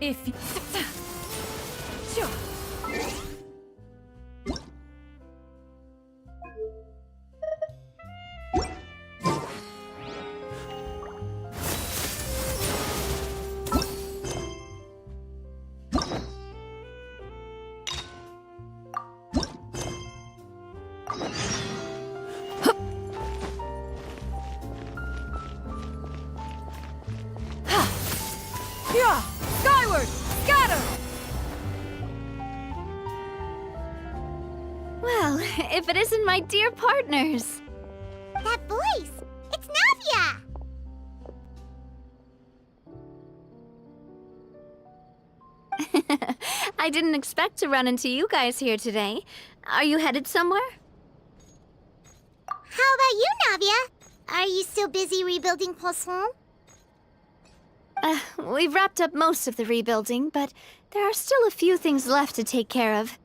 If you... Yeah! Skyward! Scatter! Well, if it isn't my dear partners. That voice! It's Navia! I didn't expect to run into you guys here today. Are you headed somewhere? How about you, Navia? Are you still busy rebuilding Poisson? We've wrapped up most of the rebuilding, but there are still a few things left to take care of.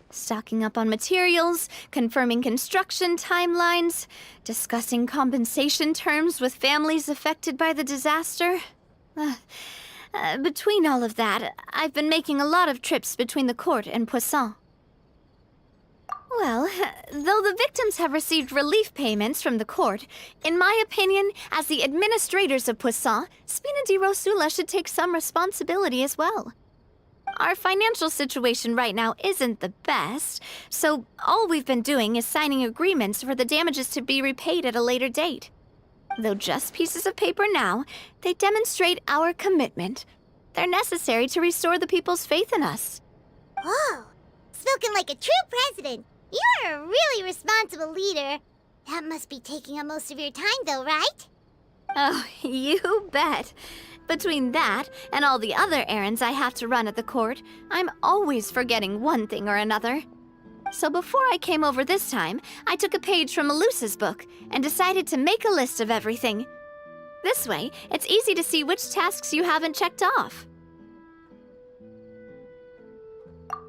Stocking up on materials, confirming construction timelines, discussing compensation terms with families affected by the disaster. Between all of that, I've been making a lot of trips between the court and Poisson. Well, though the victims have received relief payments from the court, in my opinion, as the administrators of Poisson, Spina di Rosula should take some responsibility as well. Our financial situation right now isn't the best, so all we've been doing is signing agreements for the damages to be repaid at a later date. Though just pieces of paper now, they demonstrate our commitment. They're necessary to restore the people's faith in us. Whoa! Spoken like a true president! You're a really responsible leader. That must be taking up most of your time, though, right? Oh, you bet. Between that and all the other errands I have to run at the court, I'm always forgetting one thing or another. So before I came over this time, I took a page from Melusa's book and decided to make a list of everything. This way, it's easy to see which tasks you haven't checked off.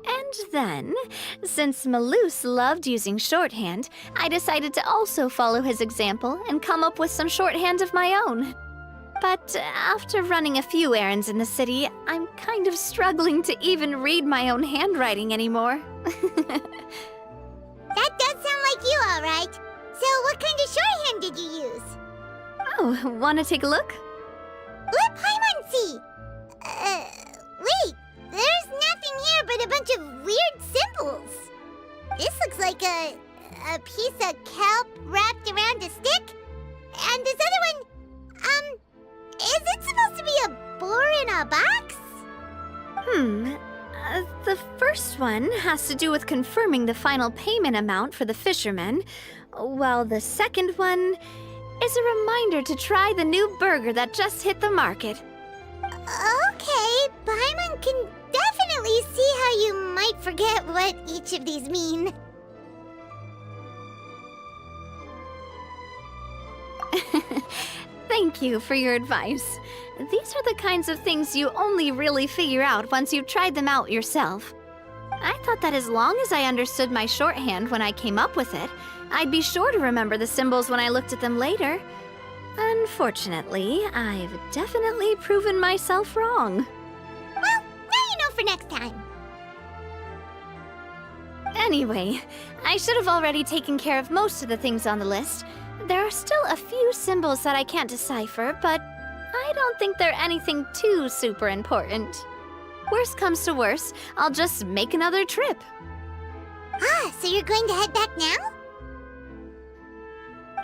And then, since Melus loved using shorthand, I decided to also follow his example and come up with some shorthand of my own. But after running a few errands in the city, I'm kind of struggling to even read my own handwriting anymore. That does sound like you, all right. So what kind of shorthand did you use? Oh, wanna take a look? Let Paimon see! Wait! There's nothing here but a bunch of weird symbols. This looks like a piece of kelp wrapped around a stick. And this other one, is it supposed to be a boar in a box? The first one has to do with confirming the final payment amount for the fishermen, while the second one is a reminder to try the new burger that just hit the market. Okay, Paimon can definitely see how you might forget what each of these mean. Thank you for your advice. These are the kinds of things you only really figure out once you've tried them out yourself. I thought that as long as I understood my shorthand when I came up with it, I'd be sure to remember the symbols when I looked at them later. Unfortunately, I've definitely proven myself wrong. Well, now you know for next time. Anyway, I should have already taken care of most of the things on the list. There are still a few symbols that I can't decipher, but I don't think they're anything too super important. Worst comes to worst, I'll just make another trip. Ah, so you're going to head back now?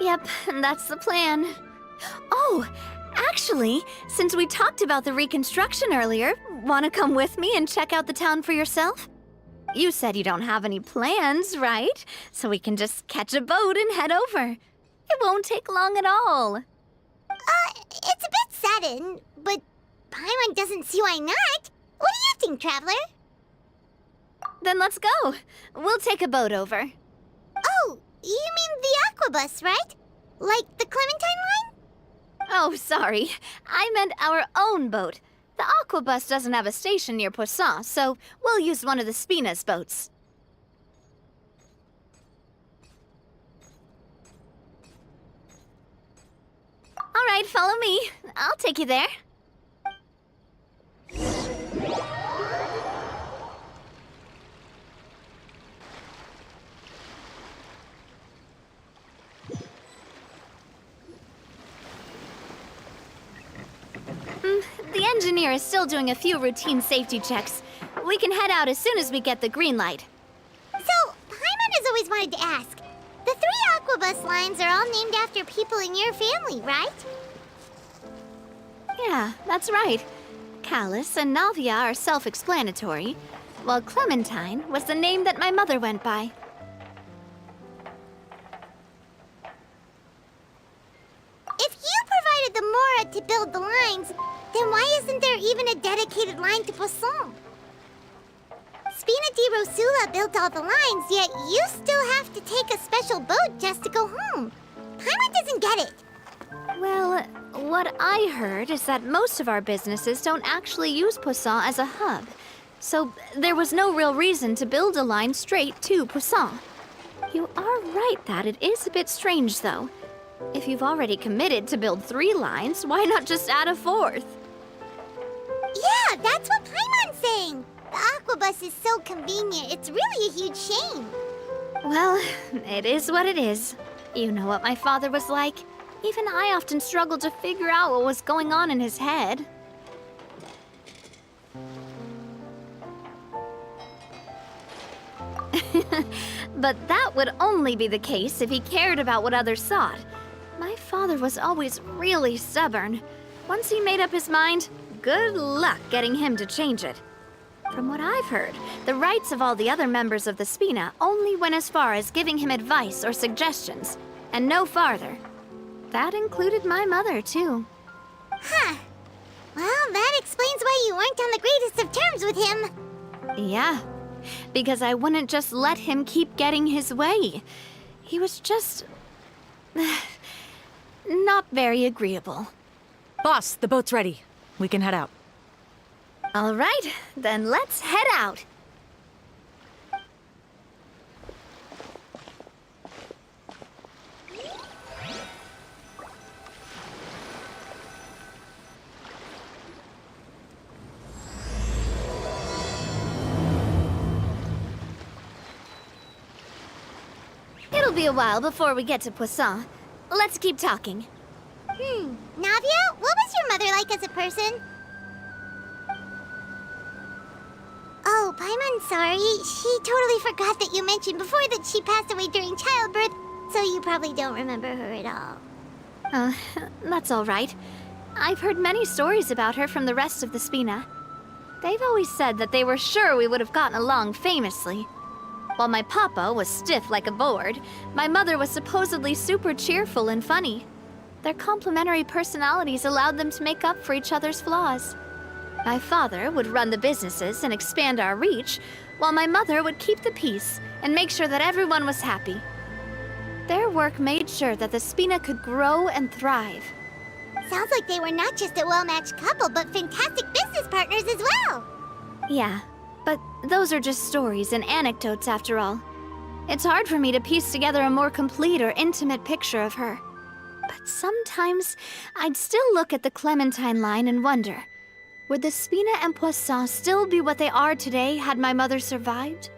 Yep, that's the plan. Oh, actually, since we talked about the reconstruction earlier, want to come with me and check out the town for yourself? You said you don't have any plans, right? So we can just catch a boat and head over. It won't take long at all. It's a bit sudden, but Paimon doesn't see why not. What do you think, Traveler? Then let's go. We'll take a boat over. Oh, you mean the aquabus, right? Like the Clementine line? Oh, sorry. I meant our own boat. The aquabus doesn't have a station near Poisson, so we'll use one of the Spina's boats. All right, follow me. I'll take you there. The engineer is still doing a few routine safety checks. We can head out as soon as we get the green light. So, Paimon has always wanted to ask. The 3 Aquabus lines are all named after people in your family, right? Yeah, that's right. Callus and Navia are self-explanatory, while Clementine was the name that my mother went by. If you provided the Mora to build the lines, then why isn't there even a dedicated line to Poisson? Spina di Rosula built all the lines, yet you still have to take a special boat just to go home. Paimon doesn't get it. Well, what I heard is that most of our businesses don't actually use Poisson as a hub, so there was no real reason to build a line straight to Poisson. You are right that it is a bit strange, though. If you've already committed to build 3 lines, why not just add a 4th? Yeah, that's what Paimon's saying. The Aquabus is so convenient, it's really a huge shame. Well, it is what it is. You know what my father was like. Even I often struggled to figure out what was going on in his head. But that would only be the case if he cared about what others thought. My father was always really stubborn. Once he made up his mind, good luck getting him to change it. From what I've heard, the rights of all the other members of the Spina only went as far as giving him advice or suggestions, and no farther. That included my mother, too. Huh. Well, that explains why you weren't on the greatest of terms with him. Yeah, because I wouldn't just let him keep getting his way. He was just... not very agreeable. Boss, the boat's ready. We can head out. All right, then let's head out. It'll be a while before we get to Poisson. Let's keep talking. Navia, what was your mother like as a person? Oh, Paimon's sorry. She totally forgot that you mentioned before that she passed away during childbirth, so you probably don't remember her at all. That's all right. I've heard many stories about her from the rest of the Spina. They've always said that they were sure we would have gotten along famously. While my papa was stiff like a board, my mother was supposedly super cheerful and funny. Their complementary personalities allowed them to make up for each other's flaws. My father would run the businesses and expand our reach, while my mother would keep the peace and make sure that everyone was happy. Their work made sure that the Spina could grow and thrive. Sounds like they were not just a well-matched couple, but fantastic business partners as well. Yeah, but those are just stories and anecdotes after all. It's hard for me to piece together a more complete or intimate picture of her. But sometimes I'd still look at the Clementine line and wonder, would the Spina and Poisson still be what they are today had my mother survived?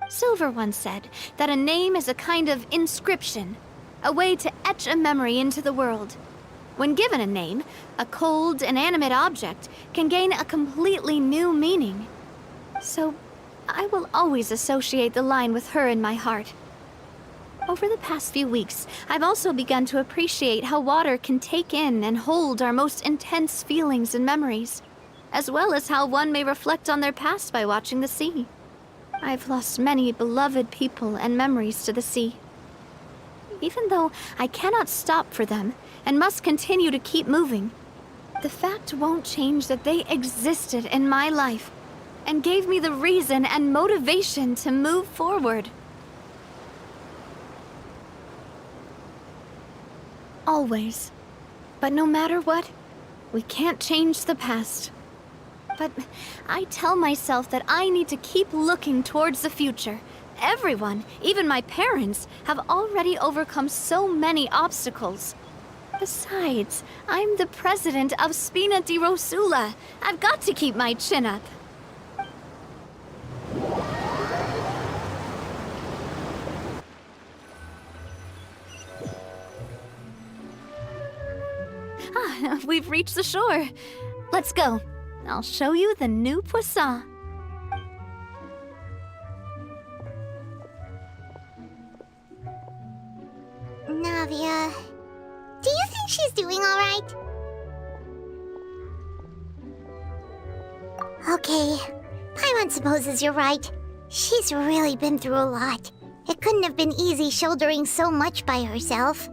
Silver once said that a name is a kind of inscription, a way to etch a memory into the world. When given a name, a cold, inanimate object can gain a completely new meaning. So, I will always associate the line with her in my heart. Over the past few weeks, I've also begun to appreciate how water can take in and hold our most intense feelings and memories, as well as how one may reflect on their past by watching the sea. I've lost many beloved people and memories to the sea. Even though I cannot stop for them and must continue to keep moving, the fact won't change that they existed in my life and gave me the reason and motivation to move forward. Always. But no matter what, we can't change the past. But I tell myself that I need to keep looking towards the future. Everyone, even my parents, have already overcome so many obstacles. Besides, I'm the president of Spina di Rosula. I've got to keep my chin up. Ah, we've reached the shore. Let's go. I'll show you the new Poisson. Navia, do you think she's doing all right? Okay, Paimon supposes you're right. She's really been through a lot. It couldn't have been easy shouldering so much by herself.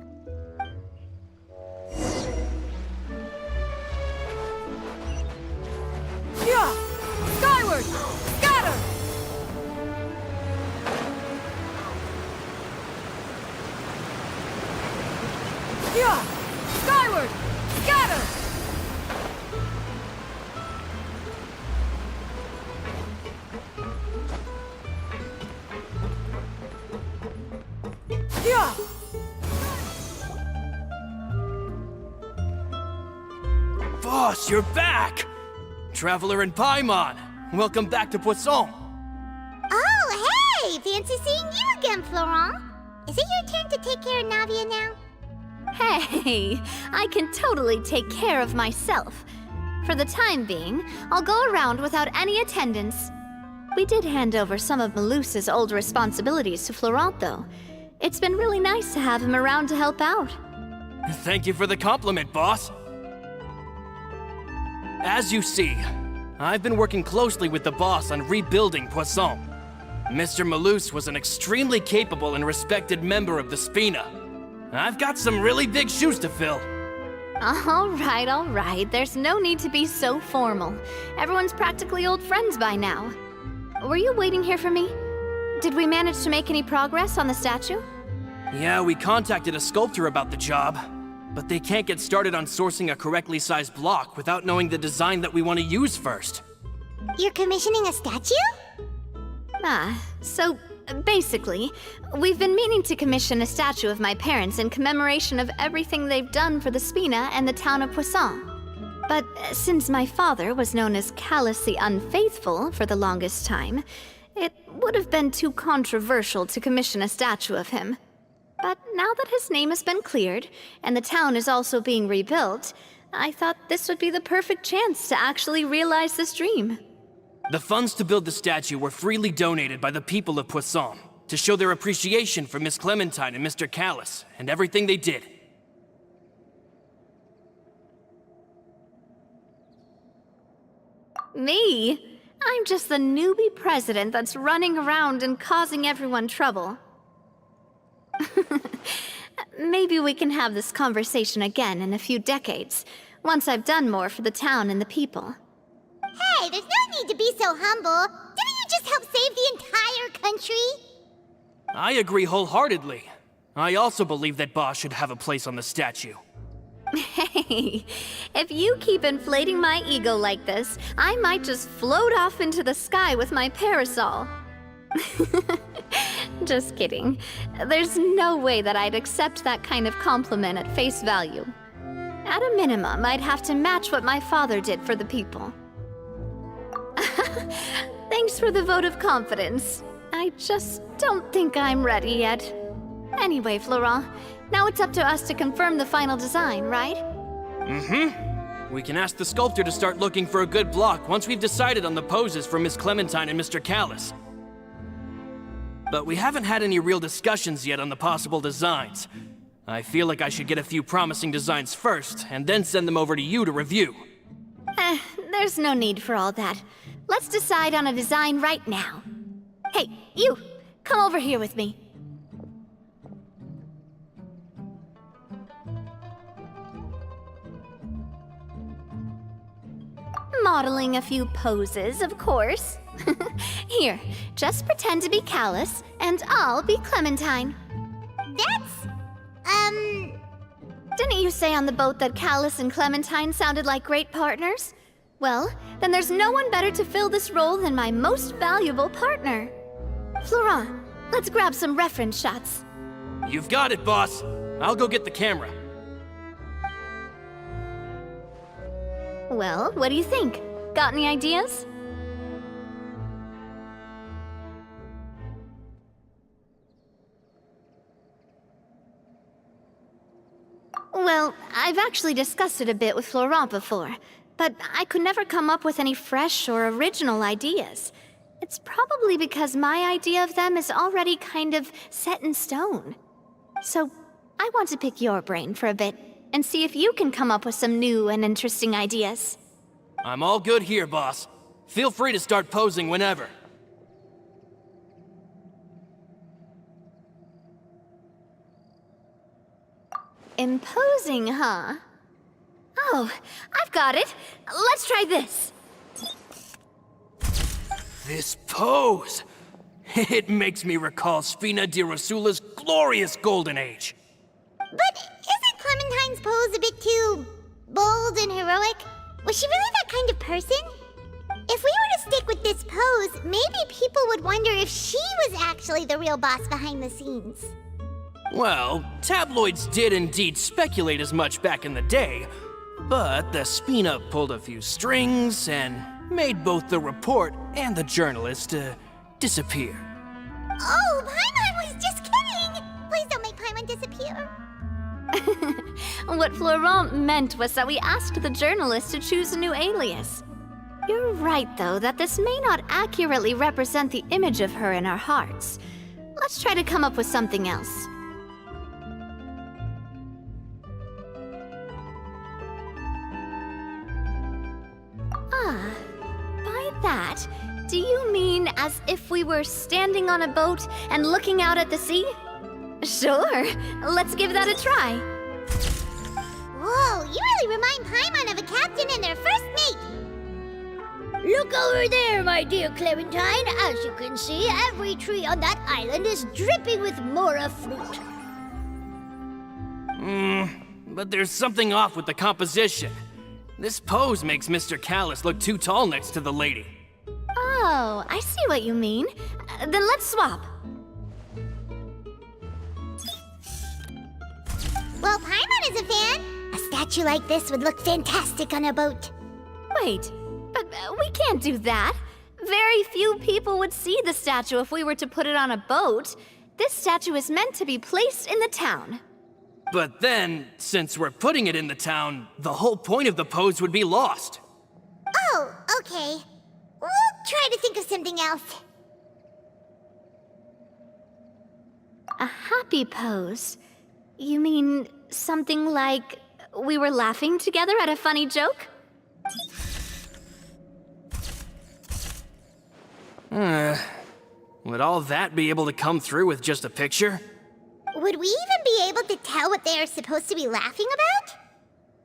Yeah! Skyward! Scatter! Yeah! Skyward! Scatter! Yeah! Boss, you're back! Traveler and Paimon, welcome back to Poisson. Oh, hey! Fancy seeing you again, Florent. Is it your turn to take care of Navia now? Hey, I can totally take care of myself. For the time being, I'll go around without any attendance. We did hand over some of Malus's old responsibilities to Florent, though. It's been really nice to have him around to help out. Thank you for the compliment, boss. As you see, I've been working closely with the boss on rebuilding Poisson. Mr. Malus was an extremely capable and respected member of the Spina. I've got some really big shoes to fill. All right. There's no need to be so formal. Everyone's practically old friends by now. Were you waiting here for me? Did we manage to make any progress on the statue? Yeah, we contacted a sculptor about the job, but they can't get started on sourcing a correctly sized block without knowing the design that we want to use first. You're commissioning a statue? So basically, we've been meaning to commission a statue of my parents in commemoration of everything they've done for the Spina and the town of Poisson. But since my father was known as Callus the Unfaithful for the longest time, it would have been too controversial to commission a statue of him. But now that his name has been cleared, and the town is also being rebuilt, I thought this would be the perfect chance to actually realize this dream. The funds to build the statue were freely donated by the people of Poisson to show their appreciation for Miss Clementine and Mr. Callus and everything they did. Me? I'm just the newbie president that's running around and causing everyone trouble. Maybe we can have this conversation again in a few decades, once I've done more for the town and the people. Hey, there's no need to be so humble. Didn't you just help save the entire country? I agree wholeheartedly. I also believe that Boss should have a place on the statue. Hey, if you keep inflating my ego like this, I might just float off into the sky with my parasol. Just kidding. There's no way that I'd accept that kind of compliment at face value. At a minimum, I'd have to match what my father did for the people. Thanks for the vote of confidence. I just don't think I'm ready yet. Anyway, Florent, now it's up to us to confirm the final design, right? Mm-hmm. We can ask the sculptor to start looking for a good block once we've decided on the poses for Miss Clementine and Mr. Callus. But we haven't had any real discussions yet on the possible designs. I feel like I should get a few promising designs first, and then send them over to you to review. There's no need for all that. Let's decide on a design right now. Hey, you! Come over here with me. Modeling a few poses, of course. Here, just pretend to be Callus, and I'll be Clementine. Didn't you say on the boat that Callus and Clementine sounded like great partners? Well, then there's no one better to fill this role than my most valuable partner. Florent, let's grab some reference shots. You've got it, boss. I'll go get the camera. Well, what do you think? Got any ideas? Well, I've actually discussed it a bit with Florent before, but I could never come up with any fresh or original ideas. It's probably because my idea of them is already kind of set in stone. So, I want to pick your brain for a bit and see if you can come up with some new and interesting ideas. I'm all good here, boss. Feel free to start posing whenever. Imposing, huh? Oh, I've got it. Let's try this. This pose! It makes me recall Spina di Rosula's glorious golden age. But isn't Clementine's pose a bit too bold and heroic? Was she really that kind of person? If we were to stick with this pose, maybe people would wonder if she was actually the real boss behind the scenes. Well, tabloids did indeed speculate as much back in the day, but the Spina pulled a few strings and made both the report and the journalist disappear. Oh, Paimon was just kidding! Please don't make Paimon disappear. What Florent meant was that we asked the journalist to choose a new alias. You're right, though, that this may not accurately represent the image of her in our hearts. Let's try to come up with something else. Ah, by that, do you mean as if we were standing on a boat and looking out at the sea? Sure, let's give that a try. Whoa, you really remind Paimon of a captain and their first mate. Look over there, my dear Clementine. As you can see, every tree on that island is dripping with mora fruit. But there's something off with the composition. This pose makes Mr. Callus look too tall next to the lady. Oh, I see what you mean. Then let's swap. Well, Paimon is a fan. A statue like this would look fantastic on a boat. Wait, but we can't do that. Very few people would see the statue if we were to put it on a boat. This statue is meant to be placed in the town. But then, since we're putting it in the town, the whole point of the pose would be lost. Oh, okay. We'll try to think of something else. A happy pose? You mean something like we were laughing together at a funny joke? Would all that be able to come through with just a picture? Would we even be able to tell what they are supposed to be laughing about?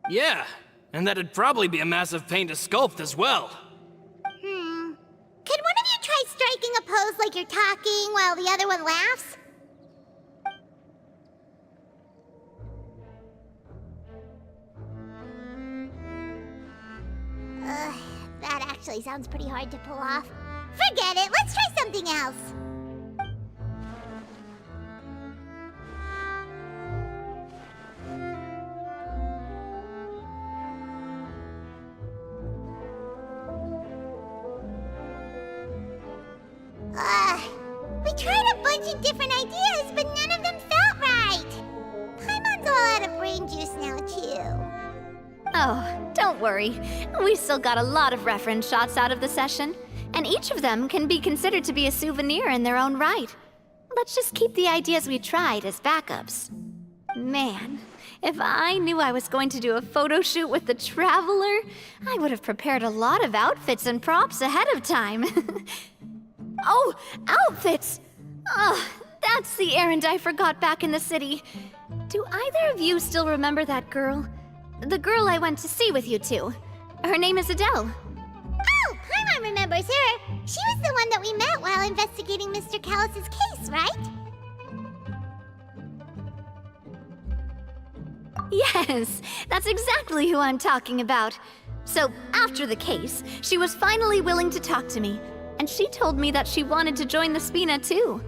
Yeah, and that'd probably be a massive pain to sculpt as well. Could one of you try striking a pose like you're talking while the other one laughs? That actually sounds pretty hard to pull off. Forget it, let's try something else. We tried a bunch of different ideas, but none of them felt right. Paimon's all out of brain juice now, too. Oh, don't worry. We still got a lot of reference shots out of the session, and each of them can be considered to be a souvenir in their own right. Let's just keep the ideas we tried as backups. Man, if I knew I was going to do a photo shoot with the Traveler, I would have prepared a lot of outfits and props ahead of time. Oh, outfits! Oh, that's the errand I forgot back in the city. Do either of you still remember that girl? The girl I went to see with you two. Her name is Adele. Oh, Paimon remembers her. She was the one that we met while investigating Mr. Callus's case, right? Yes, that's exactly who I'm talking about. So, after the case, she was finally willing to talk to me, and she told me that she wanted to join the Spina too.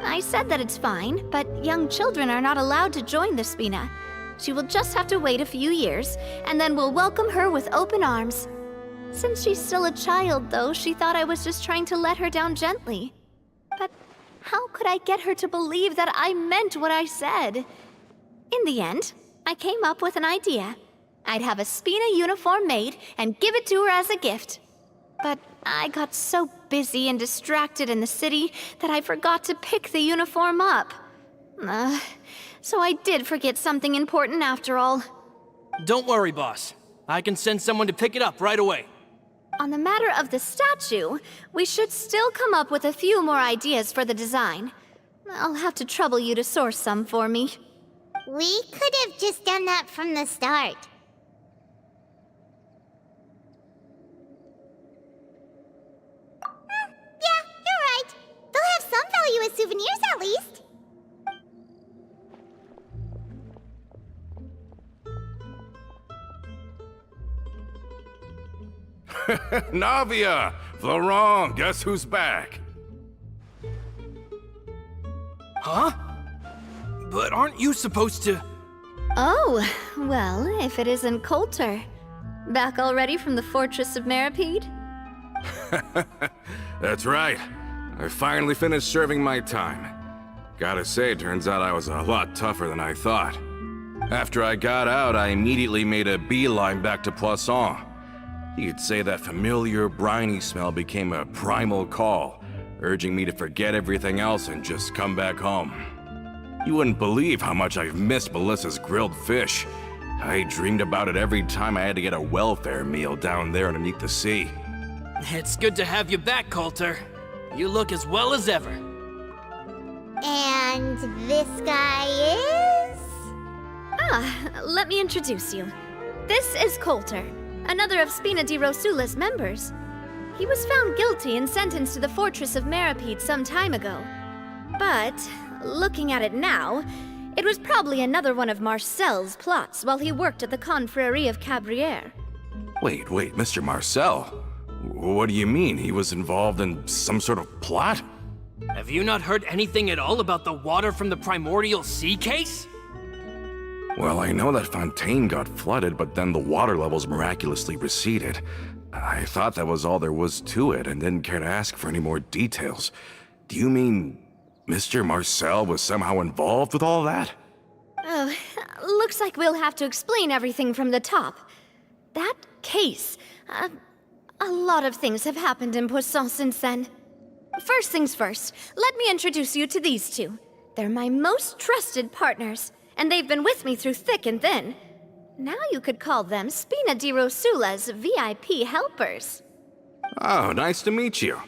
I said that it's fine, but young children are not allowed to join the Spina. She will just have to wait a few years, and then we'll welcome her with open arms. Since she's still a child, though, she thought I was just trying to let her down gently. But how could I get her to believe that I meant what I said? In the end, I came up with an idea. I'd have a Spina uniform made and give it to her as a gift. But I got so busy and distracted in the city that I forgot to pick the uniform up. So I did forget something important after all. Don't worry, boss. I can send someone to pick it up right away. On the matter of the statue, we should still come up with a few more ideas for the design. I'll have to trouble you to source some for me. We could have just done that from the start. Yeah, you're right. They'll have some value as souvenirs at least. Navia! Florent, guess who's back? Huh? But aren't you supposed to... Oh, well, if it isn't Coulter. Back already from the Fortress of Meripede? That's right. I finally finished serving my time. Gotta say, turns out I was a lot tougher than I thought. After I got out, I immediately made a beeline back to Poisson. You'd say that familiar, briny smell became a primal call, urging me to forget everything else and just come back home. You wouldn't believe how much I've missed Melissa's grilled fish. I dreamed about it every time I had to get a welfare meal down there underneath the sea. It's good to have you back, Coulter. You look as well as ever. And this guy is? Let me introduce you. This is Coulter, another of Spina di Rosula's members. He was found guilty and sentenced to the Fortress of Meripede some time ago. But, looking at it now, it was probably another one of Marcel's plots while he worked at the Confrérie of Cabrières. Wait, Mr. Marcel? What do you mean? He was involved in some sort of plot? Have you not heard anything at all about the water from the primordial sea case? Well, I know that Fontaine got flooded, but then the water levels miraculously receded. I thought that was all there was to it and didn't care to ask for any more details. Do you mean Mr. Marcel was somehow involved with all that? Oh, looks like we'll have to explain everything from the top. That case, a lot of things have happened in Poisson since then. First things first, let me introduce you to these two. They're my most trusted partners, and they've been with me through thick and thin. Now you could call them Spina di Rosula's VIP helpers. Oh, nice to meet you.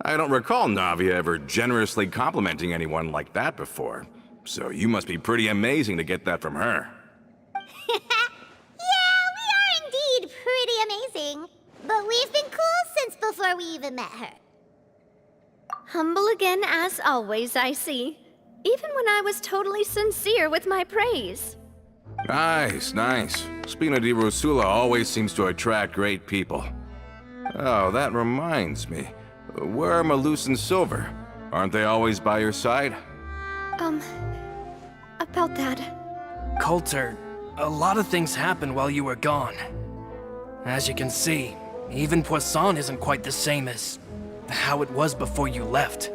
I don't recall Navia ever generously complimenting anyone like that before, so you must be pretty amazing to get that from her. Yeah, we are indeed pretty amazing. But we've been cool since before we even met her. Humble again as always, I see. Even when I was totally sincere with my praise. Nice. Spina di Rosula always seems to attract great people. Oh, that reminds me. Where are Malus and Silver? Aren't they always by your side? About that. Coulter, a lot of things happened while you were gone. As you can see, even Poisson isn't quite the same as how it was before you left.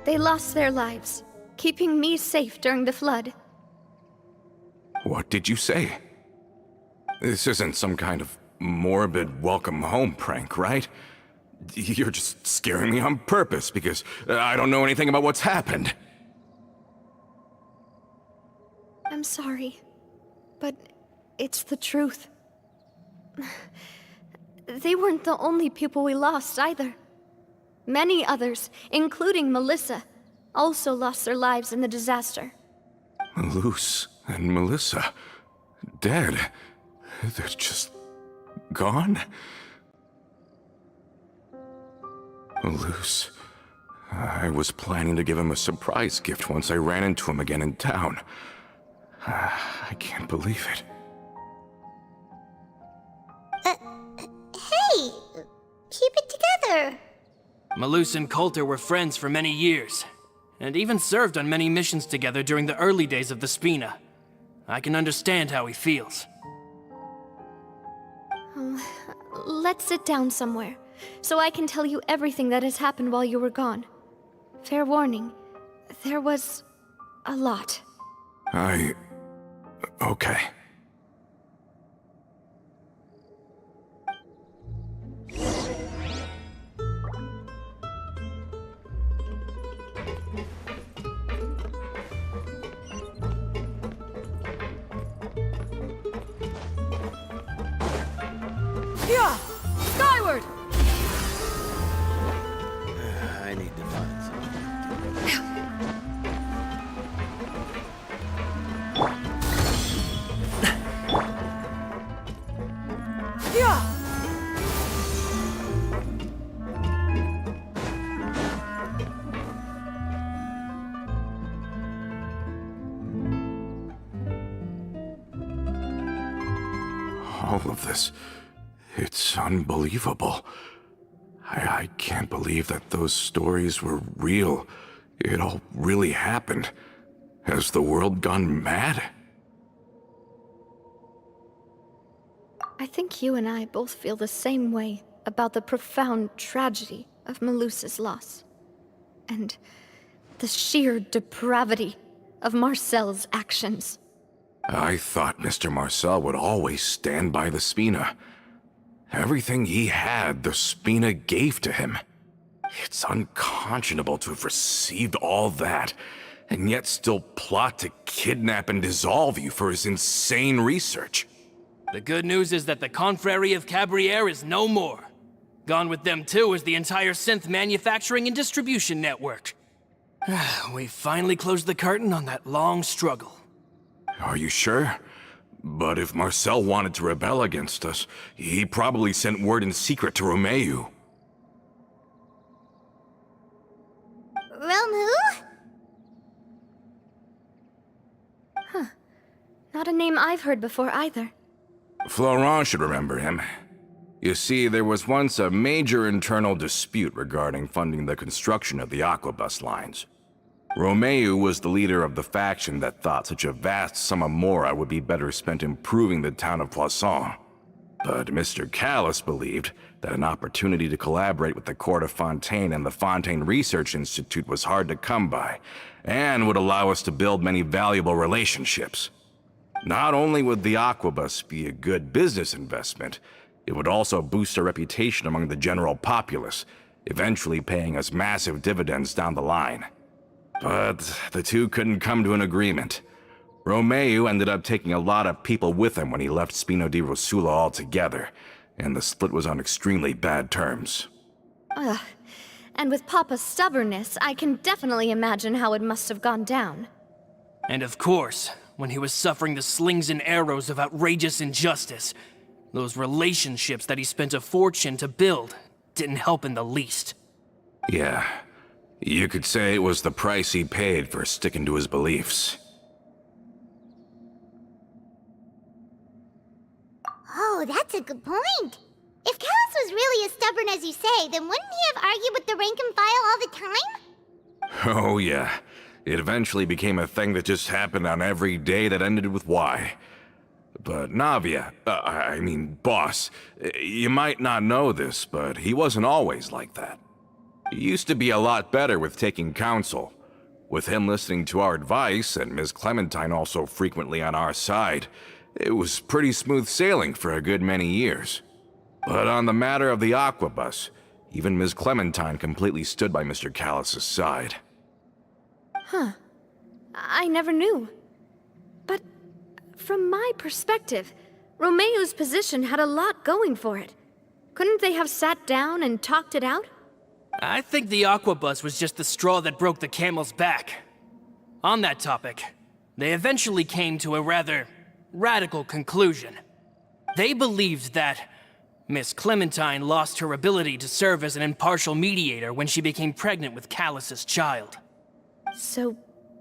They lost their lives, keeping me safe during the flood. What did you say? This isn't some kind of morbid welcome home prank, right? You're just scaring me on purpose because I don't know anything about what's happened. I'm sorry, but it's the truth. They weren't the only people we lost either. Many others, including Melissa, also lost their lives in the disaster. Malus and Melissa, dead. They're just gone? Malus, I was planning to give him a surprise gift once I ran into him again in town. I can't believe it. Hey, keep it together. Malus and Coulter were friends for many years, and even served on many missions together during the early days of the Spina. I can understand how he feels. Let's sit down somewhere, so I can tell you everything that has happened while you were gone. Fair warning, there was a lot. Okay. Yeah! Skyward! I need to find something. Yeah! All of this, it's unbelievable. I can't believe that those stories were real. It all really happened. Has the world gone mad? I think you and I both feel the same way about the profound tragedy of Melusa's loss. And the sheer depravity of Marcel's actions. I thought Mr. Marcel would always stand by the Spina. Everything he had, the Spina gave to him. It's unconscionable to have received all that, and yet still plot to kidnap and dissolve you for his insane research. The good news is that the Confrérie of Cabriere is no more. Gone with them too is the entire synth manufacturing and distribution network. We finally closed the curtain on that long struggle. Are you sure? But if Marcel wanted to rebel against us, he probably sent word in secret to Romeu. Romu? Not a name I've heard before either. Florent should remember him. You see, there was once a major internal dispute regarding funding the construction of the Aquabus lines. Romeu was the leader of the faction that thought such a vast sum of mora would be better spent improving the town of Poisson. But Mr. Callis believed that an opportunity to collaborate with the court of Fontaine and the Fontaine Research Institute was hard to come by, and would allow us to build many valuable relationships. Not only would the Aquabus be a good business investment, it would also boost our reputation among the general populace, eventually paying us massive dividends down the line. But the two couldn't come to an agreement. Romeu ended up taking a lot of people with him when he left Spino di Rosula altogether, and the split was on extremely bad terms. Ugh. And with Papa's stubbornness, I can definitely imagine how it must have gone down. And of course, when he was suffering the slings and arrows of outrageous injustice, those relationships that he spent a fortune to build didn't help in the least. Yeah, you could say it was the price he paid for sticking to his beliefs. Oh, that's a good point. If Callis was really as stubborn as you say, then wouldn't he have argued with the rank and file all the time? Oh yeah, it eventually became a thing that just happened on every day that ended with Y. But Navia, boss, you might not know this, but he wasn't always like that. He used to be a lot better with taking counsel. With him listening to our advice, and Ms. Clementine also frequently on our side, it was pretty smooth sailing for a good many years. But on the matter of the Aquabus, even Ms. Clementine completely stood by Mr. Callis' side. I never knew. But from my perspective, Romeu's position had a lot going for it. Couldn't they have sat down and talked it out? I think the Aquabus was just the straw that broke the camel's back. On that topic, they eventually came to a rather radical conclusion. They believed that Miss Clementine lost her ability to serve as an impartial mediator when she became pregnant with Callus's child. So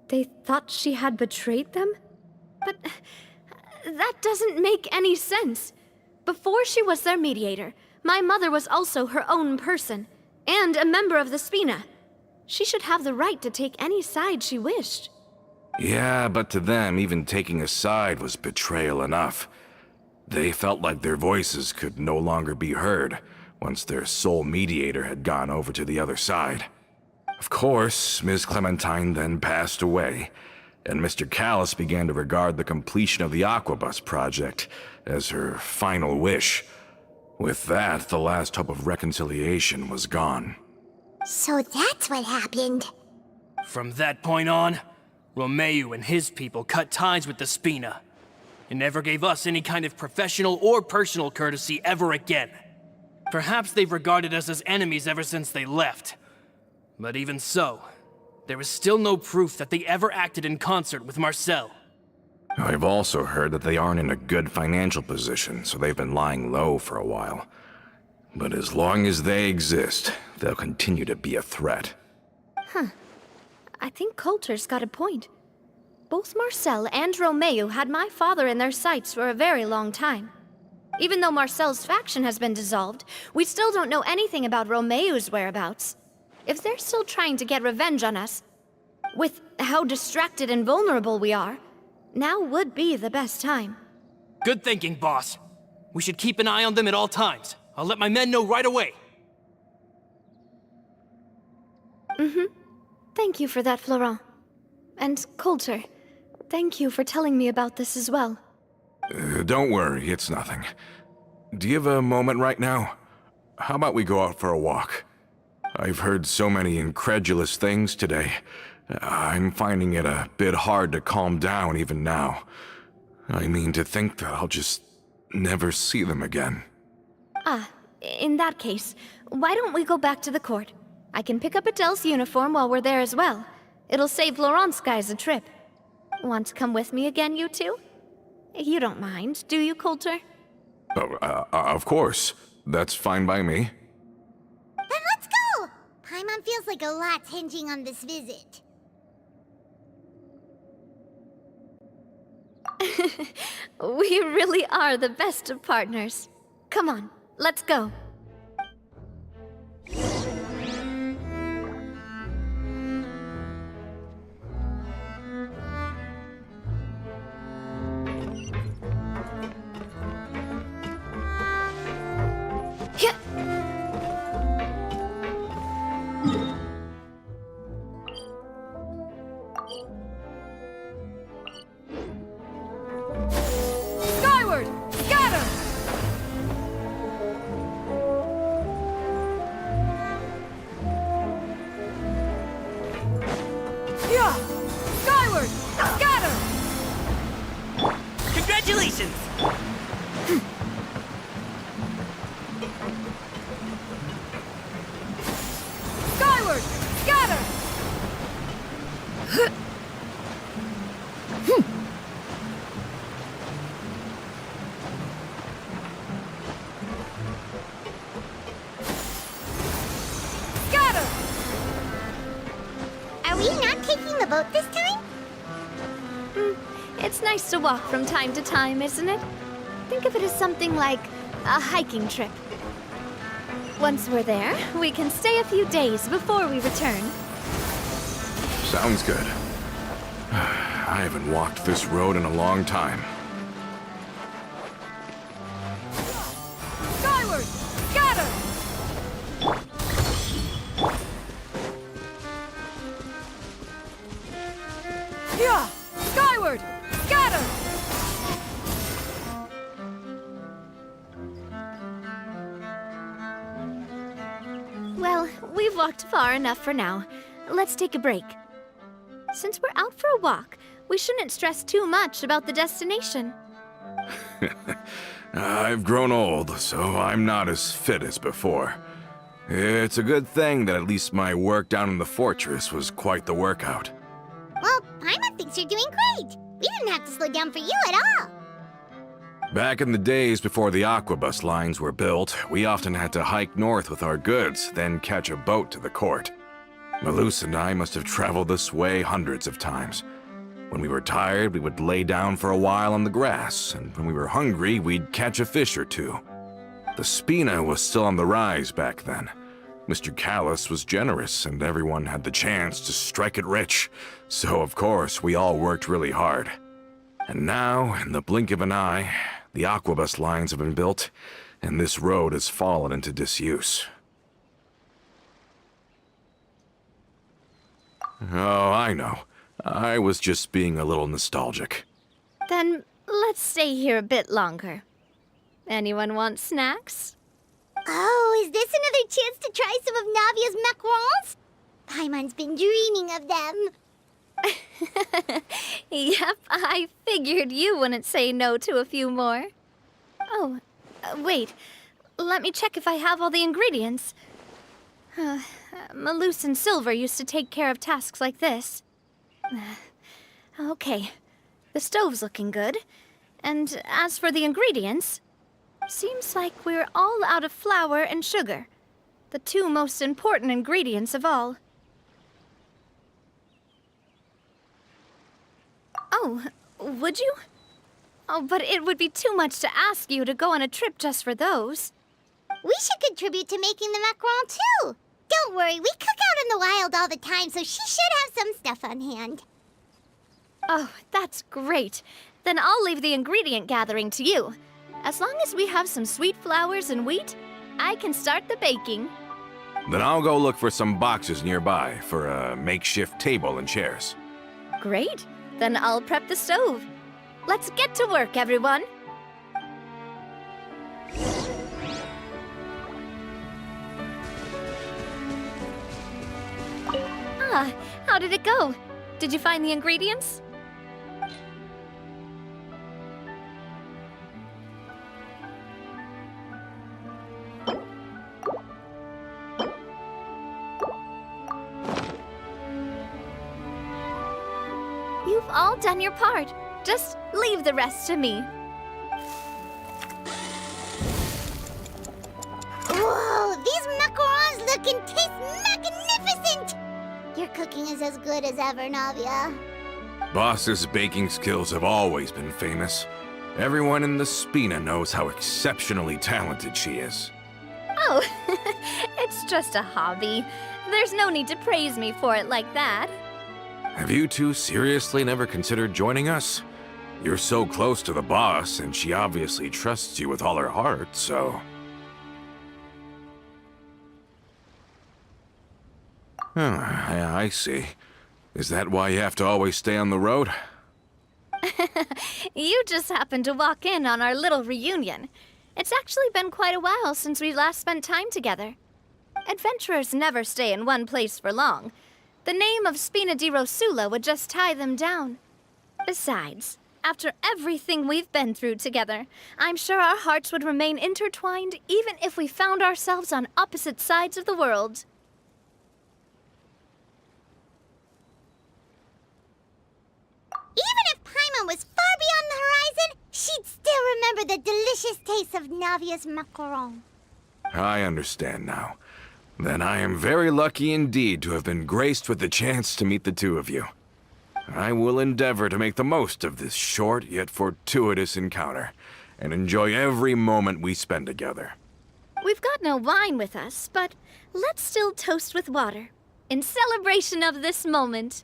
they thought she had betrayed them? But that doesn't make any sense. Before she was their mediator, my mother was also her own person, and a member of the Spina. She should have the right to take any side she wished. Yeah, but to them, even taking a side was betrayal enough. They felt like their voices could no longer be heard once their sole mediator had gone over to the other side. Of course, Ms. Clementine then passed away, and Mr. Callis began to regard the completion of the Aquabus project as her final wish. With that, the last hope of reconciliation was gone. So that's what happened. From that point on, Romeo and his people cut ties with the Spina, and never gave us any kind of professional or personal courtesy ever again. Perhaps they've regarded us as enemies ever since they left. But even so, there is still no proof that they ever acted in concert with Marcel. I've also heard that they aren't in a good financial position, so they've been lying low for a while. But as long as they exist, they'll continue to be a threat. I think Coulter's got a point. Both Marcel and Romeo had my father in their sights for a very long time. Even though Marcel's faction has been dissolved, we still don't know anything about Romeo's whereabouts. If they're still trying to get revenge on us, with how distracted and vulnerable we are, now would be the best time. Good thinking, boss. We should keep an eye on them at all times. I'll let my men know right away. Thank you for that, Florent. And Coulter, thank you for telling me about this as well. Don't worry, it's nothing. Do you have a moment right now? How about we go out for a walk? I've heard so many incredulous things today. I'm finding it a bit hard to calm down even now. I mean, to think that I'll just never see them again. In that case, why don't we go back to the court? I can pick up Adele's uniform while we're there as well. It'll save Laurent's guys a trip. Want to come with me again, you two? You don't mind, do you, Coulter? Of course. That's fine by me. Then let's go! Paimon feels like a lot's hinging on this visit. We really are the best of partners. Come on, let's go. Yeah. Skyward! Scatter! Yeah! Skyward! Scatter! Congratulations! Skyward! Scatter! Scatter! Are we not taking the boat this time? It's nice to walk from time to time, isn't it? Think of it as something like a hiking trip. Once we're there, we can stay a few days before we return. Sounds good. I haven't walked this road in a long time. Skyward! Scatter! Yeah! Skyward! Scatter! Well, we've walked far enough for now. Let's take a break. Since we're out for a walk, we shouldn't stress too much about the destination. I've grown old, so I'm not as fit as before. It's a good thing that at least my work down in the fortress was quite the workout. Well, Paimon thinks you're doing great. We didn't have to slow down for you at all. Back in the days before the Aquabus lines were built, we often had to hike north with our goods, then catch a boat to the court. Malus and I must have traveled this way hundreds of times. When we were tired, we would lay down for a while on the grass, and when we were hungry, we'd catch a fish or two. The Spina was still on the rise back then, Mr. Callus was generous, and everyone had the chance to strike it rich. So, of course, we all worked really hard. And now, in the blink of an eye, the Aquabus lines have been built, and this road has fallen into disuse. Oh, I know. I was just being a little nostalgic. Then let's stay here a bit longer. Anyone want snacks? Oh, is this another chance to try some of Navia's macarons? Paimon's been dreaming of them. Yep, I figured you wouldn't say no to a few more. Oh, wait. Let me check if I have all the ingredients. Malus and Silver used to take care of tasks like this. Okay, the stove's looking good. And as for the ingredients, seems like we're all out of flour and sugar, the two most important ingredients of all. Oh, would you? Oh, but it would be too much to ask you to go on a trip just for those. We should contribute to making the macaron too. Don't worry, we cook out in the wild all the time, so she should have some stuff on hand. Oh, that's great. Then I'll leave the ingredient gathering to you. As long as we have some sweet flowers and wheat, I can start the baking. Then I'll go look for some boxes nearby for a makeshift table and chairs. Great. Then I'll prep the stove. Let's get to work, everyone. Ah, how did it go? Did you find the ingredients? You've all done your part. Just leave the rest to me. Whoa, these macarons look and taste magnificent! Your cooking is as good as ever, Navia. Boss's baking skills have always been famous. Everyone in the Spina knows how exceptionally talented she is. Oh, it's just a hobby. There's no need to praise me for it like that. Have you two seriously never considered joining us? You're so close to the boss, and she obviously trusts you with all her heart, so... I see. Is that why you have to always stay on the road? You just happened to walk in on our little reunion. It's actually been quite a while since we last spent time together. Adventurers never stay in one place for long. The name of Spina di Rosula would just tie them down. Besides, after everything we've been through together, I'm sure our hearts would remain intertwined even if we found ourselves on opposite sides of the world. Even if Paimon was far beyond the horizon, she'd still remember the delicious taste of Navia's macaron. I understand now. Then I am very lucky indeed to have been graced with the chance to meet the two of you. I will endeavor to make the most of this short yet fortuitous encounter, and enjoy every moment we spend together. We've got no wine with us, but let's still toast with water, in celebration of this moment.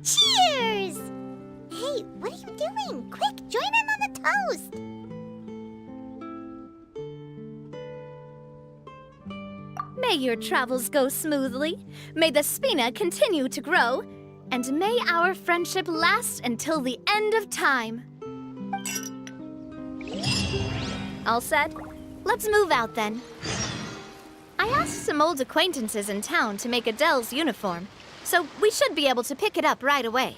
Cheers! Hey, what are you doing? Quick, join in on the toast! May your travels go smoothly, may the Spina continue to grow, and may our friendship last until the end of time. All set? Let's move out then. I asked some old acquaintances in town to make Adele's uniform, so we should be able to pick it up right away.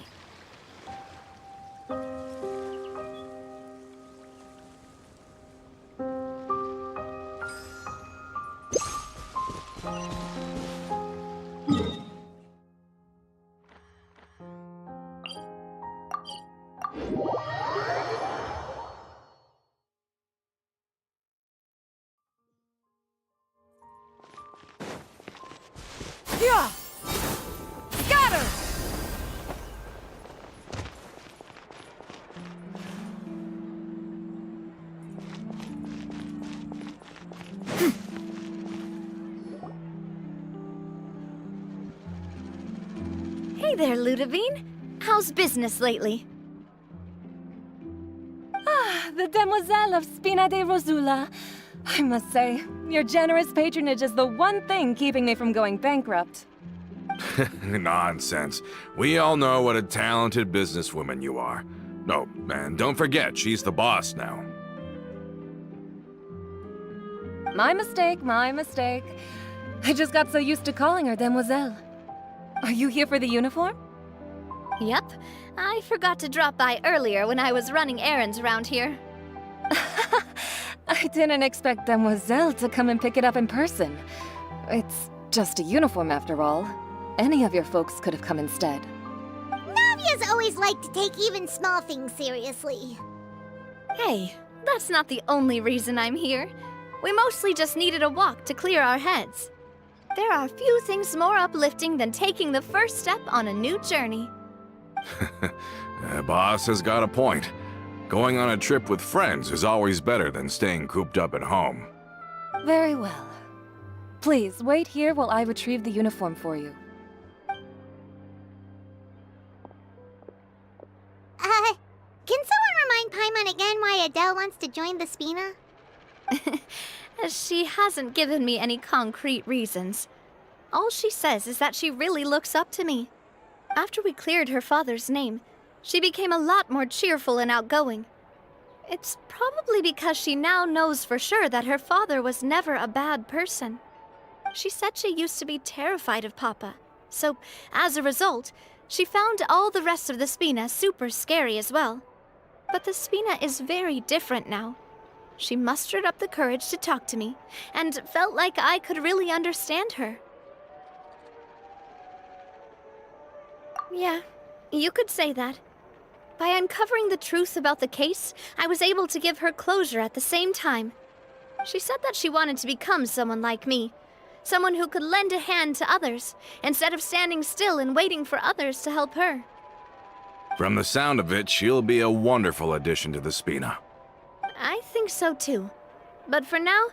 Yeah! Scatter! Hey there, Ludovine. How's business lately? The Demoiselle of Spina de Rosula. I must say, your generous patronage is the one thing keeping me from going bankrupt. Nonsense. We all know what a talented businesswoman you are. No, and don't forget, she's the boss now. My mistake, my mistake. I just got so used to calling her Demoiselle. Are you here for the uniform? Yep. I forgot to drop by earlier when I was running errands around here. I didn't expect Demoiselle to come and pick it up in person. It's just a uniform after all. Any of your folks could have come instead. Navia's always liked to take even small things seriously. Hey, that's not the only reason I'm here. We mostly just needed a walk to clear our heads. There are few things more uplifting than taking the first step on a new journey. Boss has got a point. Going on a trip with friends is always better than staying cooped up at home. Very well. Please, wait here while I retrieve the uniform for you. Can someone remind Paimon again why Adele wants to join the Spina? She hasn't given me any concrete reasons. All she says is that she really looks up to me. After we cleared her father's name, she became a lot more cheerful and outgoing. It's probably because she now knows for sure that her father was never a bad person. She said she used to be terrified of Papa, so as a result, she found all the rest of the Spina super scary as well. But the Spina is very different now. She mustered up the courage to talk to me, and felt like I could really understand her. Yeah, you could say that. By uncovering the truth about the case, I was able to give her closure at the same time. She said that she wanted to become someone like me. Someone who could lend a hand to others, instead of standing still and waiting for others to help her. From the sound of it, she'll be a wonderful addition to the Spina. I think so too. But for now,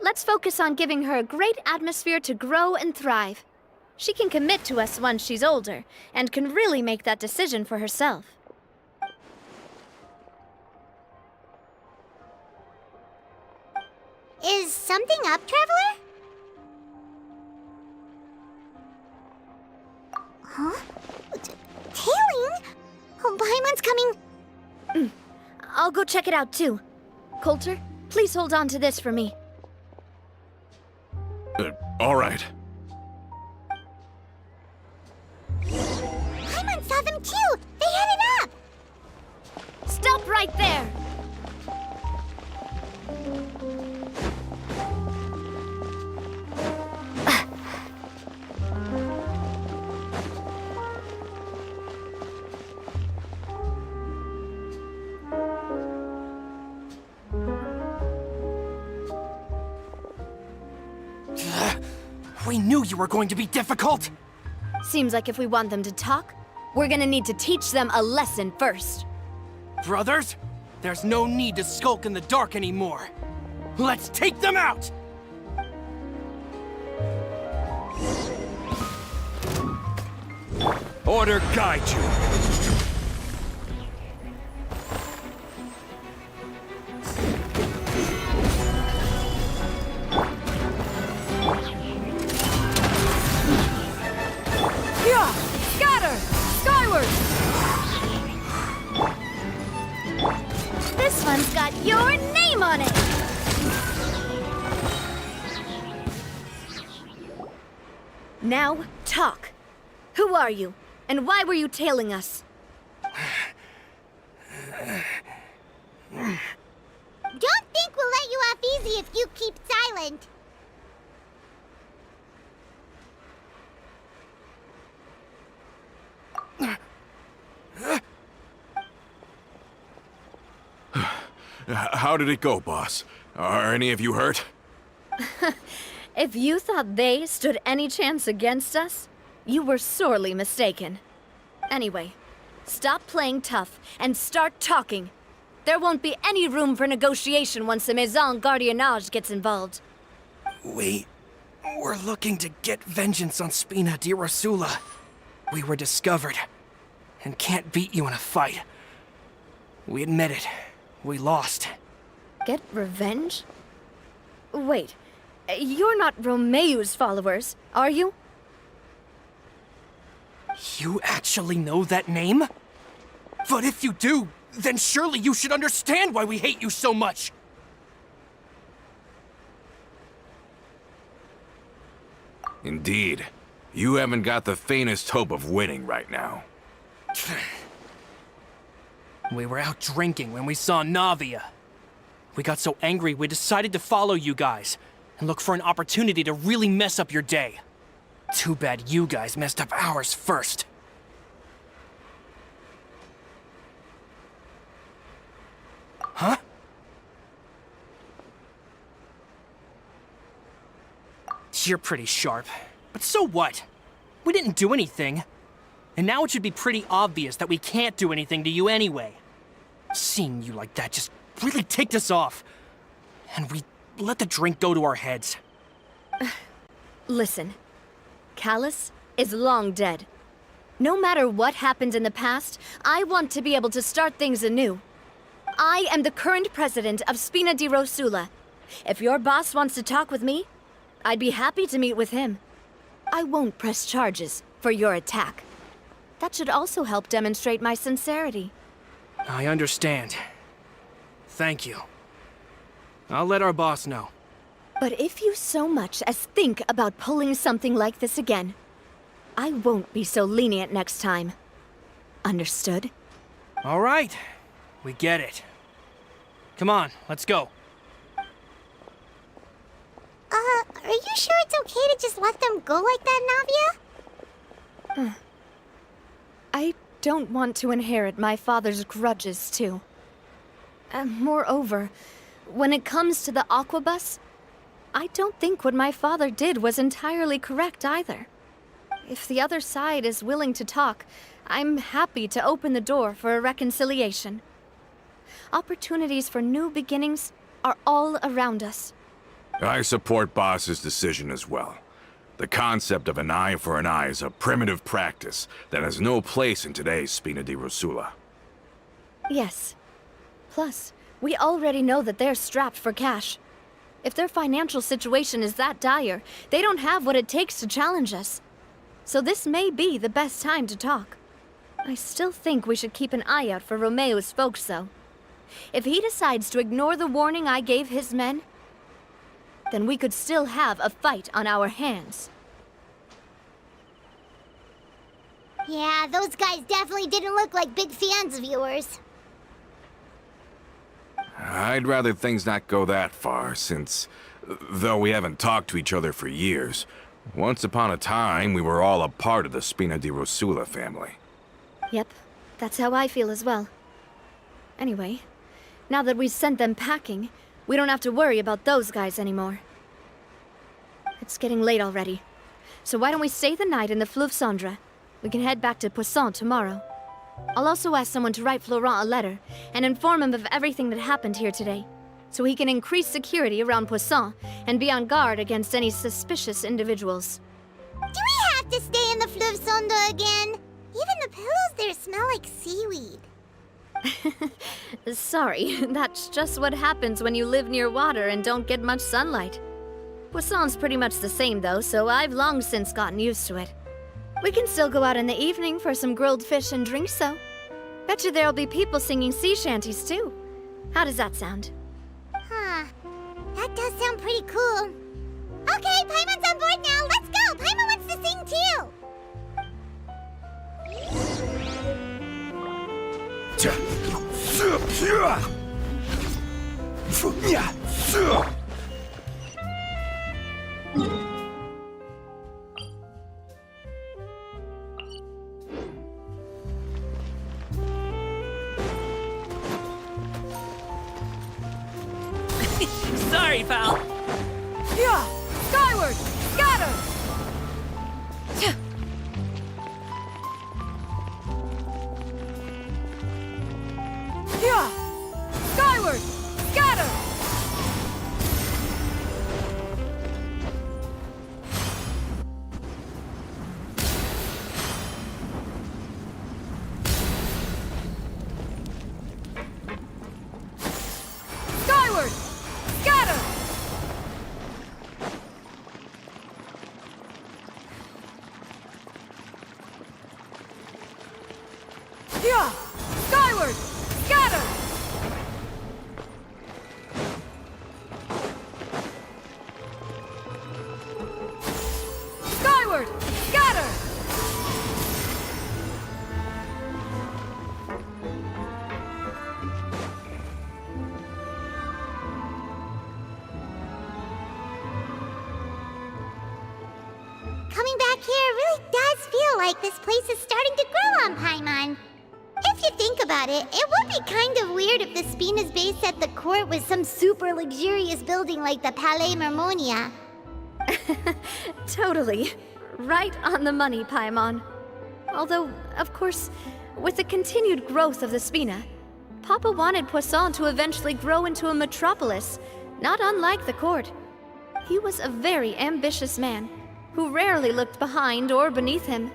let's focus on giving her a great atmosphere to grow and thrive. She can commit to us once she's older, and can really make that decision for herself. Is something up, Traveler? Huh? Tailing? Oh, Paimon's coming. I'll go check it out too. Coulter, please hold on to this for me. All right. Paimon saw them too! They headed up! Stop right there! We knew you were going to be difficult! Seems like if we want them to talk, we're gonna need to teach them a lesson first. Brothers, there's no need to skulk in the dark anymore. Let's take them out! Order guide you. Yeah! Scatter! Skyward! This one's got your name on it! Now, talk. Who are you? And why were you tailing us? Don't think we'll let you off easy if you keep silent. How did it go, boss? Are any of you hurt? If you thought they stood any chance against us, you were sorely mistaken. Anyway, stop playing tough and start talking. There won't be any room for negotiation once the Maison Gardiennage gets involved. We're looking to get vengeance on Spina di Rosula. We were discovered, and can't beat you in a fight. We admit it. We lost. Get revenge? Wait, you're not Romeu's followers, are you? You actually know that name? But if you do, then surely you should understand why we hate you so much! Indeed. You haven't got the faintest hope of winning right now. We were out drinking when we saw Navia. We got so angry we decided to follow you guys and look for an opportunity to really mess up your day. Too bad you guys messed up ours first. Huh? You're pretty sharp, but so what? We didn't do anything. And now it should be pretty obvious that we can't do anything to you anyway. Seeing you like that just really ticked us off. And we let the drink go to our heads. Listen, Callus is long dead. No matter what happened in the past, I want to be able to start things anew. I am the current president of Spina di Rosula. If your boss wants to talk with me, I'd be happy to meet with him. I won't press charges for your attack. That should also help demonstrate my sincerity. I understand. Thank you. I'll let our boss know. But if you so much as think about pulling something like this again, I won't be so lenient next time. Understood? All right. We get it. Come on, let's go. Are you sure it's okay to just let them go like that, Navia? I don't want to inherit my father's grudges, too. Moreover, when it comes to the Aquabus, I don't think what my father did was entirely correct either. If the other side is willing to talk, I'm happy to open the door for a reconciliation. Opportunities for new beginnings are all around us. I support Boss's decision as well. The concept of an eye for an eye is a primitive practice that has no place in today's Spina di Rosula. Yes. Plus, we already know that they're strapped for cash. If their financial situation is that dire, they don't have what it takes to challenge us. So this may be the best time to talk. I still think we should keep an eye out for Romeu's folks, though. If he decides to ignore the warning I gave his men, then we could still have a fight on our hands. Yeah, those guys definitely didn't look like big fans of yours. I'd rather things not go that far, since, though we haven't talked to each other for years, once upon a time we were all a part of the Spina di Rosula family. Yep, that's how I feel as well. Anyway, now that we've sent them packing, we don't have to worry about those guys anymore. It's getting late already, so why don't we stay the night in the Fleuve Cendre? We can head back to Poisson tomorrow. I'll also ask someone to write Florent a letter and inform him of everything that happened here today, so he can increase security around Poisson and be on guard against any suspicious individuals. Do we have to stay in the Fleuve Cendre again? Even the pillows there smell like seaweed. Sorry, that's just what happens when you live near water and don't get much sunlight. Poisson's pretty much the same though, so I've long since gotten used to it. We can still go out in the evening for some grilled fish and drinks, though. Bet you there'll be people singing sea shanties, too. How does that sound? Huh. That does sound pretty cool. Okay, Paimon's on board now. Let's go. Paimon wants to sing too. Sorry, pal. Yeah! Skyward! Scatter! Yeah! Skyward! Scatter! back here really does feel like this place is starting to grow on Paimon. If you think about it, it would be kind of weird if the Spina's base at the court was some super luxurious building like the Palais Mermonia. Totally. Right on the money, Paimon. Although, of course, with the continued growth of the Spina, Papa wanted Poisson to eventually grow into a metropolis, not unlike the court. He was a very ambitious man, who rarely looked behind or beneath him.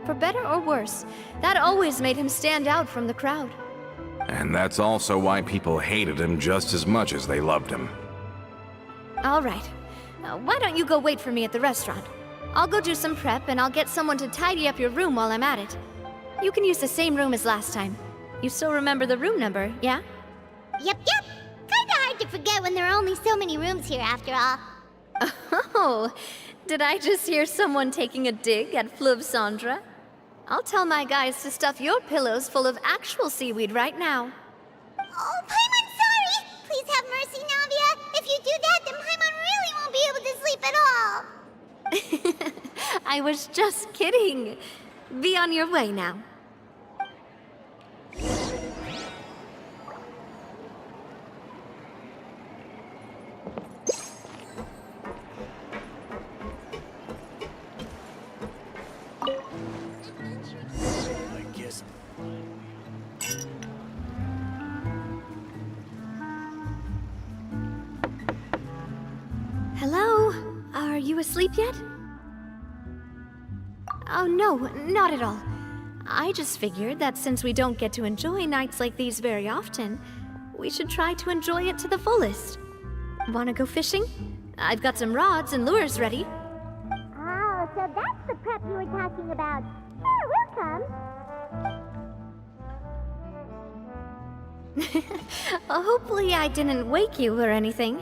For better or worse, that always made him stand out from the crowd. And that's also why people hated him just as much as they loved him. All right. Why don't you go wait for me at the restaurant? I'll go do some prep, and I'll get someone to tidy up your room while I'm at it. You can use the same room as last time. You still remember the room number, yeah? Yep. Kinda hard to forget when there are only so many rooms here after all. Oh, did I just hear someone taking a dig at Fleuve Cendre? I'll tell my guys to stuff your pillows full of actual seaweed right now. Oh, Paimon, sorry! Please have mercy, Navia. If you do that, then Paimon really won't be able to sleep at all. I was just kidding. Be on your way now. Hello? Are you asleep yet? Oh, no, not at all. I just figured that since we don't get to enjoy nights like these very often, we should try to enjoy it to the fullest. Wanna go fishing? I've got some rods and lures ready. Oh, so that's the prep you were talking about. Sure, we'll come. Hopefully I didn't wake you or anything.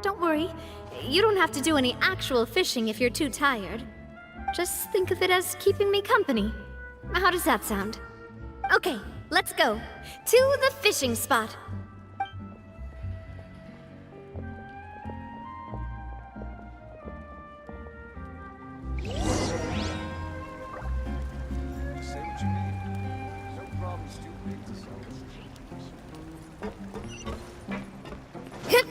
Don't worry, you don't have to do any actual fishing if you're too tired. Just think of it as keeping me company. How does that sound? Okay, let's go. To the fishing spot. Hit!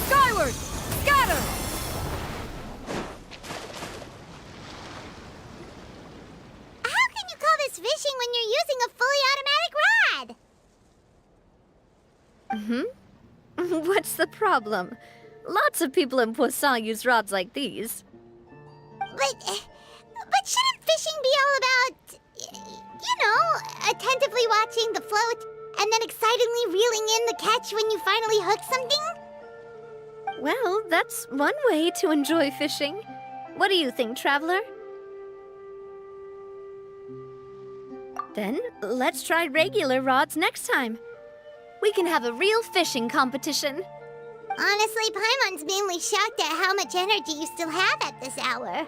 Skyward! Scatter! How can you call this fishing when you're using a fully automatic rod? What's the problem? Lots of people in Poisson use rods like these. But shouldn't fishing be all about, attentively watching the float and then excitedly reeling in the catch when you finally hook something? Well, that's one way to enjoy fishing. What do you think, Traveler? Then, let's try regular rods next time. We can have a real fishing competition. Honestly, Paimon's mainly shocked at how much energy you still have at this hour.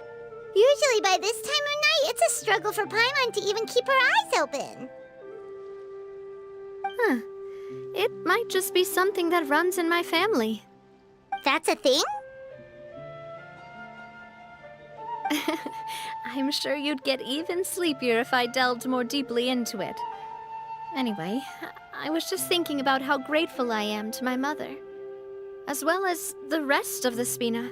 Usually by this time of night, it's a struggle for Paimon to even keep her eyes open. Huh. It might just be something that runs in my family. That's a thing? I'm sure you'd get even sleepier if I delved more deeply into it. Anyway, I was just thinking about how grateful I am to my mother, as well as the rest of the Spina.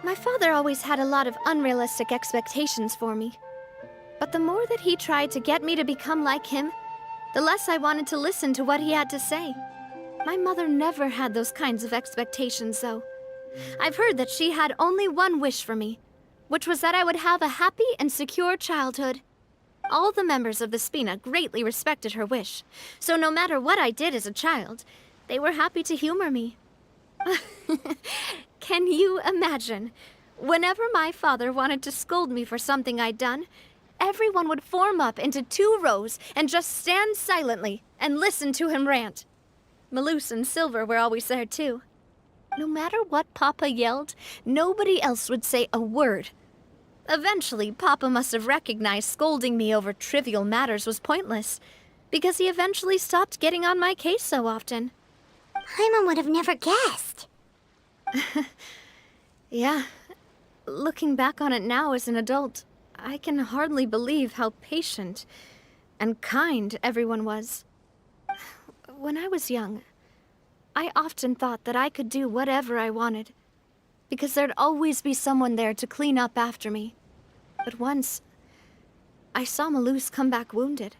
My father always had a lot of unrealistic expectations for me. But the more that he tried to get me to become like him, the less I wanted to listen to what he had to say. My mother never had those kinds of expectations, though. I've heard that she had only one wish for me, which was that I would have a happy and secure childhood. All the members of the Spina greatly respected her wish, so no matter what I did as a child, they were happy to humor me. Can you imagine? Whenever my father wanted to scold me for something I'd done, everyone would form up into 2 rows and just stand silently and listen to him rant. Malus and Silver were always there too. No matter what Papa yelled, nobody else would say a word. Eventually, Papa must have recognized scolding me over trivial matters was pointless, because he eventually stopped getting on my case so often. Paimon would have never guessed. Yeah. Looking back on it now as an adult, I can hardly believe how patient and kind everyone was. When I was young, I often thought that I could do whatever I wanted, because there'd always be someone there to clean up after me. But once, I saw Malus come back wounded.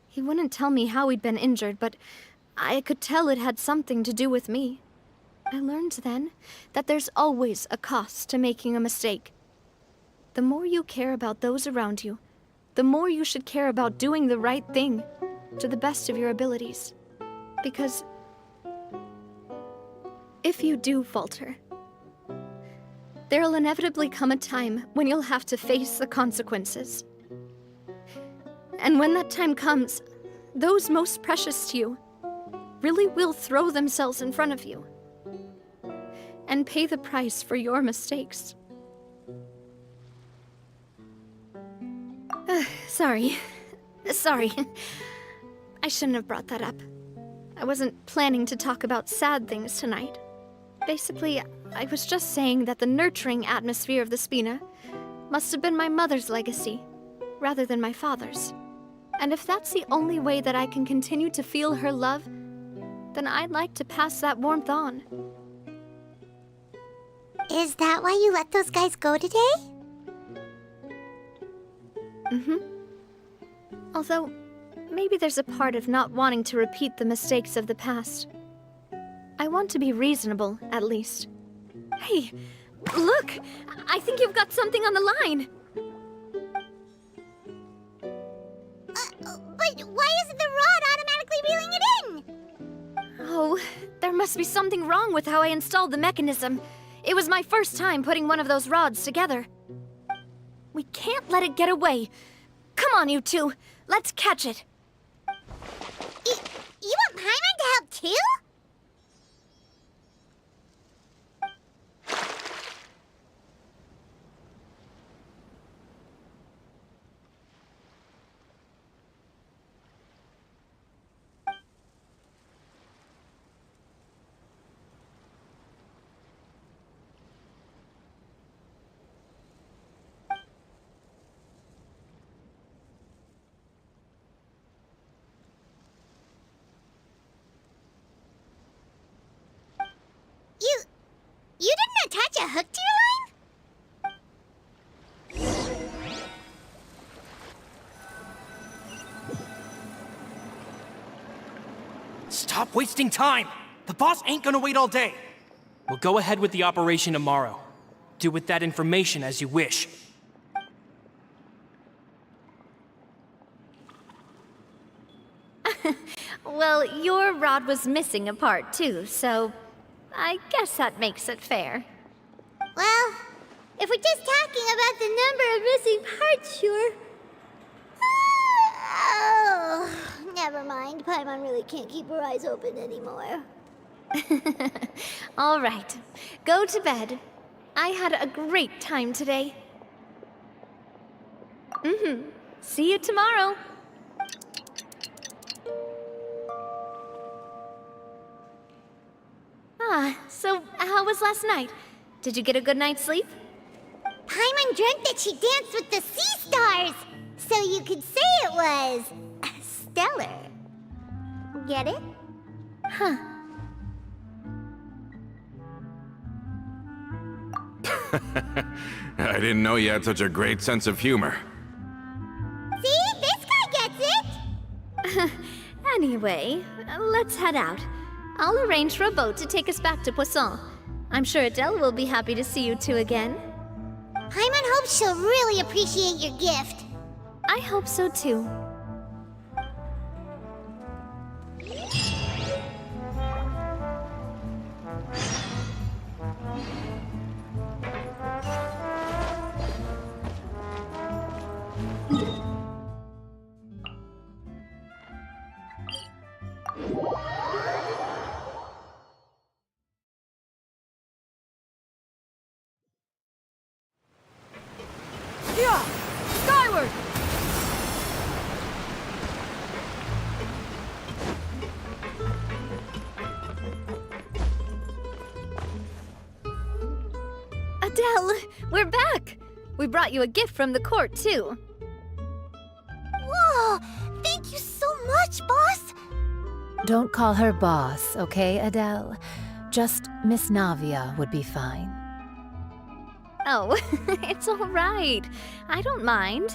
He wouldn't tell me how he'd been injured, but I could tell it had something to do with me. I learned then that there's always a cost to making a mistake. The more you care about those around you, the more you should care about doing the right thing to the best of your abilities. Because if you do falter, there'll inevitably come a time when you'll have to face the consequences. And when that time comes, those most precious to you really will throw themselves in front of you and pay the price for your mistakes. Sorry. I shouldn't have brought that up. I wasn't planning to talk about sad things tonight. Basically, I was just saying that the nurturing atmosphere of the Spina must have been my mother's legacy, rather than my father's. And if that's the only way that I can continue to feel her love, then I'd like to pass that warmth on. Is that why you let those guys go today? Although, maybe there's a part of not wanting to repeat the mistakes of the past. I want to be reasonable, at least. Hey, look! I think you've got something on the line! But why isn't the rod automatically reeling it in? Oh, there must be something wrong with how I installed the mechanism. It was my first time putting one of those rods together. We can't let it get away. Come on, you two. Let's catch it. You want Paimon to help too? You didn't attach a hook to your line? Stop wasting time! The boss ain't gonna wait all day. We'll go ahead with the operation tomorrow. Do with that information as you wish. Well, your rod was missing a part too, so I guess that makes it fair. Well, if we're just talking about the number of missing parts, sure. Oh, never mind. Paimon really can't keep her eyes open anymore. All right, go to bed. I had a great time today. See you tomorrow. So how was last night? Did you get a good night's sleep? Paimon dreamt that she danced with the sea stars, so you could say it was stellar. Get it? Huh. I didn't know you had such a great sense of humor. See? This guy gets it! Anyway, let's head out. I'll arrange for a boat to take us back to Poisson. I'm sure Adele will be happy to see you two again. Paimon hopes she'll really appreciate your gift. I hope so too. Yeah! Skyward! Adele, we're back! We brought you a gift from the court, too. Whoa! Thank you so much, boss! Don't call her boss, okay, Adele? Just Miss Navia would be fine. Oh, it's all right. I don't mind.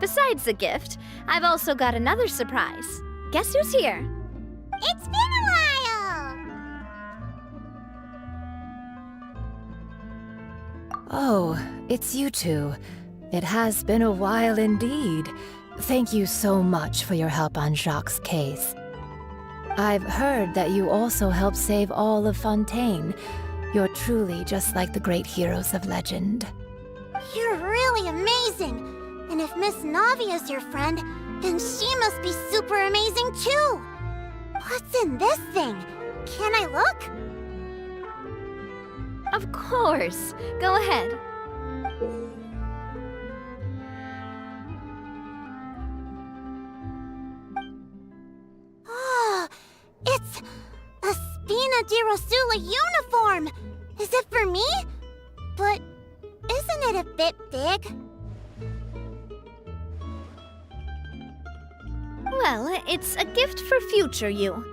Besides the gift, I've also got another surprise. Guess who's here? It's been a while! Oh, it's you two. It has been a while indeed. Thank you so much for your help on Jacques' case. I've heard that you also helped save all of Fontaine. You're truly just like the great heroes of legend. You're really amazing! And if Miss Navia's your friend, then she must be super amazing too! What's in this thing? Can I look? Of course. Go ahead. Oh, it's a Spina di Rosula uniform! Is it for me? But isn't it a bit big? Well, it's a gift for future you.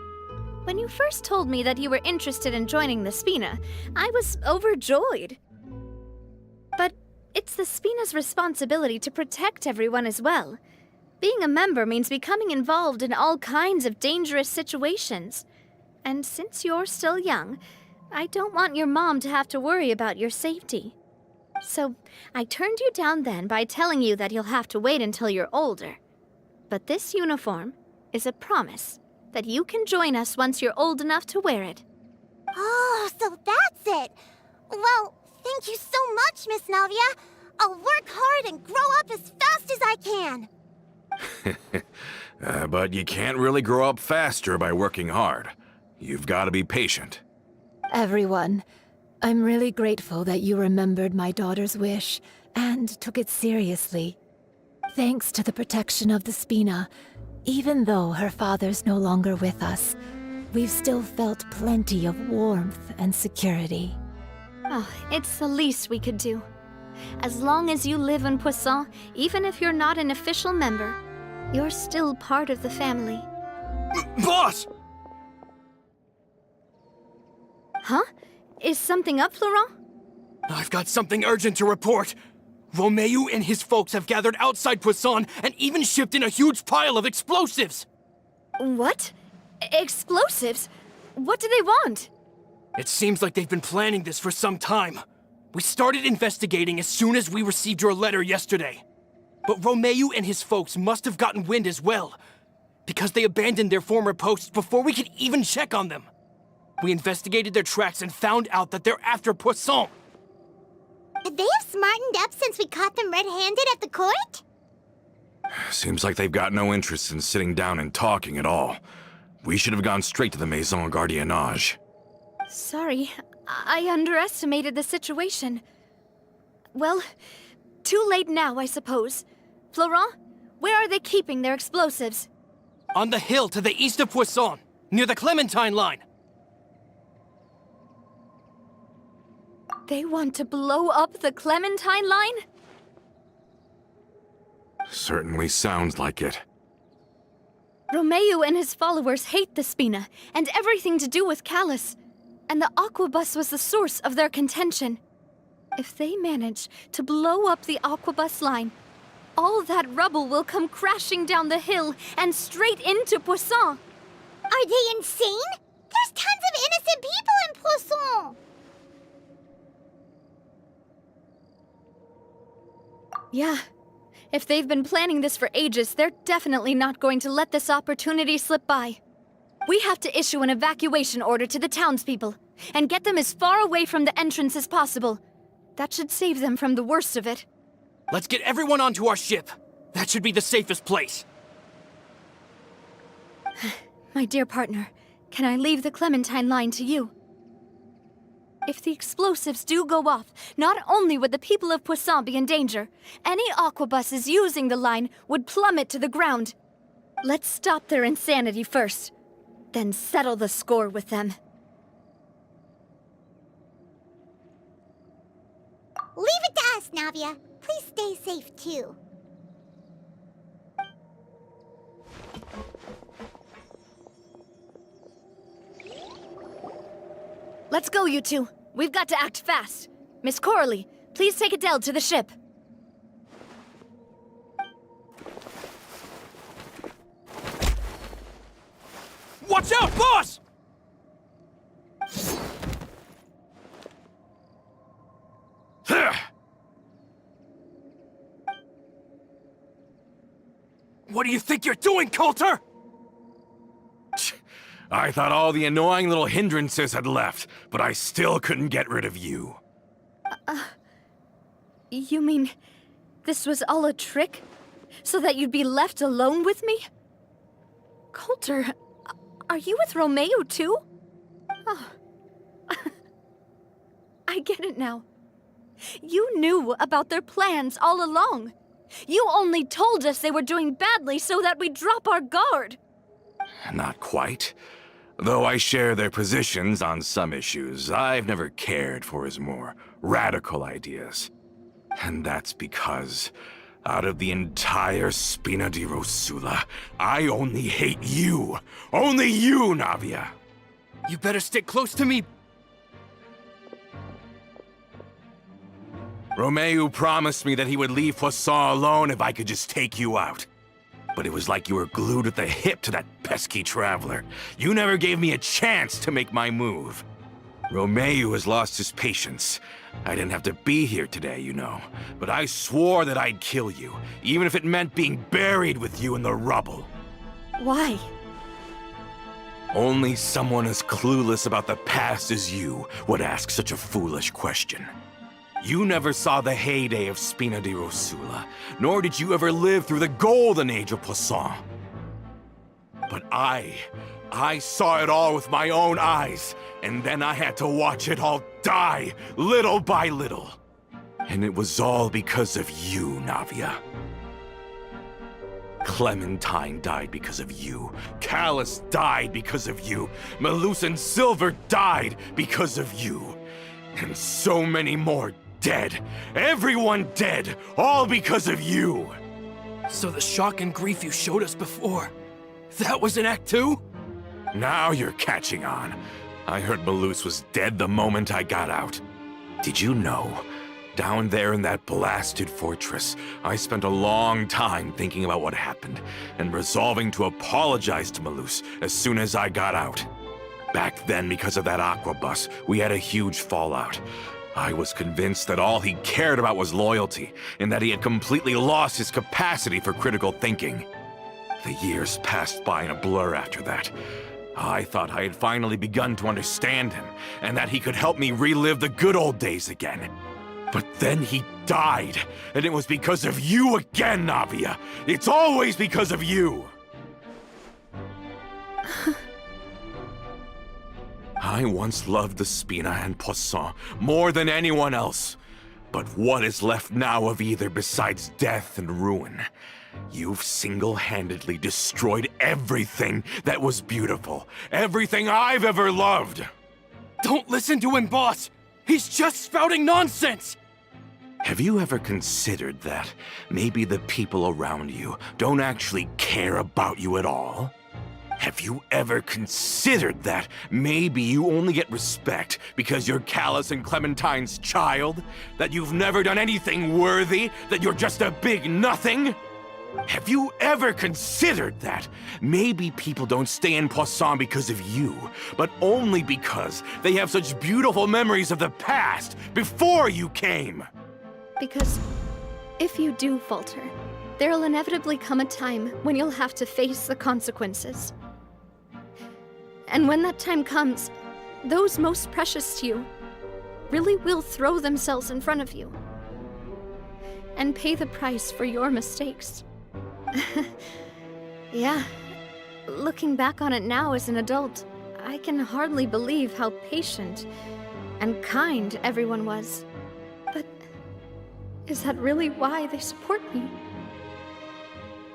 When you first told me that you were interested in joining the Spina, I was overjoyed. But it's the Spina's responsibility to protect everyone as well. Being a member means becoming involved in all kinds of dangerous situations. And since you're still young, I don't want your mom to have to worry about your safety. So I turned you down then by telling you that you'll have to wait until you're older. But this uniform is a promise that you can join us once you're old enough to wear it. Oh, so that's it! Well, thank you so much, Miss Navia! I'll work hard and grow up as fast as I can! But you can't really grow up faster by working hard. You've got to be patient. Everyone, I'm really grateful that you remembered my daughter's wish and took it seriously. Thanks to the protection of the Spina, even though her father's no longer with us, we've still felt plenty of warmth and security. Oh, it's the least we could do. As long as you live in Poisson, even if you're not an official member, you're still part of the family. Boss! Huh? Is something up, Florent? I've got something urgent to report. Romeu and his folks have gathered outside Poisson and even shipped in a huge pile of explosives! What? Explosives? What do they want? It seems like they've been planning this for some time. We started investigating as soon as we received your letter yesterday. But Romeu and his folks must have gotten wind as well, because they abandoned their former posts before we could even check on them. We investigated their tracks and found out that they're after Poisson. They have smartened up since we caught them red-handed at the court? Seems like they've got no interest in sitting down and talking at all. We should have gone straight to the Maison Gardiennage. Sorry, I underestimated the situation. Well, too late now, I suppose. Florent, where are they keeping their explosives? On the hill to the east of Poisson, near the Clementine line. They want to blow up the Clementine line? Certainly sounds like it. Romeu and his followers hate the Spina and everything to do with Callus. And the Aquabus was the source of their contention. If they manage to blow up the Aquabus line, all that rubble will come crashing down the hill and straight into Poisson. Are they insane? There's tons of innocent people in Poisson! Yeah. If they've been planning this for ages, they're definitely not going to let this opportunity slip by. We have to issue an evacuation order to the townspeople, and get them as far away from the entrance as possible. That should save them from the worst of it. Let's get everyone onto our ship. That should be the safest place. My dear partner, can I leave the Clementine line to you? If the explosives do go off, not only would the people of Poisson be in danger, any aquabuses using the line would plummet to the ground. Let's stop their insanity first, then settle the score with them. Leave it to us, Navia. Please stay safe, too. Let's go, you two. We've got to act fast. Miss Coralie, please take Adele to the ship. Watch out, boss! What do you think you're doing, Coulter? I thought all the annoying little hindrances had left, but I still couldn't get rid of you. You mean this was all a trick? So that you'd be left alone with me? Coulter, are you with Romeo too? Oh. I get it now. You knew about their plans all along. You only told us they were doing badly so that we'd drop our guard. Not quite. Though I share their positions on some issues, I've never cared for his more radical ideas. And that's because, out of the entire Spina di Rosula, I only hate you. Only you, Navia. You better stick close to me. Romeo promised me that he would leave Poisson alone if I could just take you out. But it was like you were glued at the hip to that pesky traveler. You never gave me a chance to make my move. Romeo has lost his patience. I didn't have to be here today, you know. But I swore that I'd kill you, even if it meant being buried with you in the rubble. Why? Only someone as clueless about the past as you would ask such a foolish question. You never saw the heyday of Spina di Rosula, nor did you ever live through the golden age of Poisson. But I saw it all with my own eyes, and then I had to watch it all die, little by little. And it was all because of you, Navia. Clementine died because of you. Callus died because of you. Malus and Silver died because of you. And so many more dead. Everyone dead. All because of you. So the shock and grief you showed us before, that was in Act 2? Now you're catching on. I heard Malus was dead the moment I got out. Did you know? Down there in that blasted fortress, I spent a long time thinking about what happened and resolving to apologize to Malus as soon as I got out. Back then, because of that aquabus, we had a huge fallout. I was convinced that all he cared about was loyalty, and that he had completely lost his capacity for critical thinking. The years passed by in a blur after that. I thought I had finally begun to understand him, and that he could help me relive the good old days again. But then he died, and it was because of you again, Navia! It's always because of you! I once loved the Spina and Poisson more than anyone else. But what is left now of either besides death and ruin? You've single-handedly destroyed everything that was beautiful. Everything I've ever loved. Don't listen to him, boss! He's just spouting nonsense! Have you ever considered that maybe the people around you don't actually care about you at all? Have you ever considered that maybe you only get respect because you're Callus and Clementine's child? That you've never done anything worthy? That you're just a big nothing? Have you ever considered that? Maybe people don't stay in Poisson because of you, but only because they have such beautiful memories of the past before you came. Because if you do falter, there'll inevitably come a time when you'll have to face the consequences. And when that time comes, those most precious to you really will throw themselves in front of you and pay the price for your mistakes. Yeah, looking back on it now as an adult, I can hardly believe how patient and kind everyone was. But is that really why they support me?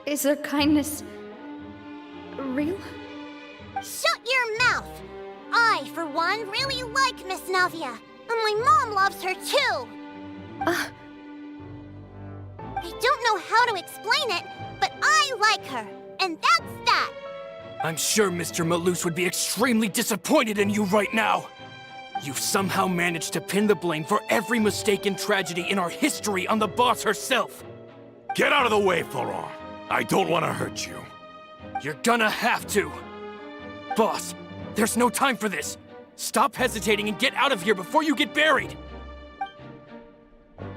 Is their kindness real? Shut your mouth! I, for one, really like Miss Navia, and my mom loves her too! I don't know how to explain it, but I like her, and that's that! I'm sure Mr. Malus would be extremely disappointed in you right now. You've somehow managed to pin the blame for every mistake and tragedy in our history on the boss herself. Get out of the way, Florent. I don't want to hurt you. You're gonna have to. Boss, there's no time for this. Stop hesitating and get out of here before you get buried.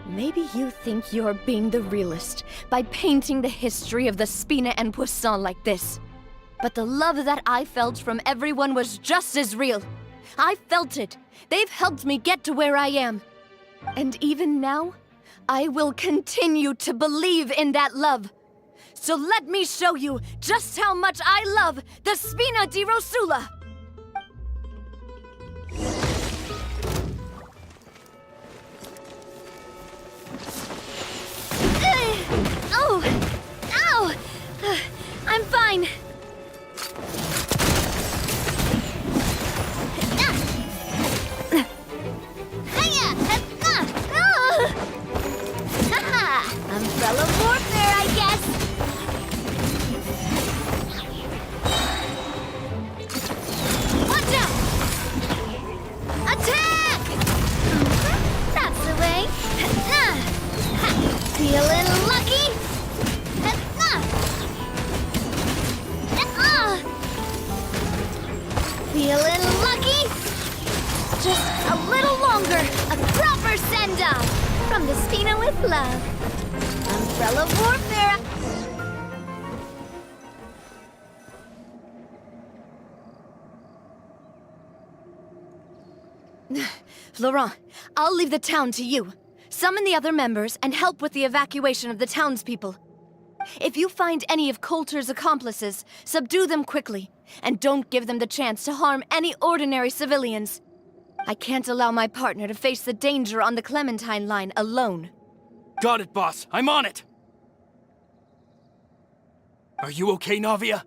Maybe you think you're being the realist by painting the history of the Spina and Poisson like this. But the love that I felt from everyone was just as real. I felt it. They've helped me get to where I am. And even now, I will continue to believe in that love. So let me show you just how much I love the Spina di Rosula! Oh! Ow! I'm fine. Umbrella warfare, I guess. Watch out! Attack! That's the way. Feeling lucky? Feeling lucky? Just a little longer. A proper send-off from the Spina with love. Umbrella warfare. Florent, I'll leave the town to you. Summon the other members and help with the evacuation of the townspeople. If you find any of Coulter's accomplices, subdue them quickly, and don't give them the chance to harm any ordinary civilians. I can't allow my partner to face the danger on the Clementine line alone. Got it, boss. I'm on it. Are you okay, Navia?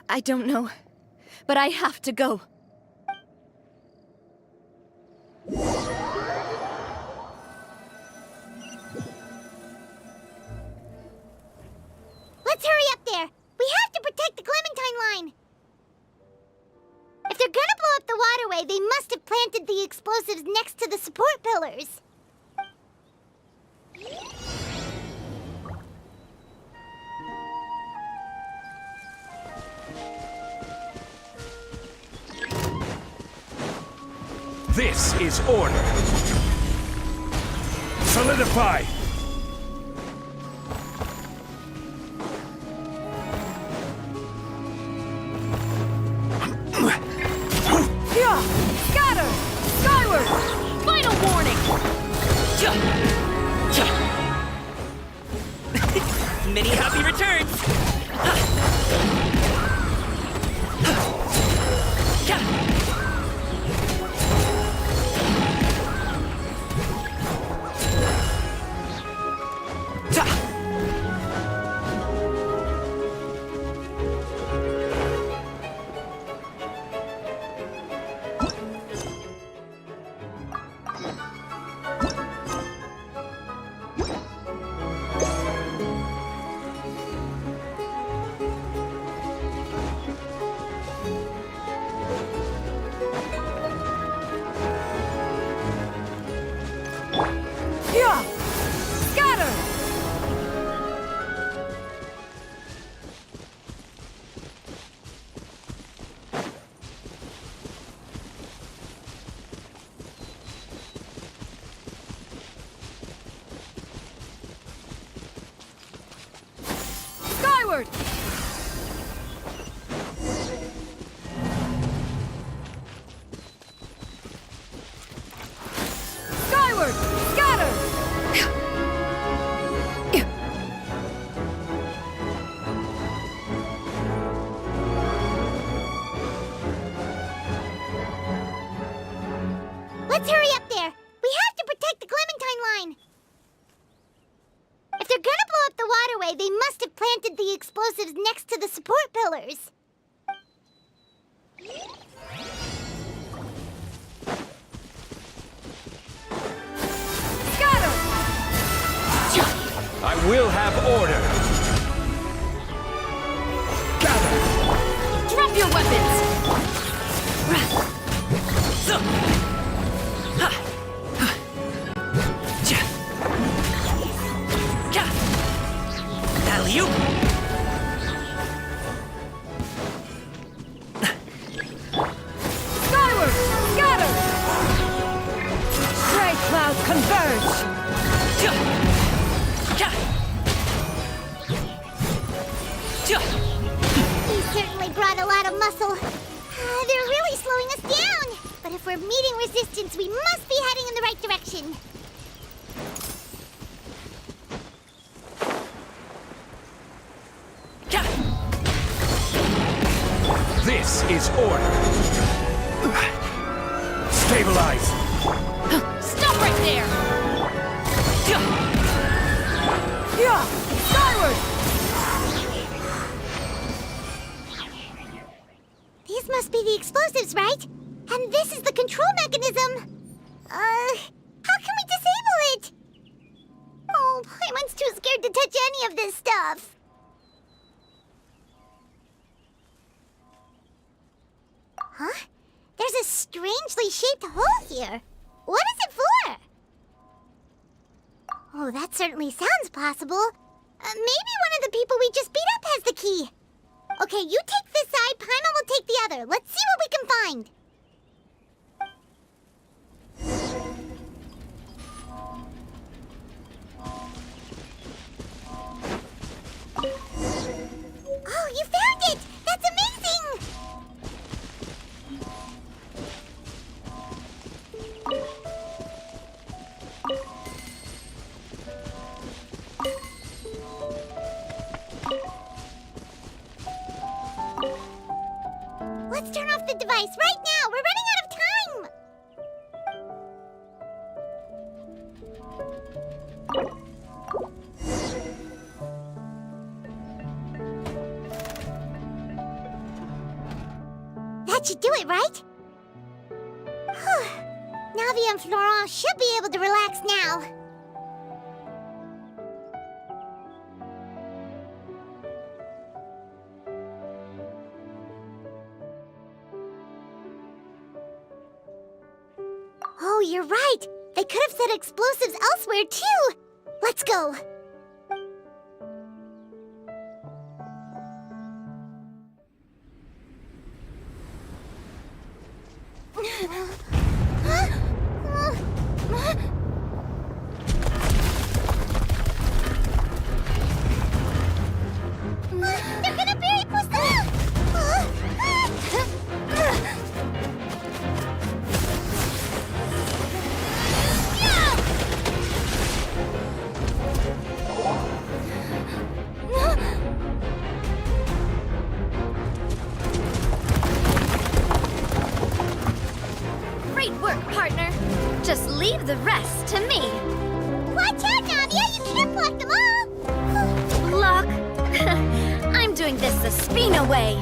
I don't know, but I have to go. Let's hurry up there! We have to protect the Clementine line! If they're gonna blow up the waterway, they must have planted the explosives next to the support pillars. This is order. Solidify! Here! Scatter! Skyward! Final warning! Many happy returns! Skyward! Skyward! Scatter! Let's hurry up there. We have to protect the Clementine line. If they're gonna blow up the waterway, they must have planted the explosives next to the support pillars. Scatter! I will have order. Drop your weapons! Alley-oop! Skyward! Scatter! Stray clouds converge! He certainly brought a lot of muscle. They're really slowing us down. But if we're meeting resistance, we must be heading in the right direction. This is order. Stabilize. Stop right there! Yeah! Skyward! These must be the explosives, right? And this is the control mechanism. How can we disable it? Oh, Paimon's too scared to touch any of this stuff. Huh? There's a strangely shaped hole here. What is it for? Oh, that certainly sounds possible. Maybe one of the people we just beat up has the key. Okay, you take this side, Paimon will take the other. Let's see what we can find. Oh, you found it! That's amazing! Let's turn off the device right now! We're running out of time! That should do it, right? Whew. Navi and Florent should be able to relax now. Oh, you're right. They could have set explosives elsewhere, too. Let's go. They're gonna bury Poisson! Great work, partner. Just leave the rest to me. Watch out, Navia! You can't block them all! Block. I'm doing this the Spina way.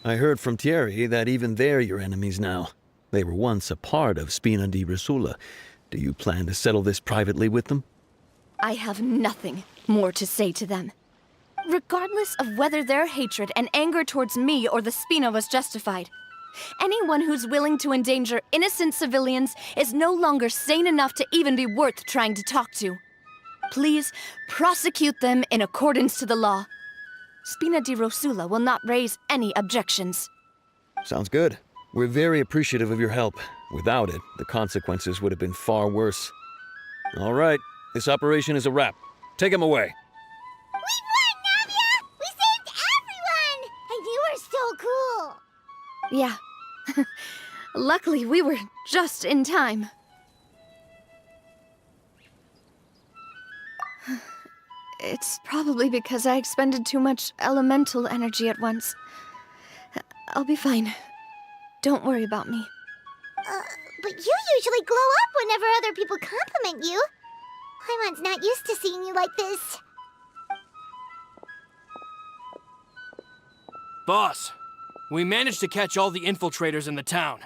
I heard from Thierry that even they're your enemies now. They were once a part of Spina di Rosula. Do you plan to settle this privately with them? I have nothing more to say to them. Regardless of whether their hatred and anger towards me or the Spina was justified, anyone who's willing to endanger innocent civilians is no longer sane enough to even be worth trying to talk to. Please prosecute them in accordance to the law. Spina di Rosula will not raise any objections. Sounds good. We're very appreciative of your help. Without it, the consequences would have been far worse. All right, this operation is a wrap. Take him away. We won, Navia! We saved everyone! And you were so cool! Yeah. Luckily, we were just in time. It's probably because I expended too much elemental energy at once. I'll be fine. Don't worry about me. But you usually glow up whenever other people compliment you. Paimon's not used to seeing you like this. Boss, we managed to catch all the infiltrators in the town.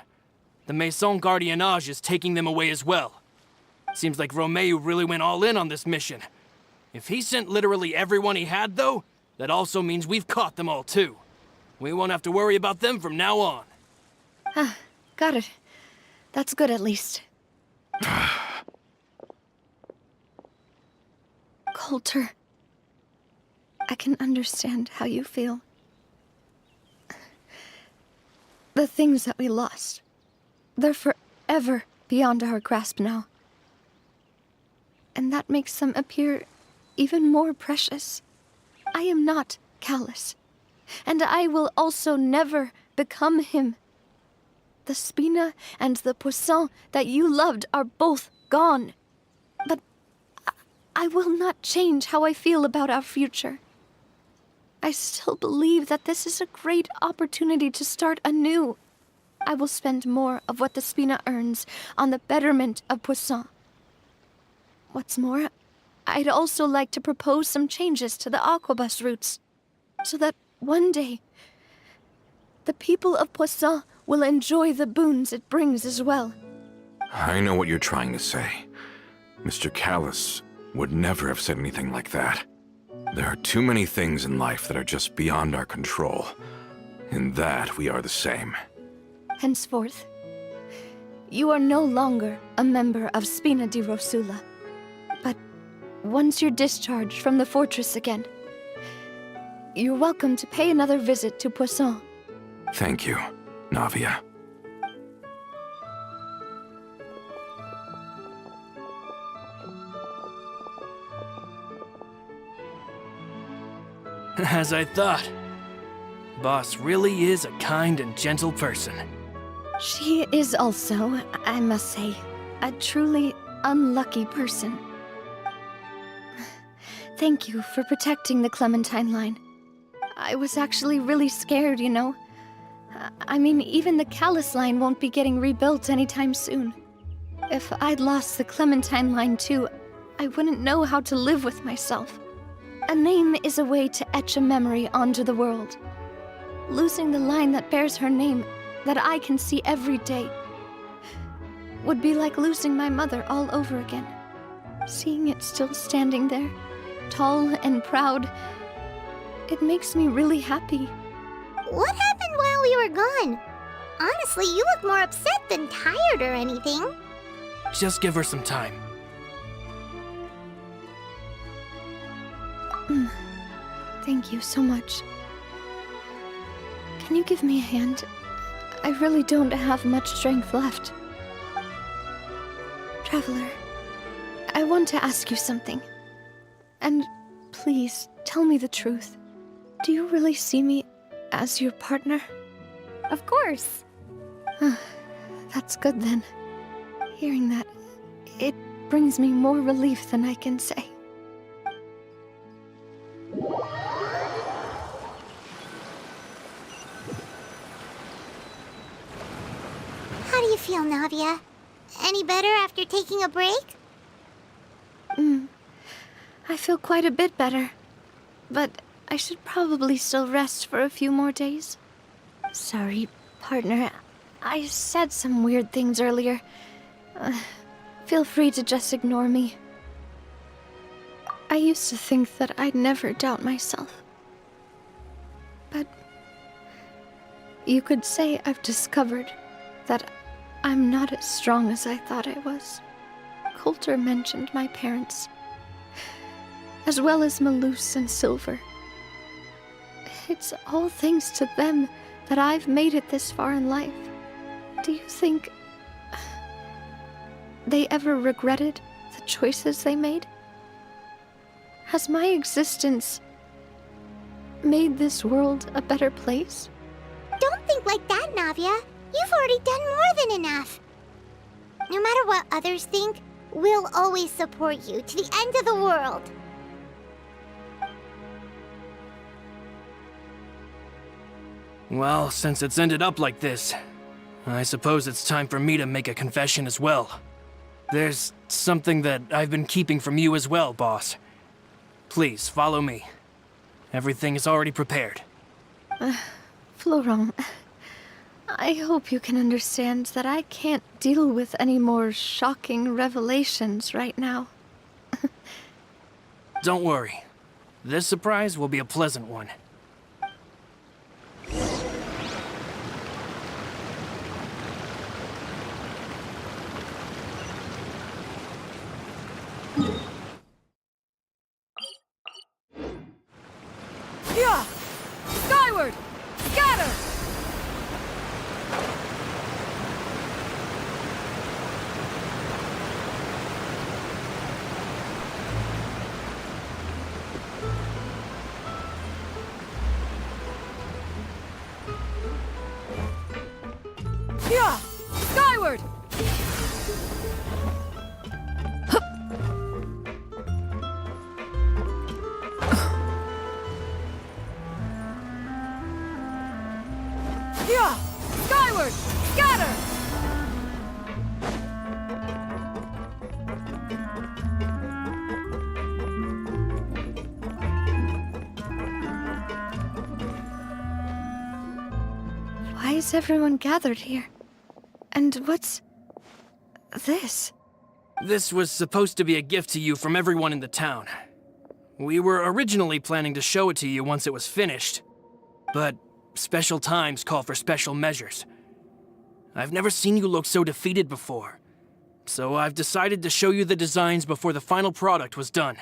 The Maison Gardiennage is taking them away as well. Seems like Romeu really went all in on this mission. If he sent literally everyone he had, though, that also means we've caught them all, too. We won't have to worry about them from now on. Got it. That's good, at least. Coulter, I can understand how you feel. The things that we lost, they're forever beyond our grasp now. And that makes them appear even more precious. I am not callous, and I will also never become him. The Spina and the Poisson that you loved are both gone. But I will not change how I feel about our future. I still believe that this is a great opportunity to start anew. I will spend more of what the Spina earns on the betterment of Poisson. What's more, I'd also like to propose some changes to the Aquabus routes, so that one day, the people of Poisson will enjoy the boons it brings as well. I know what you're trying to say. Mr. Callus would never have said anything like that. There are too many things in life that are just beyond our control. In that, we are the same. Henceforth, you are no longer a member of Spina di Rosula. But once you're discharged from the fortress again, you're welcome to pay another visit to Poisson. Thank you, Navia. As I thought. Boss really is a kind and gentle person. She is also, I must say, a truly unlucky person. Thank you for protecting the Clementine line. I was actually really scared, you know. I mean, even the Callus line won't be getting rebuilt anytime soon. If I'd lost the Clementine line too, I wouldn't know how to live with myself. A name is a way to etch a memory onto the world. Losing the line that bears her name, that I can see every day, would be like losing my mother all over again. Seeing it still standing there, tall and proud, it makes me really happy. What happened while we were gone? Honestly, you look more upset than tired or anything. Just give her some time. Thank you so much. Can you give me a hand? I really don't have much strength left. Traveler, I want to ask you something. And please, tell me the truth. Do you really see me as your partner? Of course. That's good then. Hearing that, it brings me more relief than I can say. How do you feel, Navia? Any better after taking a break? I feel quite a bit better. But I should probably still rest for a few more days. Sorry, partner. I said some weird things earlier. Feel free to just ignore me. I used to think that I'd never doubt myself. But you could say I've discovered that I'm not as strong as I thought I was. Coulter mentioned my parents, as well as Malus and Silver. It's all thanks to them that I've made it this far in life. Do you think they ever regretted the choices they made? Has my existence made this world a better place? Don't think like that, Navia. You've already done more than enough. No matter what others think, we'll always support you to the end of the world. Well, since it's ended up like this, I suppose it's time for me to make a confession as well. There's something that I've been keeping from you as well, boss. Please, follow me. Everything is already prepared. Florent, I hope you can understand that I can't deal with any more shocking revelations right now. Don't worry. This surprise will be a pleasant one. Yeah! Skyward! Scatter! Yeah! Skyward! Yeah! Skyward! Scatter! Why is everyone gathered here? And what's this? This was supposed to be a gift to you from everyone in the town. We were originally planning to show it to you once it was finished, but special times call for special measures. I've never seen you look so defeated before, so I've decided to show you the designs before the final product was done.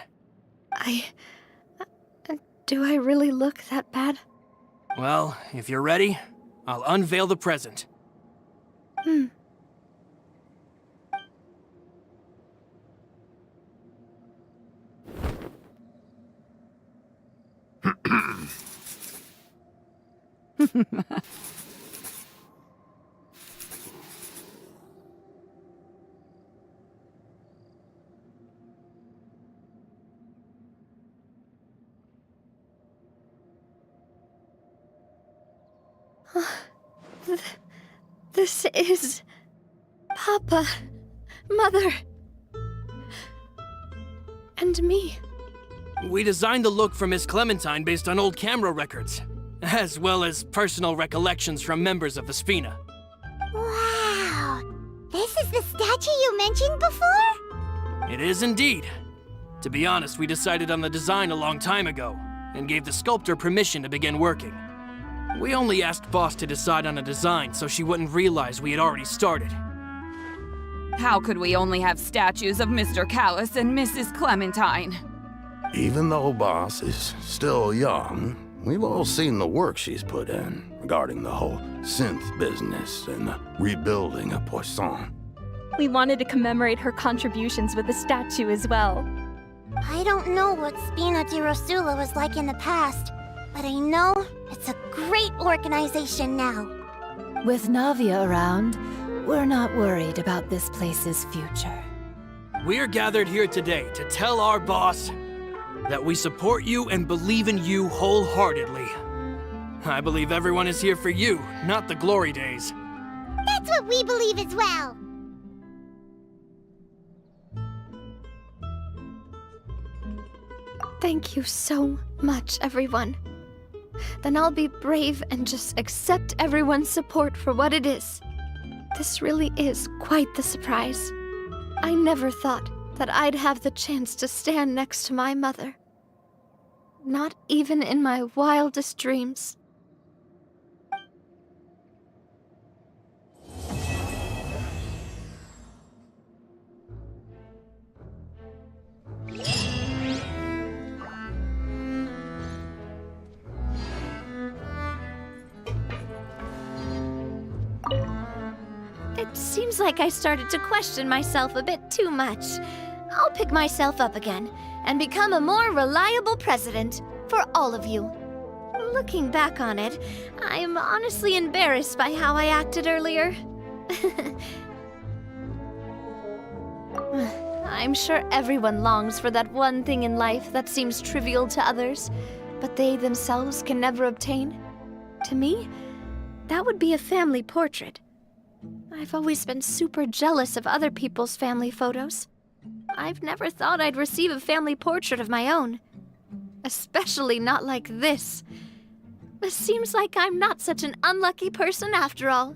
Do I really look that bad? Well, if you're ready, I'll unveil the present. This is... Papa, Mother, and me. We designed the look for Miss Clementine based on old camera records, as well as personal recollections from members of the Spina. Wow! This is the statue you mentioned before? It is indeed. To be honest, we decided on the design a long time ago, and gave the sculptor permission to begin working. We only asked Boss to decide on a design so she wouldn't realize we had already started. How could we only have statues of Mr. Callis and Mrs. Clementine? Even though Boss is still young, we've all seen the work she's put in regarding the whole synth business and the rebuilding of Poisson. We wanted to commemorate her contributions with a statue as well. I don't know what Spina di Rosula was like in the past, but I know it's a great organization now. With Navia around, we're not worried about this place's future. We're gathered here today to tell our boss that we support you and believe in you wholeheartedly. I believe everyone is here for you, not the glory days. That's what we believe as well. Thank you so much, everyone. then I'll be brave and just accept everyone's support for what it is. This really is quite the surprise. I never thought that I'd have the chance to stand next to my mother. Not even in my wildest dreams. It seems like I started to question myself a bit too much. I'll pick myself up again and become a more reliable president for all of you. Looking back on it, I'm honestly embarrassed by how I acted earlier. I'm sure everyone longs for that one thing in life that seems trivial to others, but they themselves can never obtain. To me, that would be a family portrait. I've always been super jealous of other people's family photos. I've never thought I'd receive a family portrait of my own. Especially not like this. It seems like I'm not such an unlucky person after all.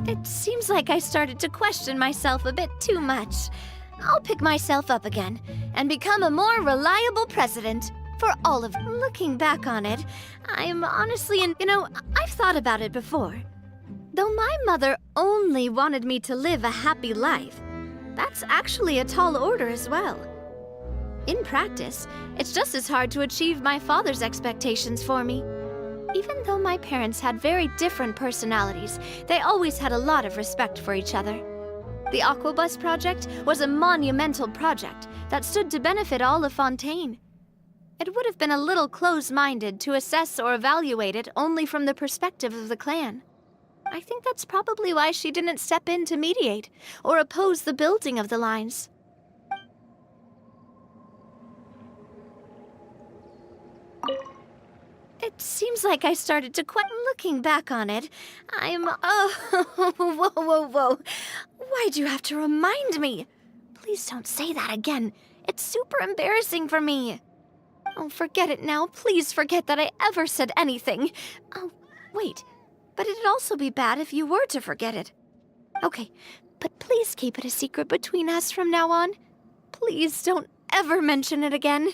It seems like I started to question myself a bit too much. I'll pick myself up again and become a more reliable president for all of... Looking back on it, I'm honestly I've thought about it before. Though my mother only wanted me to live a happy life, that's actually a tall order as well. In practice, it's just as hard to achieve my father's expectations for me. Even though my parents had very different personalities, they always had a lot of respect for each other. The Aquabus project was a monumental project that stood to benefit all of Fontaine. It would have been a little close-minded to assess or evaluate it only from the perspective of the clan. I think that's probably why she didn't step in to mediate or oppose the building of the lines. It seems like I started to looking back on it, whoa. Why'd you have to remind me? Please don't say that again. It's super embarrassing for me. Oh, forget it now. Please forget that I ever said anything. Oh, wait. But it'd also be bad if you were to forget it. Okay, but please keep it a secret between us from now on. Please don't ever mention it again.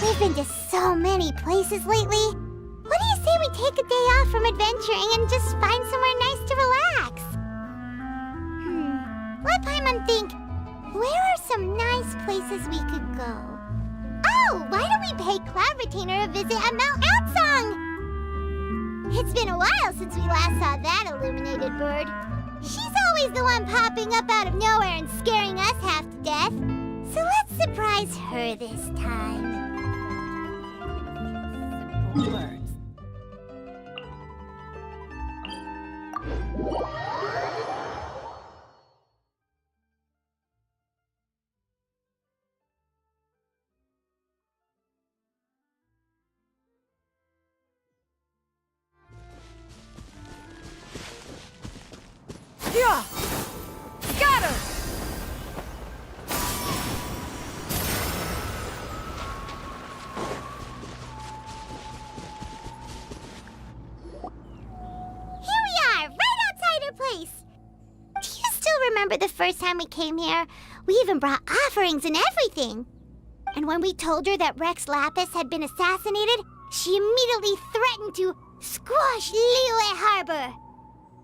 We've been to so many places lately. What do you say we take a day off from adventuring and just find somewhere nice to relax? Let Paimon think. Where are some nice places we could go? Oh, why don't we pay Cloud Retainer a visit at Mount Outsong? It's been a while since we last saw that illuminated bird. She's always the one popping up out of nowhere and scaring us half to death. So let's surprise her this time. Words. Yeah! Scatter! Place. Do you still remember the first time we came here? We even brought offerings and everything. And when we told her that Rex Lapis had been assassinated, she immediately threatened to squash Liyue Harbor.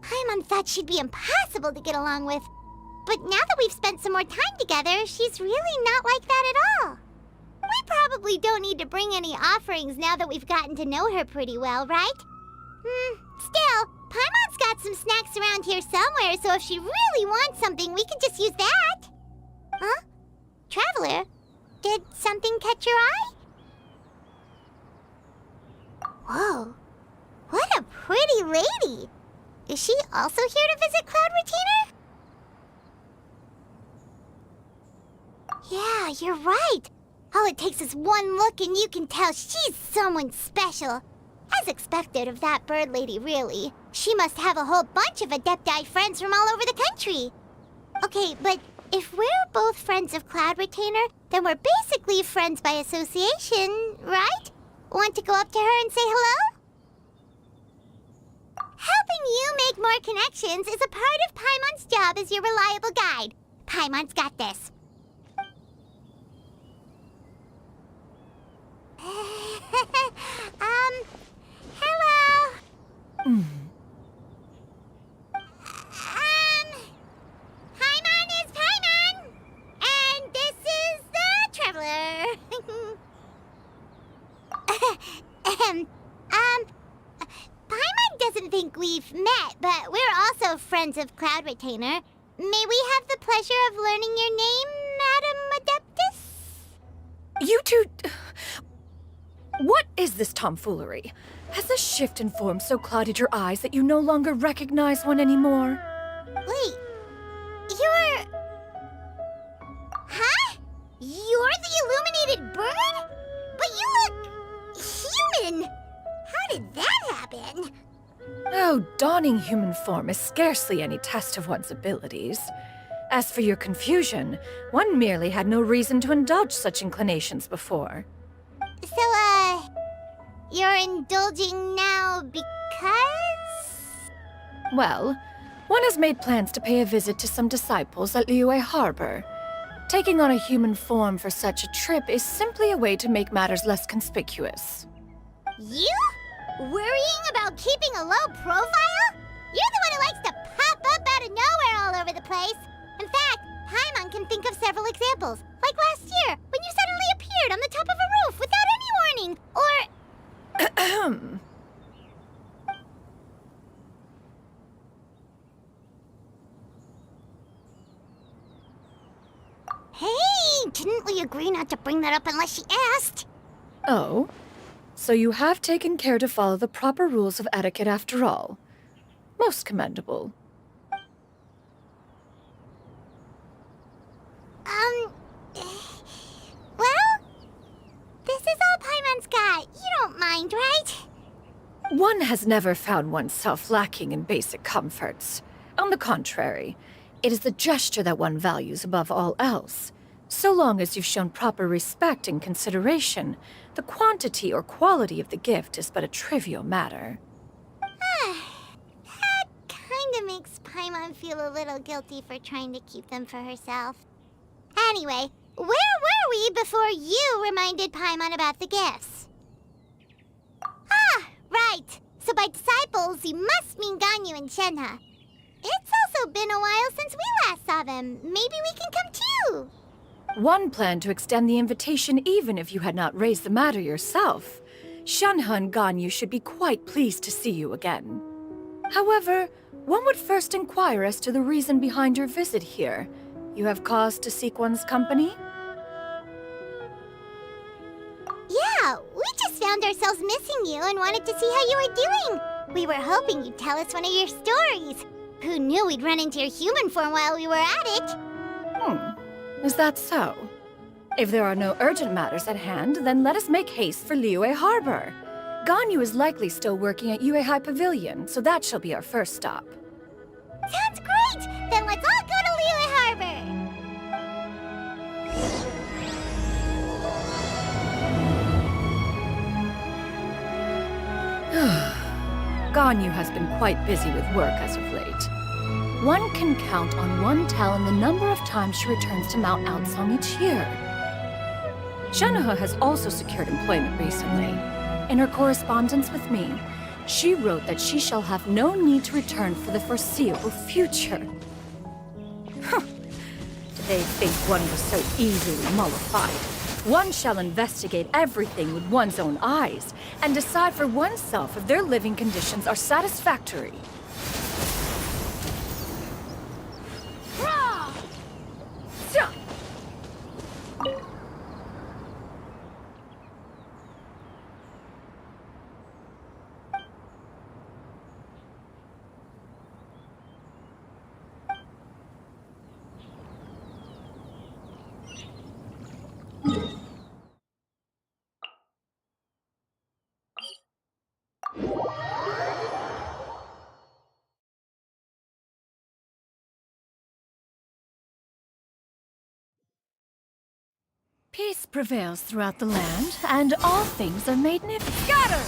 Paimon thought she'd be impossible to get along with. But now that we've spent some more time together, she's really not like that at all. We probably don't need to bring any offerings now that we've gotten to know her pretty well, right? Still, Paimon's got some snacks around here somewhere, so if she really wants something, we can just use that. Huh? Traveler, did something catch your eye? Whoa, what a pretty lady. Is she also here to visit Cloud Retainer? Yeah, you're right. All it takes is one look and you can tell she's someone special. As expected of that bird lady, really. She must have a whole bunch of Adepti friends from all over the country. Okay, but if we're both friends of Cloud Retainer, then we're basically friends by association, right? Want to go up to her and say hello? Helping you make more connections is a part of Paimon's job as your reliable guide. Paimon's got this. Hello. Paimon is Paimon, and this is the Traveler. Paimon doesn't think we've met, but we're also friends of Cloud Retainer. May we have the pleasure of learning your name, Madam Adeptus? You two... What is this tomfoolery? Has a shift in form so clouded your eyes that you no longer recognize one anymore? Wait, you're... Huh? You're the illuminated bird? But you look... human! How did that happen? Oh, donning human form is scarcely any test of one's abilities. As for your confusion, one merely had no reason to indulge such inclinations before. So, you're indulging now because... Well, one has made plans to pay a visit to some disciples at Liyue Harbor. Taking on a human form for such a trip is simply a way to make matters less conspicuous. You? Worrying about keeping a low profile? You're the one who likes to pop up out of nowhere all over the place. In fact, Paimon can think of several examples. Like last year, when you suddenly appeared on the top of a roof without any warning. Or... Hey, didn't we agree not to bring that up unless she asked? Oh? So you have taken care to follow the proper rules of etiquette after all. Most commendable. Well, this is all Paimon's got. You don't mind, right? One has never found oneself lacking in basic comforts. On the contrary, it is the gesture that one values above all else. So long as you've shown proper respect and consideration, the quantity or quality of the gift is but a trivial matter. That kinda makes Paimon feel a little guilty for trying to keep them for herself. Anyway, where were we before you reminded Paimon about the gifts? Ah, right. So by disciples, you must mean Ganyu and Shenhe. It's also been a while since we last saw them. Maybe we can come too. One planned to extend the invitation even if you had not raised the matter yourself. Shenhe and Ganyu should be quite pleased to see you again. However, one would first inquire as to the reason behind your visit here. You have cause to seek one's company? Yeah, we just found ourselves missing you and wanted to see how you were doing. We were hoping you'd tell us one of your stories. Who knew we'd run into your human form while we were at it? Is that so? If there are no urgent matters at hand, then let us make haste for Liyue Harbor. Ganyu is likely still working at Yuehai Pavilion, so that shall be our first stop. Sounds great! Then let's all go to Liyue Harbor! Ganyu has been quite busy with work as of late. One can count on one talon the number of times she returns to Mount Outsong each year. Shenhe has also secured employment recently. In her correspondence with me, she wrote that she shall have no need to return for the foreseeable future. Did they think one was so easily mollified? One shall investigate everything with one's own eyes and decide for oneself if their living conditions are satisfactory. Peace prevails throughout the land, and all things are made new. Got her!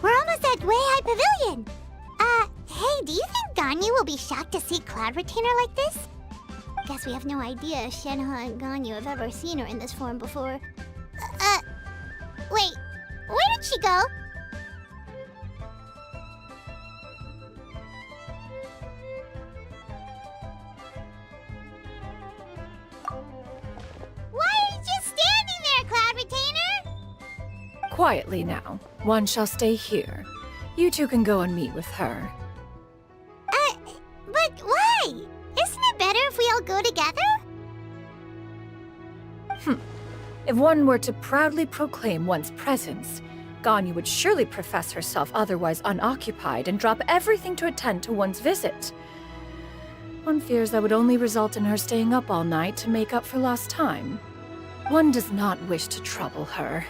We're almost at Way High Pavilion. Hey, do you think Ganyu will be shocked to see Cloud Retainer like this? Guess we have no idea if Shenhe and Ganyu have ever seen her in this form before. Wait, where did she go? Why are you just standing there, Cloud Retainer? Quietly now. One shall stay here. You two can go and meet with her. But why? Isn't it better if we all go together? If one were to proudly proclaim one's presence, Ganyu would surely profess herself otherwise unoccupied and drop everything to attend to one's visit. One fears that would only result in her staying up all night to make up for lost time. One does not wish to trouble her.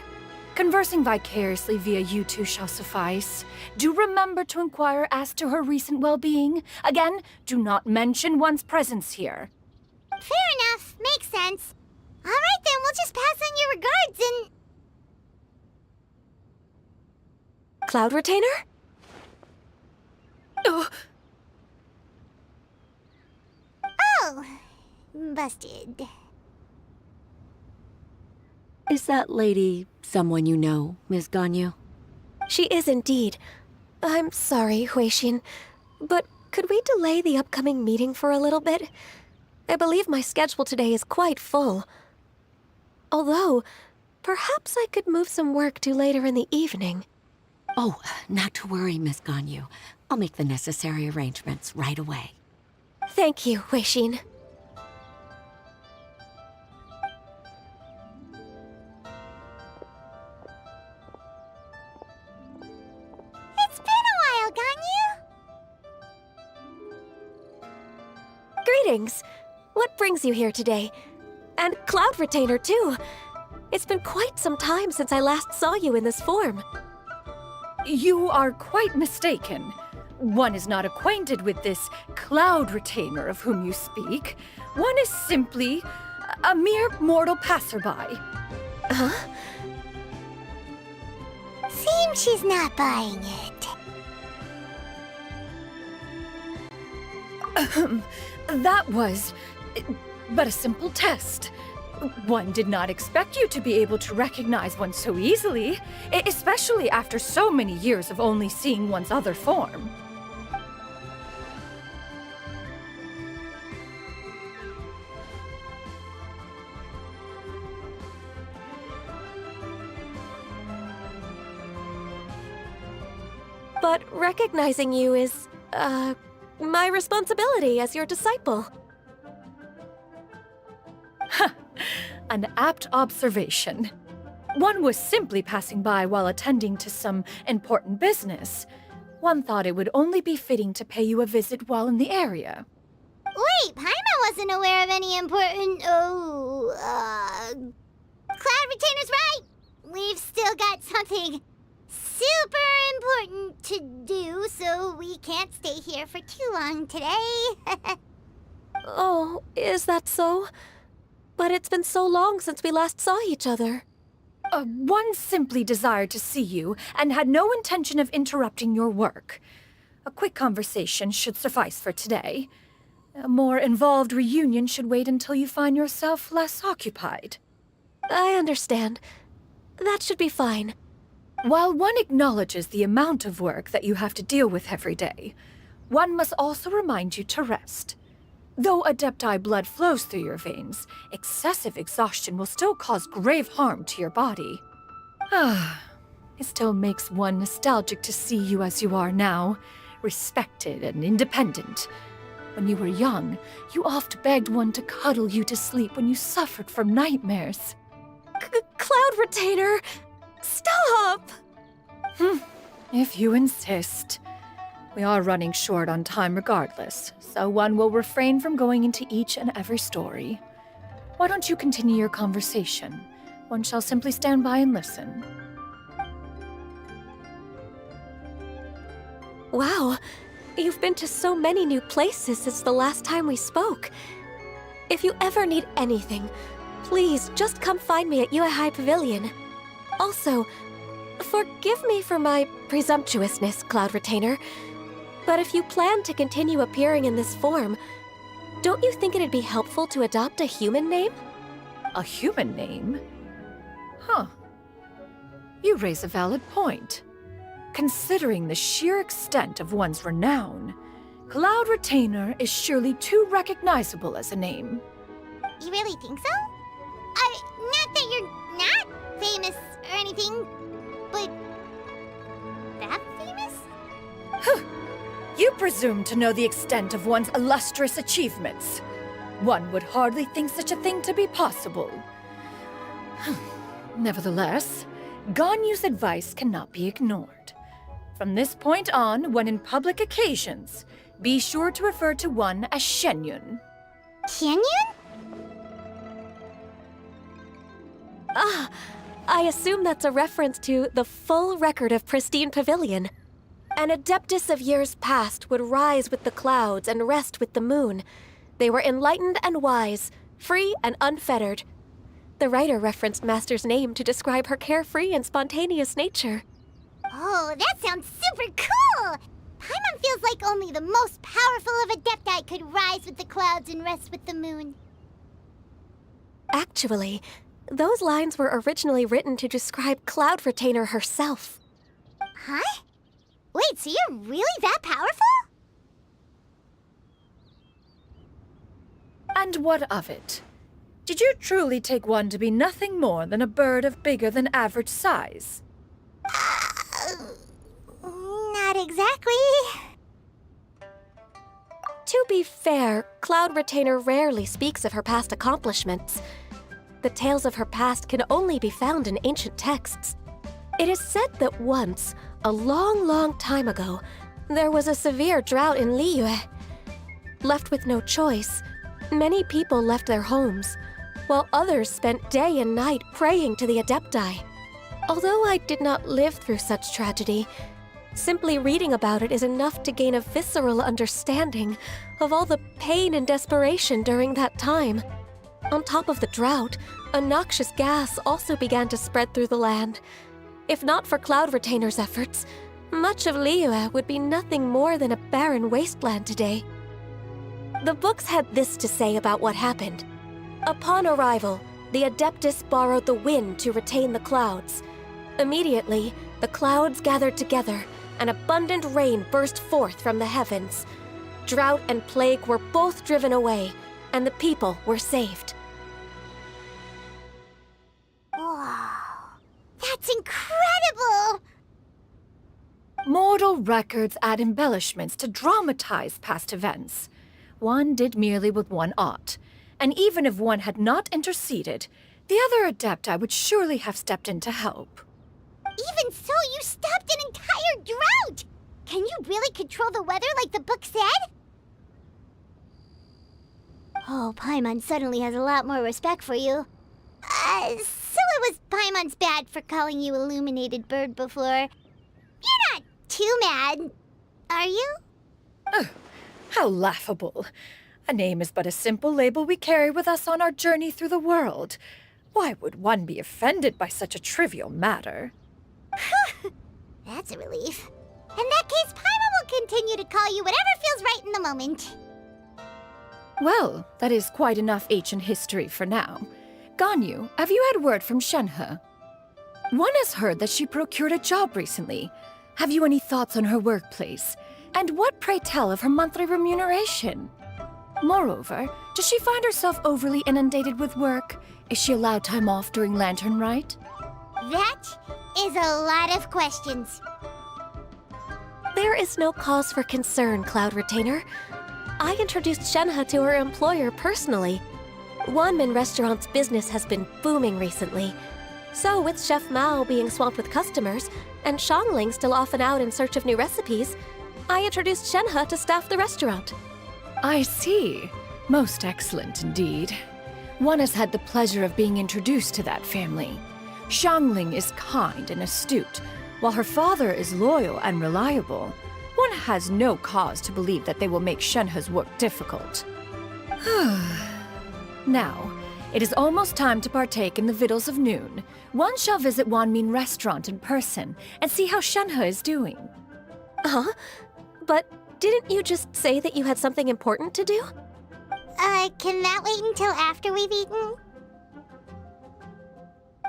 Conversing vicariously via you two shall suffice. Do remember to inquire as to her recent well-being. Again, do not mention one's presence here. Fair enough. Makes sense. All right, then. We'll just pass on your regards and... Cloud Retainer? Oh, busted. Is that lady someone you know, Miss Ganyu? She is indeed. I'm sorry, Huixin, but could we delay the upcoming meeting for a little bit? I believe my schedule today is quite full. Although, perhaps I could move some work to later in the evening. Oh, not to worry, Miss Ganyu. I'll make the necessary arrangements right away. Thank you, Huixin. It's been a while, Ganyu. Greetings. What brings you here today? And Cloud Retainer, too. It's been quite some time since I last saw you in this form. You are quite mistaken. One is not acquainted with this Cloud Retainer of whom you speak. One is simply a mere mortal passerby. Huh? Seems she's not buying it. That was but a simple test. One did not expect you to be able to recognize one so easily, especially after so many years of only seeing one's other form. But recognizing you is, my responsibility as your disciple. An apt observation. One was simply passing by while attending to some important business. One thought it would only be fitting to pay you a visit while in the area. Wait, Paimon wasn't aware of any important... Cloud Retainer's right! We've still got something super important to do, so we can't stay here for too long today. Oh, is that so? But it's been so long since we last saw each other. One simply desired to see you and had no intention of interrupting your work. A quick conversation should suffice for today. A more involved reunion should wait until you find yourself less occupied. I understand. That should be fine. While one acknowledges the amount of work that you have to deal with every day, one must also remind you to rest. Though Adepti blood flows through your veins, excessive exhaustion will still cause grave harm to your body. It still makes one nostalgic to see you as you are now, respected and independent. When you were young, you oft begged one to cuddle you to sleep when you suffered from nightmares. Cloud Retainer! Stop! If you insist. We are running short on time regardless, so one will refrain from going into each and every story. Why don't you continue your conversation? One shall simply stand by and listen. Wow, you've been to so many new places since the last time we spoke. If you ever need anything, please just come find me at Uehai Pavilion. Also, forgive me for my presumptuousness, Cloud Retainer, but if you plan to continue appearing in this form, don't you think it'd be helpful to adopt a human name? A human name? Huh. You raise a valid point. Considering the sheer extent of one's renown, Cloud Retainer is surely too recognizable as a name. You really think so? Not that you're not famous or anything, but that famous? You presume to know the extent of one's illustrious achievements. One would hardly think such a thing to be possible. Nevertheless, Ganyu's advice cannot be ignored. From this point on, when in public occasions, be sure to refer to one as Shenyun. Shenyun? Ah, I assume that's a reference to the full record of Pristine Pavilion. An adeptus of years past would rise with the clouds and rest with the moon. They were enlightened and wise, free and unfettered. The writer referenced Master's name to describe her carefree and spontaneous nature. Oh, that sounds super cool! Paimon feels like only the most powerful of Adepti could rise with the clouds and rest with the moon. Actually, those lines were originally written to describe Cloud Retainer herself. Huh? Wait, so you're really that powerful? And what of it? Did you truly take one to be nothing more than a bird of bigger than average size? Not exactly. To be fair, Cloud Retainer rarely speaks of her past accomplishments. The tales of her past can only be found in ancient texts. It is said that once, a long, long time ago, there was a severe drought in Liyue. Left with no choice, many people left their homes, while others spent day and night praying to the Adepti. Although I did not live through such tragedy, simply reading about it is enough to gain a visceral understanding of all the pain and desperation during that time. On top of the drought, a noxious gas also began to spread through the land. If not for Cloud Retainer's efforts, much of Liyue would be nothing more than a barren wasteland today. The books had this to say about what happened. Upon arrival, the Adeptus borrowed the wind to retain the clouds. Immediately, the clouds gathered together, and abundant rain burst forth from the heavens. Drought and plague were both driven away, and the people were saved. Wow, that's incredible! Mortal records add embellishments to dramatize past events. One did merely what one ought, and even if one had not interceded, the other Adepti would surely have stepped in to help. Even so, you stopped an entire drought! Can you really control the weather like the book said? Oh, Paimon suddenly has a lot more respect for you. So it was Paimon's bad for calling you Illuminated Bird before. You're not too mad, are you? How laughable. A name is but a simple label we carry with us on our journey through the world. Why would one be offended by such a trivial matter? That's a relief. In that case, Paimon will continue to call you whatever feels right in the moment. Well, that is quite enough ancient history for now. Ganyu, have you had word from Shenhe? One has heard that she procured a job recently. Have you any thoughts on her workplace? And what, pray tell, of her monthly remuneration? Moreover, does she find herself overly inundated with work? Is she allowed time off during Lantern Rite? That is a lot of questions. There is no cause for concern, Cloud Retainer. I introduced Shenhe to her employer personally. Wanmin Restaurant's business has been booming recently. So with Chef Mao being swamped with customers, and Shangling still off and out in search of new recipes, I introduced Shenhe to staff the restaurant. I see. Most excellent indeed. One has had the pleasure of being introduced to that family. Shangling is kind and astute, while her father is loyal and reliable. One has no cause to believe that they will make Shenhe's work difficult. Now, it is almost time to partake in the victuals of noon. One shall visit Wanmin Restaurant in person and see how Shenhe is doing. Huh? But didn't you just say that you had something important to do? Can that wait until after we've eaten?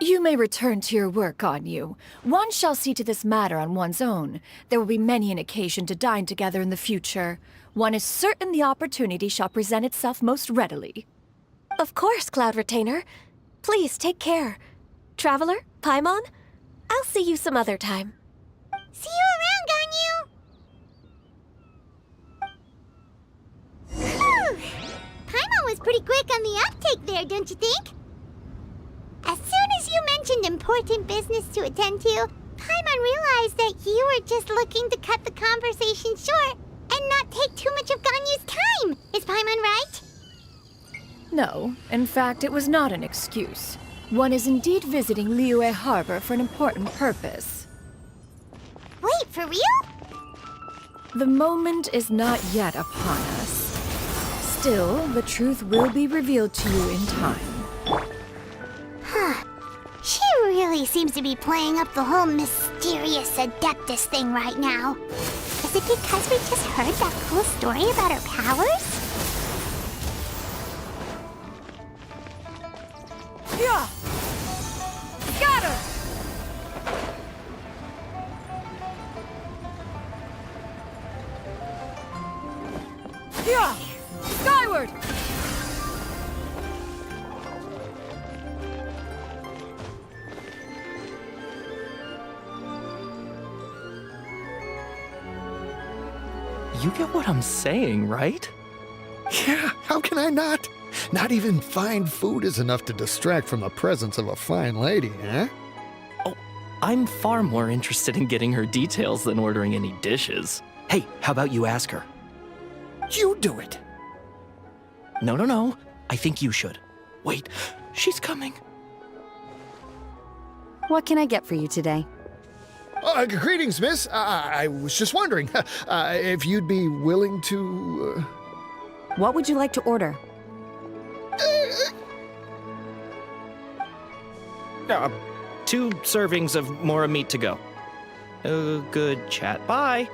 You may return to your work, Ganyu. One shall see to this matter on one's own. There will be many an occasion to dine together in the future. One is certain the opportunity shall present itself most readily. Of course, Cloud Retainer. Please take care. Traveler, Paimon, I'll see you some other time. See you around, Ganyu! Whew. Paimon was pretty quick on the uptake there, don't you think? As soon as you mentioned important business to attend to, Paimon realized that you were just looking to cut the conversation short and not take too much of Ganyu's time. Is Paimon right? No, in fact, it was not an excuse. One is indeed visiting Liyue Harbor for an important purpose. Wait, for real? The moment is not yet upon us. Still, the truth will be revealed to you in time. Huh. She really seems to be playing up the whole mysterious Adeptus thing right now. Is it because we just heard that cool story about her powers? Yeah! Got her! Yeah! Skyward! You get what I'm saying, right? Yeah, how can I not? Not even fine food is enough to distract from the presence of a fine lady, eh? Oh, I'm far more interested in getting her details than ordering any dishes. Hey, how about you ask her? You do it! No. I think you should. Wait, she's coming. What can I get for you today? Greetings, miss. I was just wondering if you'd be willing to... What would you like to order? 2 servings of Mora meat to go. Good chat. Bye.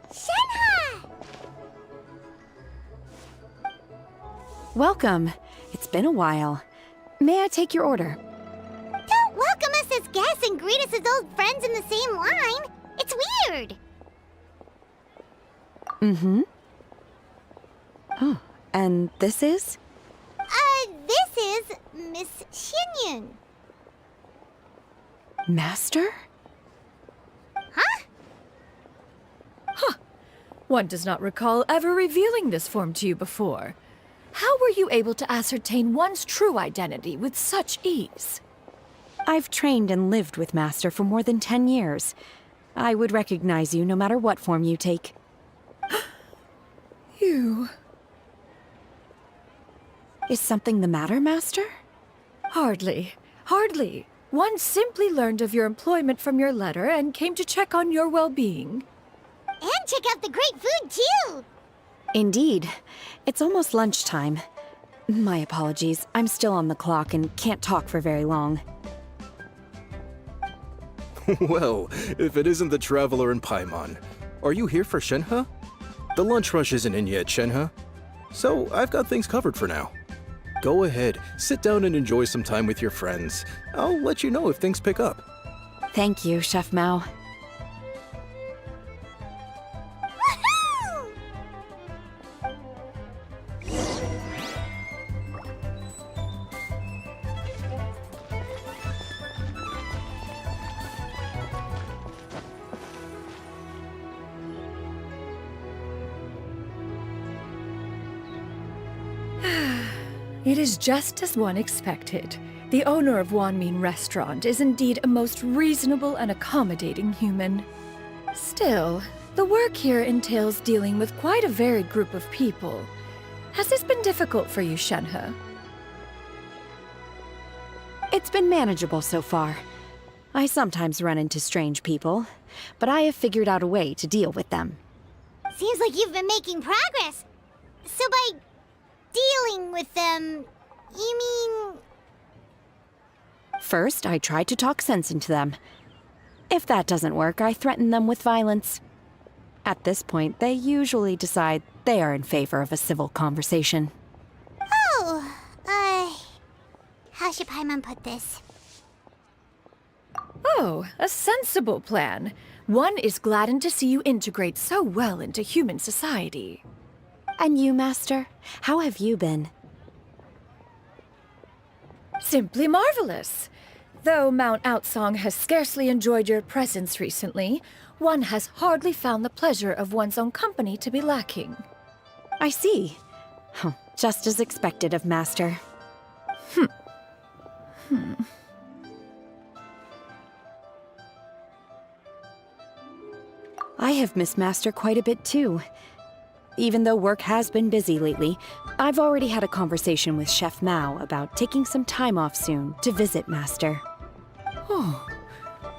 Shenhe! Welcome. It's been a while. May I take your order? Don't welcome us as guests and greet us as old friends in the same line. It's weird. Mm-hmm. Oh, and this is? This is Miss Xinyun. Master? Huh? One does not recall ever revealing this form to you before. How were you able to ascertain one's true identity with such ease? I've trained and lived with Master for more than 10 years. I would recognize you no matter what form you take. You... Is something the matter, Master? Hardly. One simply learned of your employment from your letter and came to check on your well-being. And check out the great food, too! Indeed. It's almost lunchtime. My apologies. I'm still on the clock and can't talk for very long. Well, if it isn't the Traveler and Paimon. Are you here for Shenhe? The lunch rush isn't in yet, Shenhe. So I've got things covered for now. Go ahead, sit down and enjoy some time with your friends. I'll let you know if things pick up. Thank you, Chef Mao. It is just as one expected. The owner of Wanmin Restaurant is indeed a most reasonable and accommodating human. Still, the work here entails dealing with quite a varied group of people. Has this been difficult for you, Shenhe? It's been manageable so far. I sometimes run into strange people, but I have figured out a way to deal with them. Seems like you've been making progress. So by dealing with them, you mean... First, I try to talk sense into them. If that doesn't work, I threaten them with violence. At this point, they usually decide they are in favor of a civil conversation. Oh, how should Paimon put this? Oh, a sensible plan. One is gladdened to see you integrate so well into human society. And you, Master? How have you been? Simply marvelous. Though Mount Outsong has scarcely enjoyed your presence recently, one has hardly found the pleasure of one's own company to be lacking. I see. Just as expected of Master. I have missed Master quite a bit too. Even though work has been busy lately, I've already had a conversation with Chef Mao about taking some time off soon to visit Master. Oh,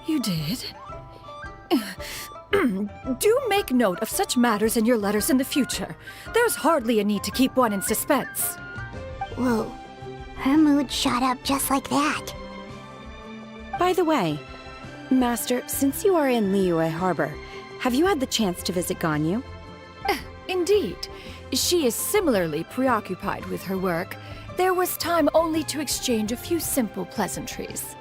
you did? Do make note of such matters in your letters in the future. There's hardly a need to keep one in suspense. Whoa, her mood shot up just like that. By the way, Master, since you are in Liyue Harbor, have you had the chance to visit Ganyu? Indeed. She is similarly preoccupied with her work. There was time only to exchange a few simple pleasantries.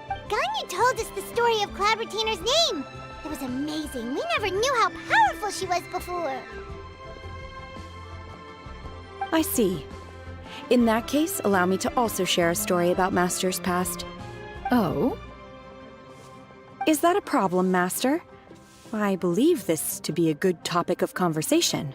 Ganyu told us the story of Cloud Retainer's name. It was amazing. We never knew how powerful she was before. I see. In that case, allow me to also share a story about Master's past. Oh? Is that a problem, Master? I believe this to be a good topic of conversation.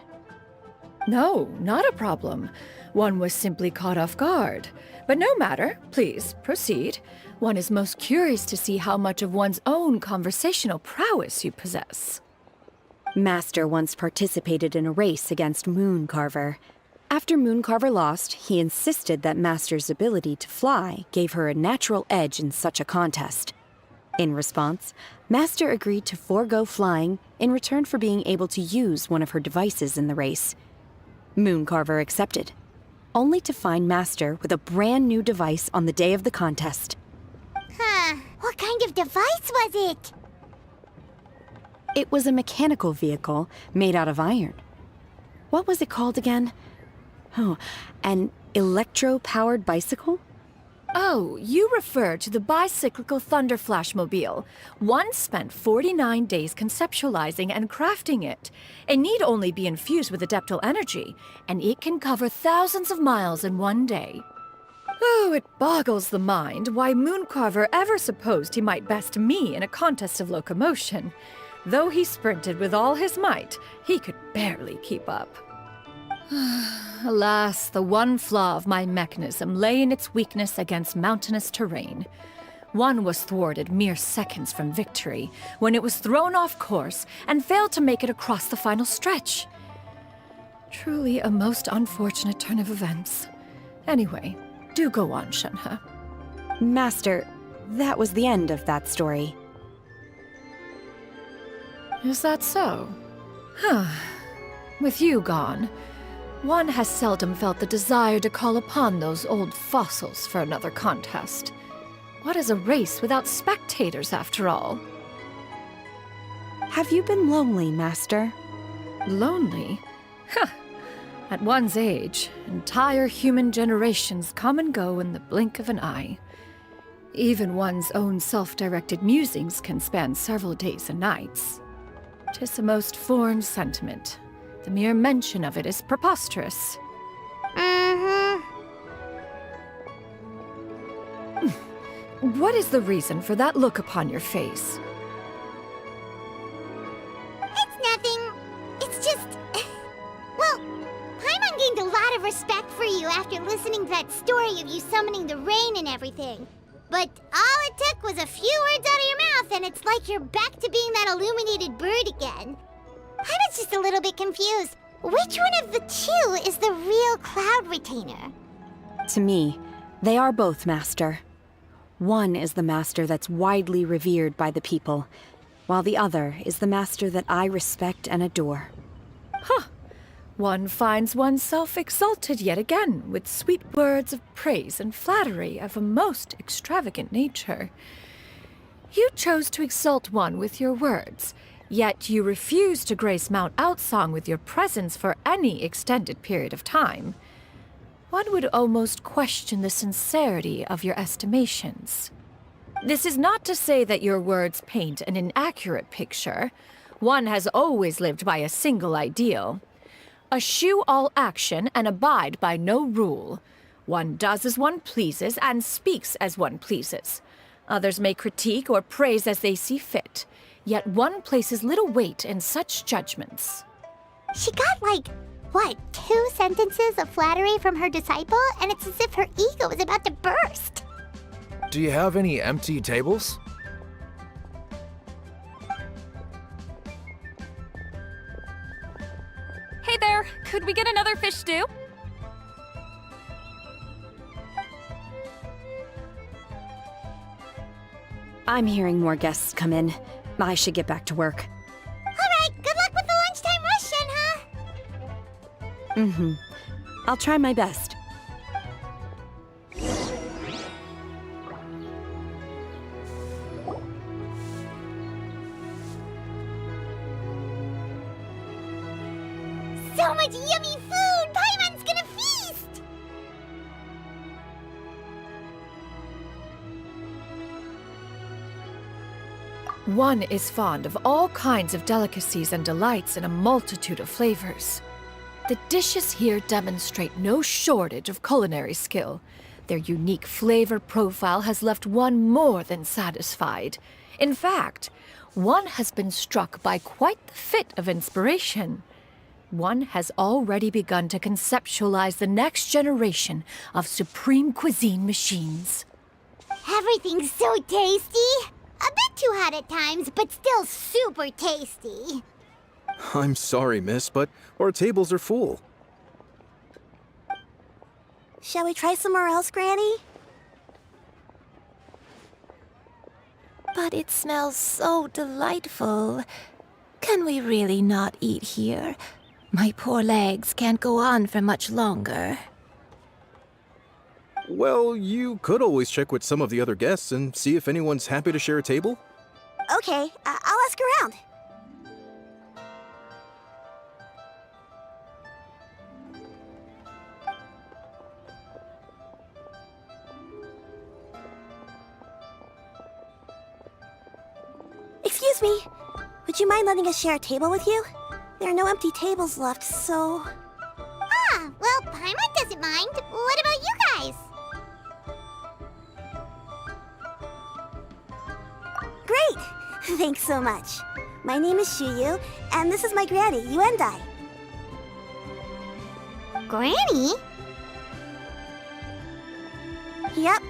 No, not a problem. One was simply caught off guard. But no matter, please, proceed. One is most curious to see how much of one's own conversational prowess you possess. Master once participated in a race against Mooncarver. After Mooncarver lost, he insisted that Master's ability to fly gave her a natural edge in such a contest. In response, Master agreed to forego flying in return for being able to use one of her devices in the race. Mooncarver accepted, only to find Master with a brand new device on the day of the contest. Huh, what kind of device was it? It was a mechanical vehicle made out of iron. What was it called again? Oh, an electro-powered bicycle? Oh, you refer to the bicyclical Thunder Flashmobile. One spent 49 days conceptualizing and crafting it. It need only be infused with adeptal energy, and it can cover thousands of miles in one day. Oh, it boggles the mind why Mooncarver ever supposed he might best me in a contest of locomotion. Though he sprinted with all his might, he could barely keep up. Alas, the one flaw of my mechanism lay in its weakness against mountainous terrain. One was thwarted mere seconds from victory, when it was thrown off course and failed to make it across the final stretch. Truly a most unfortunate turn of events. Anyway, do go on, Shenhe. Master, that was the end of that story. Is that so? Huh. With you gone, one has seldom felt the desire to call upon those old fossils for another contest. What is a race without spectators, after all? Have you been lonely, Master? Lonely? Huh. At one's age, entire human generations come and go in the blink of an eye. Even one's own self-directed musings can span several days and nights. 'Tis a most foreign sentiment. The mere mention of it is preposterous. What is the reason for that look upon your face? It's nothing. It's just... Well, Paimon gained a lot of respect for you after listening to that story of you summoning the rain and everything. But all it took was a few words out of your mouth and it's like you're back to being that illuminated bird again. Paimon's just a little bit confused. Which one of the two is the real Cloud Retainer? To me, they are both, Master. One is the master that's widely revered by the people, while the other is the master that I respect and adore. Huh. One finds oneself exalted yet again with sweet words of praise and flattery of a most extravagant nature. You chose to exalt one with your words, yet you refuse to grace Mount Outsong with your presence for any extended period of time. One would almost question the sincerity of your estimations. This is not to say that your words paint an inaccurate picture. One has always lived by a single ideal. Eschew all action and abide by no rule. One does as one pleases and speaks as one pleases. Others may critique or praise as they see fit, yet one places little weight in such judgments. She got like, what, 2 sentences of flattery from her disciple, and it's as if her ego is about to burst. Do you have any empty tables? Hey there, could we get another fish stew? I'm hearing more guests come in. I should get back to work. Alright, good luck with the lunchtime rush, Shenhe! I'll try my best. So much yummy food! Paimon's gonna feast! One is fond of all kinds of delicacies and delights in a multitude of flavors. The dishes here demonstrate no shortage of culinary skill. Their unique flavor profile has left one more than satisfied. In fact, one has been struck by quite the fit of inspiration. One has already begun to conceptualize the next generation of supreme cuisine machines. Everything's so tasty! A bit too hot at times, but still super tasty. I'm sorry, miss, but our tables are full. Shall we try somewhere else, Granny? But it smells so delightful. Can we really not eat here? My poor legs can't go on for much longer. Well, you could always check with some of the other guests and see if anyone's happy to share a table. Okay, I'll ask around. Excuse me, would you mind letting us share a table with you? There are no empty tables left, so... Ah, well, Paimon doesn't mind. What about you guys? Great! Thanks so much. My name is Shuyu, and this is my granny, Yuendai. Granny? Yep.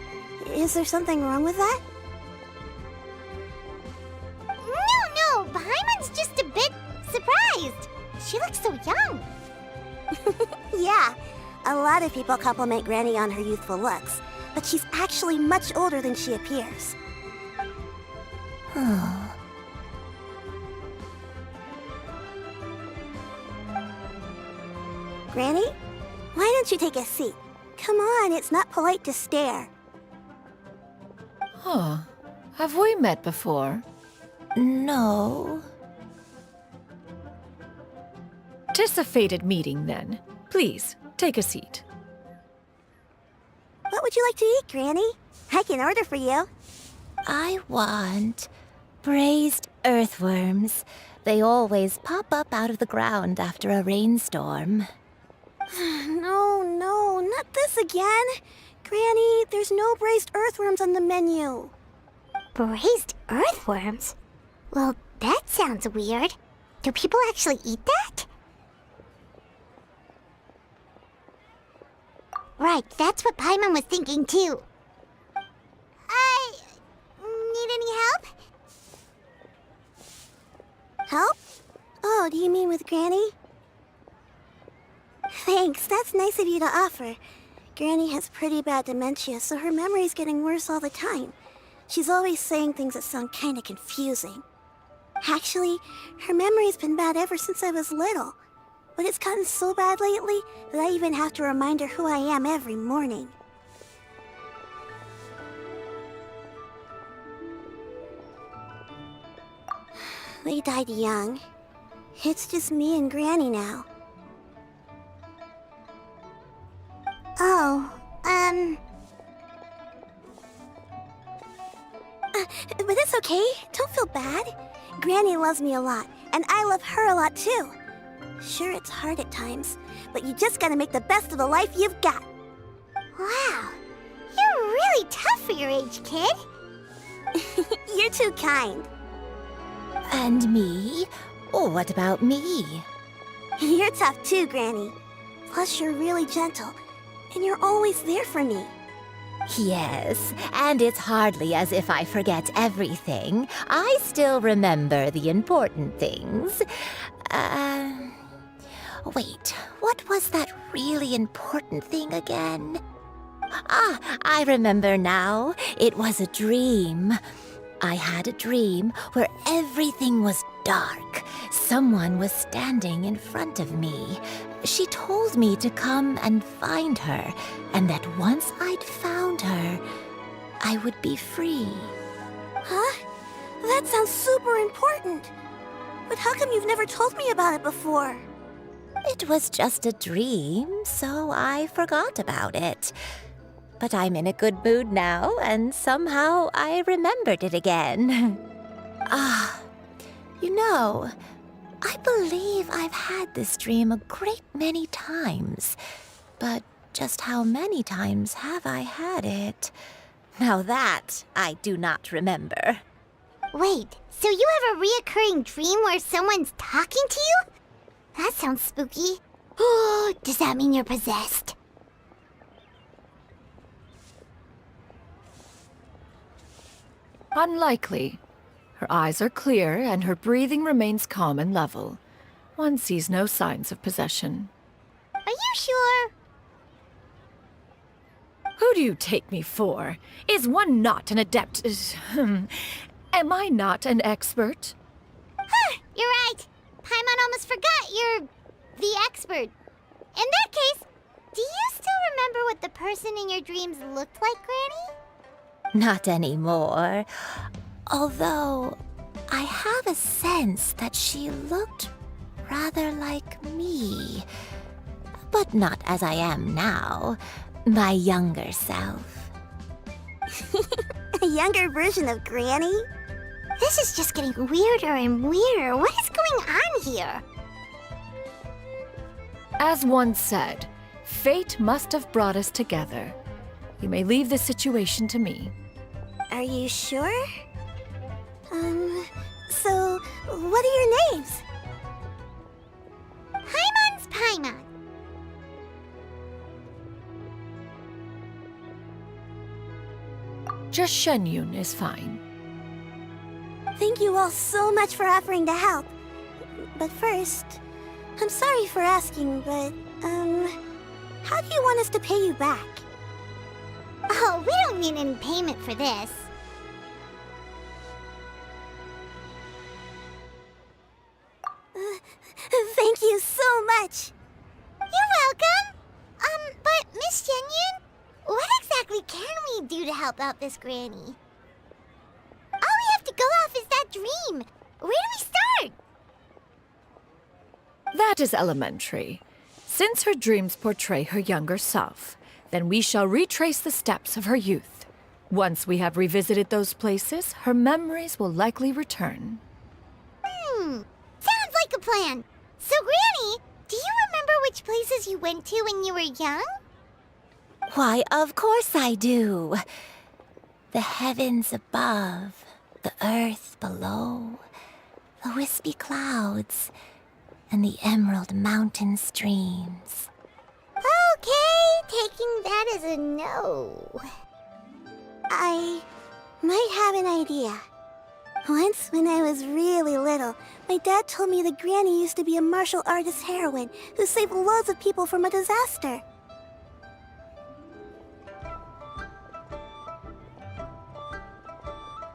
Is there something wrong with that? No, Paimon's just a bit surprised. She looks so young. Yeah, a lot of people compliment Granny on her youthful looks, but she's actually much older than she appears. Granny, why don't you take a seat? Come on, it's not polite to stare. Huh. Have we met before? No. 'Tis a fated meeting, then. Please, take a seat. What would you like to eat, Granny? I can order for you. I want braised earthworms. They always pop up out of the ground after a rainstorm. No, not this again. Granny, there's no braised earthworms on the menu. Braised earthworms? Well, that sounds weird. Do people actually eat that? Right, that's what Paimon was thinking too. Need any help? Help? Oh, do you mean with Granny? Thanks, that's nice of you to offer. Granny has pretty bad dementia, so her memory's getting worse all the time. She's always saying things that sound kinda confusing. Actually, her memory's been bad ever since I was little. But it's gotten so bad lately that I even have to remind her who I am every morning. They died young. It's just me and Granny now. Oh, but it's okay. Don't feel bad. Granny loves me a lot, and I love her a lot too. Sure, it's hard at times, but you just gotta make the best of the life you've got. Wow, you're really tough for your age, kid. You're too kind. And me? What about me? You're tough too, Granny. Plus, you're really gentle, and you're always there for me. Yes, and it's hardly as if I forget everything. I still remember the important things. Wait, what was that really important thing again? Ah, I remember now. It was a dream. I had a dream where everything was dark. Someone was standing in front of me. She told me to come and find her, and that once I'd found her, I would be free. Huh? That sounds super important. But how come you've never told me about it before? It was just a dream, so I forgot about it. But I'm in a good mood now, and somehow I remembered it again. You know, I believe I've had this dream a great many times. But just how many times have I had it? Now that I do not remember. Wait, so you have a reoccurring dream where someone's talking to you? That sounds spooky. Oh, does that mean you're possessed? Unlikely. Her eyes are clear and her breathing remains calm and level. One sees no signs of possession. Are you sure? Who do you take me for? Is one not an adept? Am I not an expert? Huh, you're right. Paimon almost forgot you're the expert. In that case, do you still remember what the person in your dreams looked like, Granny? Not anymore. Although, I have a sense that she looked rather like me. But not as I am now. My younger self. A younger version of Granny? This is just getting weirder and weirder. What is going on here? As one said, fate must have brought us together. You may leave the situation to me. Are you sure? So, what are your names? Paimon's Paimon. Just Shenyun is fine. Thank you all so much for offering to help. But first, I'm sorry for asking, but, how do you want us to pay you back? Oh, we don't need any payment for this. Thank you so much. You're welcome. But Miss Shenyun, what exactly can we do to help out this Granny? All we have to go off is that dream. Where do we start? That is elementary. Since her dreams portray her younger self, then we shall retrace the steps of her youth. Once we have revisited those places, her memories will likely return. Sounds like a plan. So, Granny, do you remember which places you went to when you were young? Why, of course I do. The heavens above, the earth below, the wispy clouds, and the emerald mountain streams. Okay, taking that as a no. I might have an idea. Once, when I was really little, my dad told me that Granny used to be a martial artist heroine who saved loads of people from a disaster.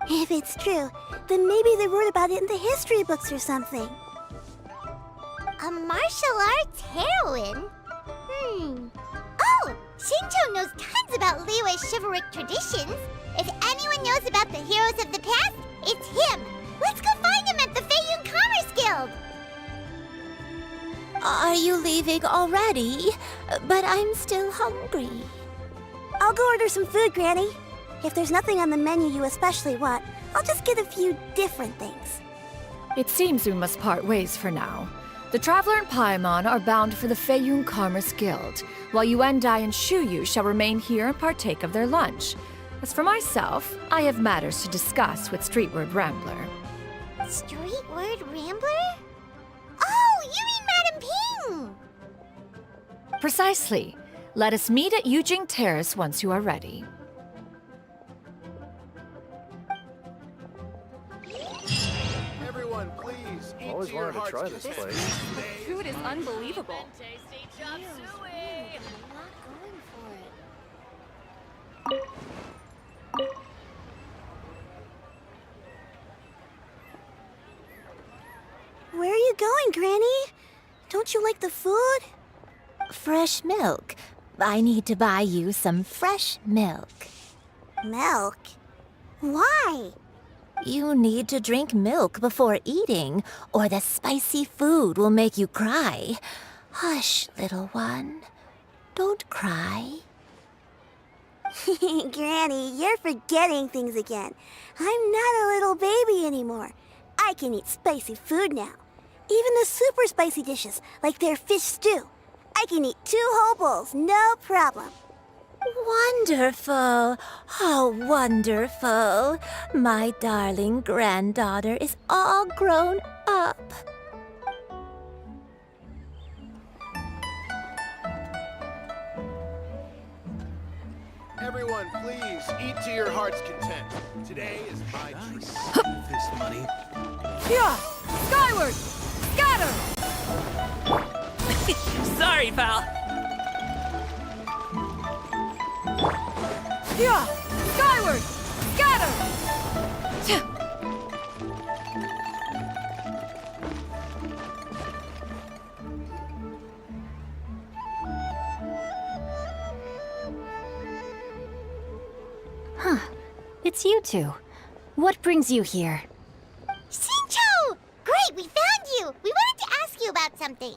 If it's true, then maybe they wrote about it in the history books or something. A martial arts heroine? Oh, Shincho knows tons about Liyue's chivalric traditions. If anyone knows about the heroes of the past, it's him. Let's go find him at the Feiyun Commerce Guild. Are you leaving already? But I'm still hungry. I'll go order some food, Granny. If there's nothing on the menu you especially want, I'll just get a few different things. It seems we must part ways for now. The Traveler and Paimon are bound for the Feiyun Commerce Guild, while Yuendai and Shuyu shall remain here and partake of their lunch. As for myself, I have matters to discuss with Streetward Rambler. Streetward Rambler? Oh, you mean Madam Ping! Precisely. Let us meet at Yujing Terrace once you are ready. Everyone, please eat. Always wanted to try this place. Food is unbelievable. Where are you going, Granny? Don't you like the food? Fresh milk. I need to buy you some fresh milk. Milk? Why? You need to drink milk before eating, or the spicy food will make you cry. Hush, little one. Don't cry. Granny, you're forgetting things again. I'm not a little baby anymore. I can eat spicy food now. Even the super spicy dishes, like their fish stew. I can eat 2 whole bowls, no problem. Wonderful. Oh, wonderful. My darling granddaughter is all grown up. Everyone, please eat to your heart's content. Today is my treat. This money. Here! Skyward! Scatter! Sorry, pal. Here! Skyward! Scatter! Huh. It's you two. What brings you here? Shincho! Great, we found you! We wanted to ask you about something.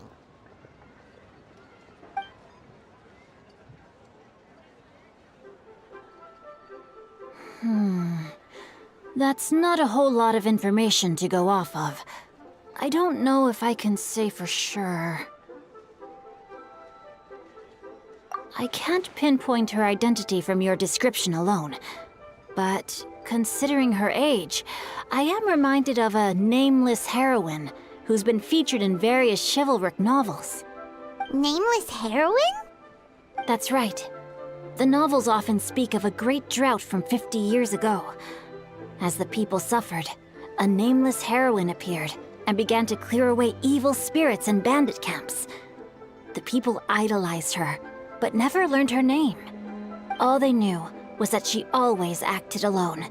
That's not a whole lot of information to go off of. I don't know if I can say for sure. I can't pinpoint her identity from your description alone. But considering her age, I am reminded of a nameless heroine who's been featured in various chivalric novels. Nameless heroine? That's right. The novels often speak of a great drought from 50 years ago. As the people suffered, a nameless heroine appeared and began to clear away evil spirits in bandit camps. The people idolized her, but never learned her name. All they knew was that she always acted alone.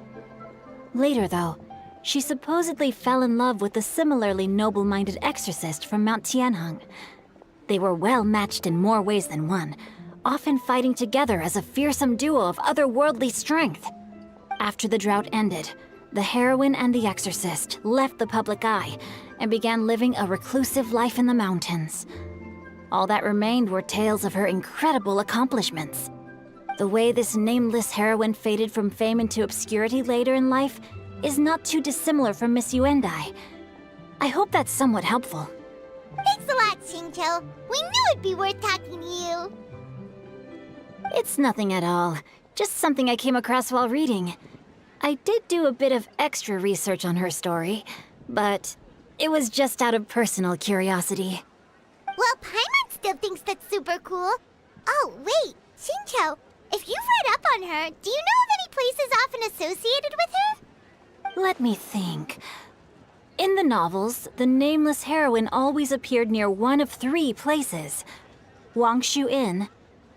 Later, though, she supposedly fell in love with a similarly noble-minded exorcist from Mount Tianheng. They were well matched in more ways than one, often fighting together as a fearsome duo of otherworldly strength. After the drought ended, the heroine and the exorcist left the public eye and began living a reclusive life in the mountains. All that remained were tales of her incredible accomplishments. The way this nameless heroine faded from fame into obscurity later in life is not too dissimilar from Miss Yuendai. I hope that's somewhat helpful. Thanks a lot, Shincho. We knew it'd be worth talking to you. It's nothing at all. Just something I came across while reading. I did do a bit of extra research on her story, but it was just out of personal curiosity. Well, Paimon still thinks that's super cool. Oh, wait, Shincho, if you've read up on her, do you know of any places often associated with her? Let me think. In the novels, the nameless heroine always appeared near one of 3 places. Wangshu Inn,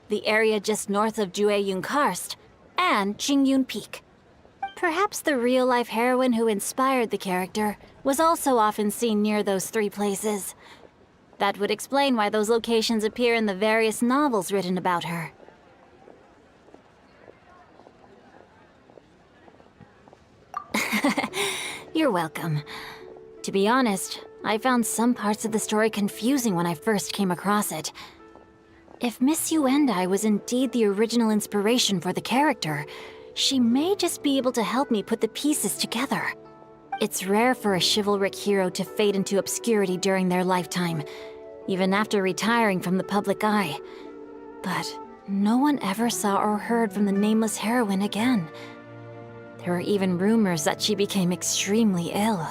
the area just north of Jueyun Karst, and Qingyun Peak. Perhaps the real-life heroine who inspired the character was also often seen near those three places. That would explain why those locations appear in the various novels written about her. You're welcome. To be honest, I found some parts of the story confusing when I first came across it. If Miss Yuendai was indeed the original inspiration for the character, she may just be able to help me put the pieces together. It's rare for a chivalric hero to fade into obscurity during their lifetime, even after retiring from the public eye. But no one ever saw or heard from the nameless heroine again. There were even rumors that she became extremely ill.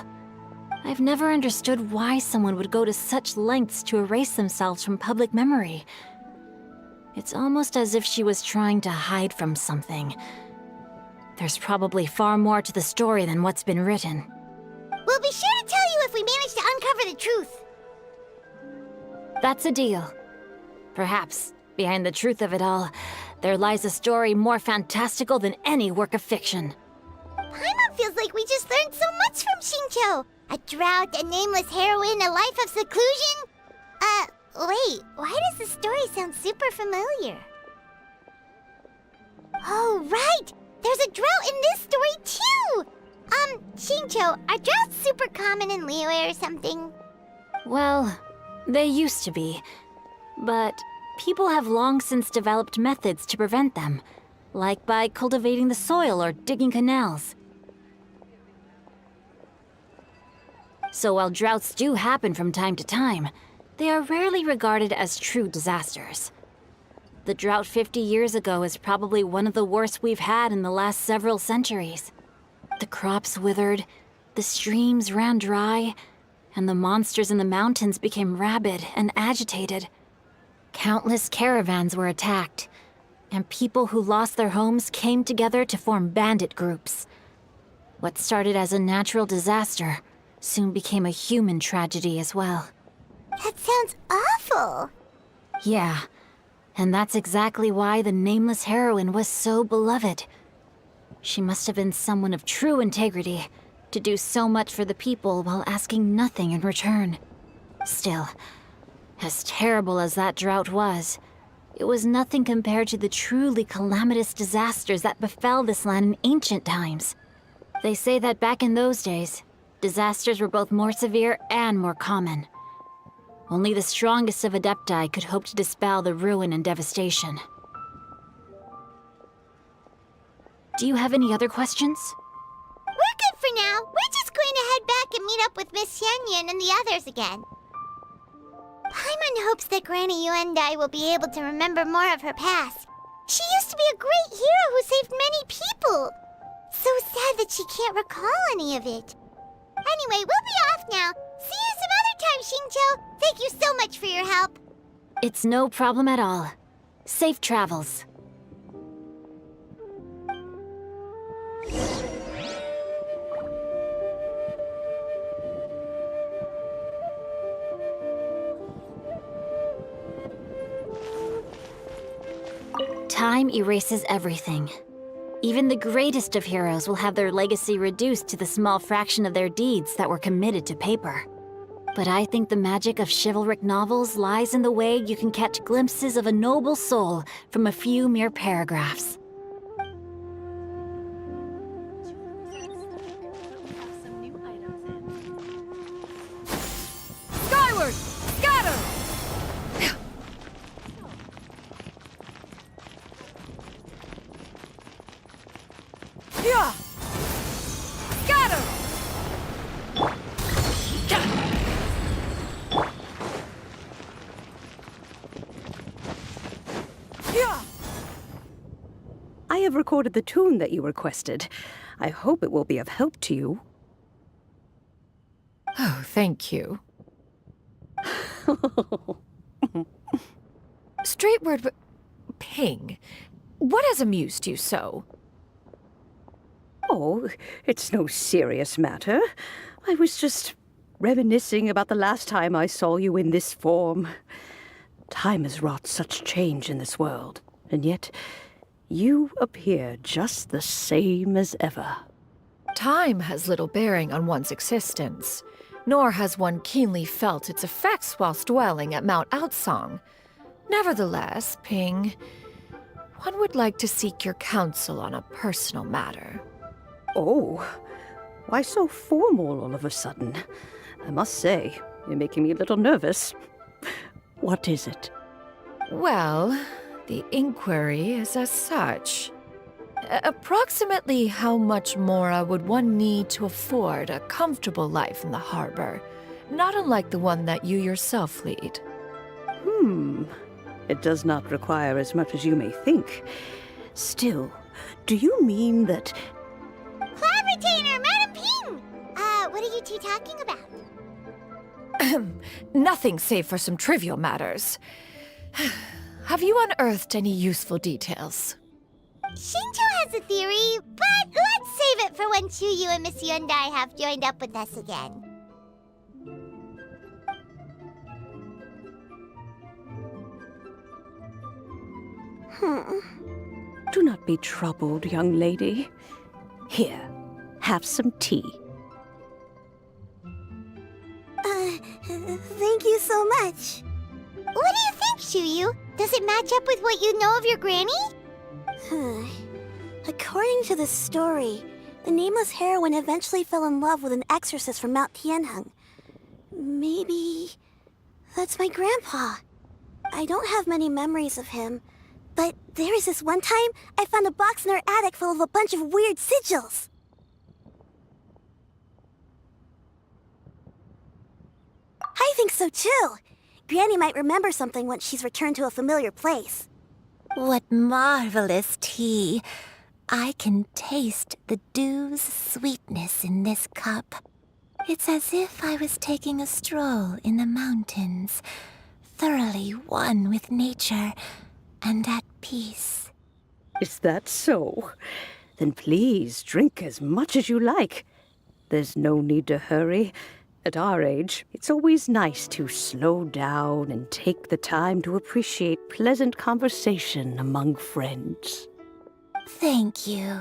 I've never understood why someone would go to such lengths to erase themselves from public memory. It's almost as if she was trying to hide from something. There's probably far more to the story than what's been written. We'll be sure to tell you if we manage to uncover the truth. That's a deal. Perhaps, behind the truth of it all, there lies a story more fantastical than any work of fiction. Paimon feels like we just learned so much from Xingqiu. A drought, a nameless heroine, a life of seclusion. Wait, why does the story sound super familiar? Oh, right! There's a drought in this story, too! Xingqiu, are droughts super common in Liyue or something? Well, they used to be. But people have long since developed methods to prevent them, like by cultivating the soil or digging canals. So while droughts do happen from time to time, they are rarely regarded as true disasters. The drought 50 years ago is probably one of the worst we've had in the last several centuries. The crops withered, the streams ran dry, and the monsters in the mountains became rabid and agitated. Countless caravans were attacked, and people who lost their homes came together to form bandit groups. What started as a natural disaster soon became a human tragedy as well. That sounds awful. Yeah, and that's exactly why the nameless heroine was so beloved. She must have been someone of true integrity, to do so much for the people while asking nothing in return. Still, as terrible as that drought was, it was nothing compared to the truly calamitous disasters that befell this land in ancient times. They say that back in those days, disasters were both more severe and more common. Only the strongest of Adepti could hope to dispel the ruin and devastation. Do you have any other questions? We're good for now. We're just going to head back and meet up with Miss Xianyun and the others again. Paimon hopes that Granny Yuendai will be able to remember more of her past. She used to be a great hero who saved many people. So sad that she can't recall any of it. Anyway, we'll be off now. See you some other time, Xingqiu. Thank you so much for your help. It's no problem at all. Safe travels. Time erases everything. Even the greatest of heroes will have their legacy reduced to the small fraction of their deeds that were committed to paper. But I think the magic of chivalric novels lies in the way you can catch glimpses of a noble soul from a few mere paragraphs. Skyward! Scatter! Yeah! Scatter! Yeah! I have recorded the tune that you requested. I hope it will be of help to you. Oh, thank you. Straightward, Ping, what has amused you so? Oh, it's no serious matter. I was just reminiscing about the last time I saw you in this form. Time has wrought such change in this world, and yet you appear just the same as ever. Time has little bearing on one's existence, nor has one keenly felt its effects whilst dwelling at Mount Outsong. Nevertheless, Ping, one would like to seek your counsel on a personal matter. Oh, why so formal all of a sudden? I must say, you're making me a little nervous. What is it? Well, the inquiry is as such. Approximately how much mora would one need to afford a comfortable life in the harbor, not unlike the one that you yourself lead? It does not require as much as you may think. Still, do you mean that... Cloud Retainer, Madam Ping! What are you two talking about? Nothing save for some trivial matters. Have you unearthed any useful details? Shinjo has a theory, but let's save it for when Chuyu and Miss Yundai have joined up with us again. Do not be troubled, young lady. Here, have some tea. Thank you so much. What do you think, Chuyu? Does it match up with what you know of your granny? According to the story, the nameless heroine eventually fell in love with an exorcist from Mount Tianheng. Maybe that's my grandpa. I don't have many memories of him, but there was this one time I found a box in our attic full of a bunch of weird sigils. I think so too. Granny might remember something once she's returned to a familiar place. What marvelous tea. I can taste the dew's sweetness in this cup. It's as if I was taking a stroll in the mountains, thoroughly one with nature and at peace. Is that so? Then please drink as much as you like. There's no need to hurry. At our age, it's always nice to slow down and take the time to appreciate pleasant conversation among friends. Thank you.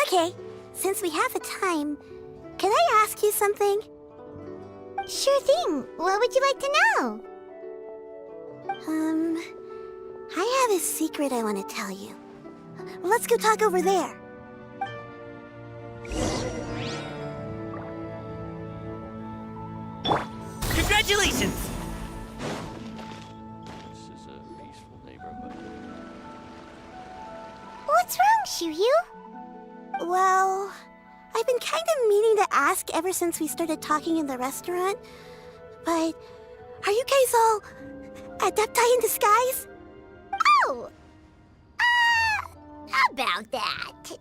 Okay, since we have the time, can I ask you something? Sure thing. What would you like to know? I have a secret I want to tell you. Let's go talk over there. Congratulations! This is a peaceful neighborhood. What's wrong, Shiryu? Well, I've been kind of meaning to ask ever since we started talking in the restaurant, but are you guys all adepti in disguise? Oh! About that.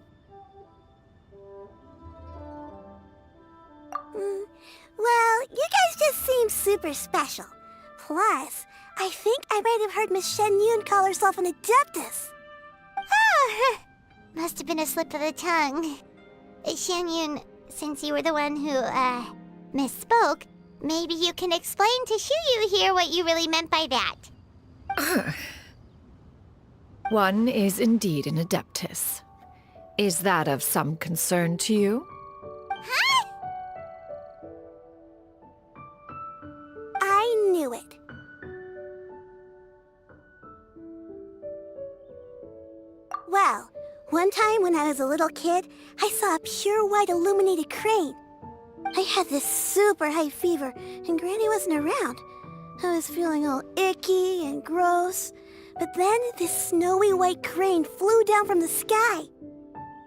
Well, you guys just seem super special. Plus, I think I might have heard Miss Shen Yun call herself an Adeptus. Oh, must have been a slip of the tongue. Shen Yun, since you were the one who, misspoke, maybe you can explain to Shuyu here what you really meant by that. One is indeed an Adeptus. Is that of some concern to you? Huh? I knew it. Well, one time when I was a little kid, I saw a pure white illuminated crane. I had this super high fever, and Granny wasn't around. I was feeling all icky and gross. But then this snowy white crane flew down from the sky.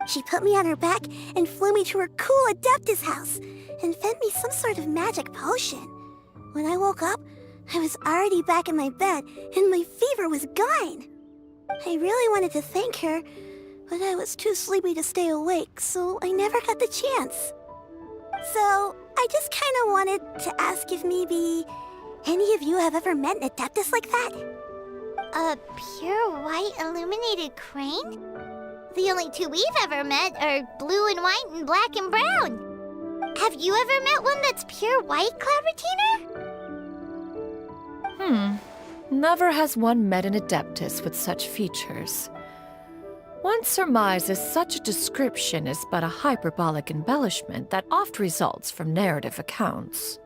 She put me on her back and flew me to her cool Adeptus house and fed me some sort of magic potion. When I woke up, I was already back in my bed and my fever was gone. I really wanted to thank her, but I was too sleepy to stay awake, so I never got the chance. So I just kind of wanted to ask if maybe any of you have ever met an Adeptus like that? A pure white illuminated crane? The only two we've ever met are blue and white and black and brown. Have you ever met one that's pure white, Cloud Retainer? Never has one met an Adeptus with such features. One surmises such a description is but a hyperbolic embellishment that oft results from narrative accounts.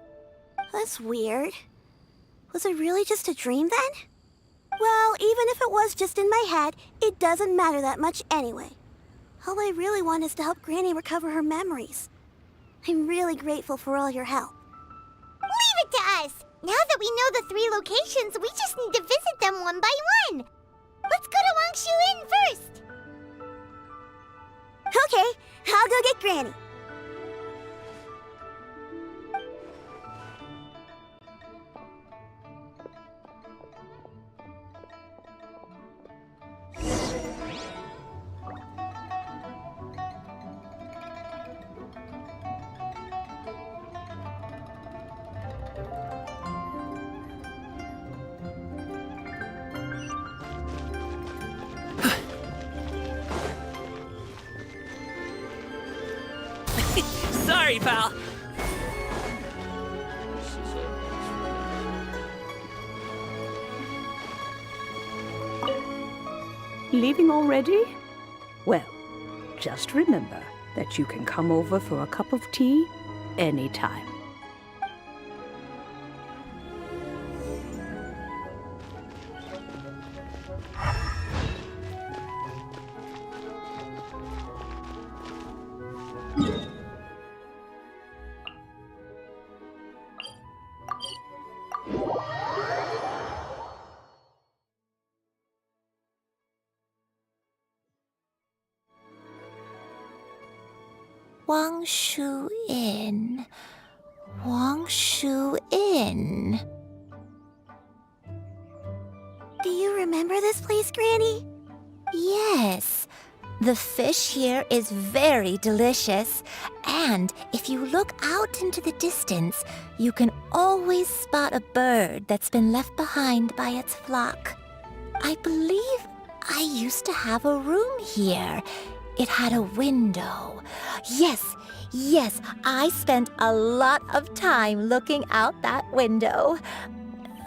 That's weird. Was it really just a dream then? Well, even if it was just in my head, it doesn't matter that much anyway. All I really want is to help Granny recover her memories. I'm really grateful for all your help. Leave it to us! Now that we know the 3 locations, we just need to visit them one by one. Let's go to Wangshu Inn first. Okay, I'll go get Granny. Sorry, pal. Leaving already? Well, just remember that you can come over for a cup of tea anytime. Wangshu Inn. Wangshu Inn. Do you remember this place, Granny? Yes. The fish here is very delicious, and if you look out into the distance, you can always spot a bird that's been left behind by its flock. I believe I used to have a room here. It had a window. Yes, I spent a lot of time looking out that window.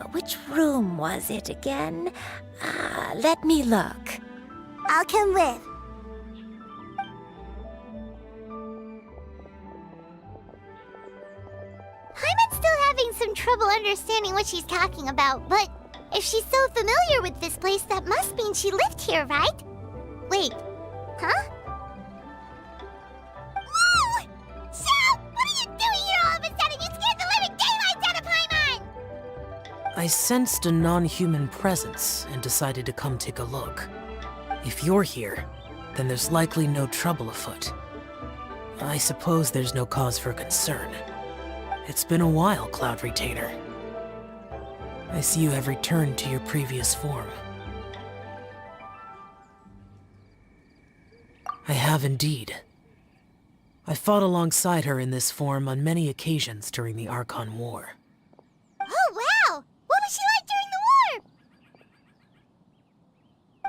Which room was it again? Let me look. I'll come with. Paimon's still having some trouble understanding what she's talking about, but if she's so familiar with this place, that must mean she lived here, right? Wait, huh? Whoa! Shao! What are you doing here all of a sudden? You scared the living daylights out of Paimon! I sensed a non-human presence and decided to come take a look. If you're here, then there's likely no trouble afoot. I suppose there's no cause for concern. It's been a while, Cloud Retainer. I see you have returned to your previous form. I have indeed. I fought alongside her in this form on many occasions during the Archon War. Oh, wow! What was she like during the war?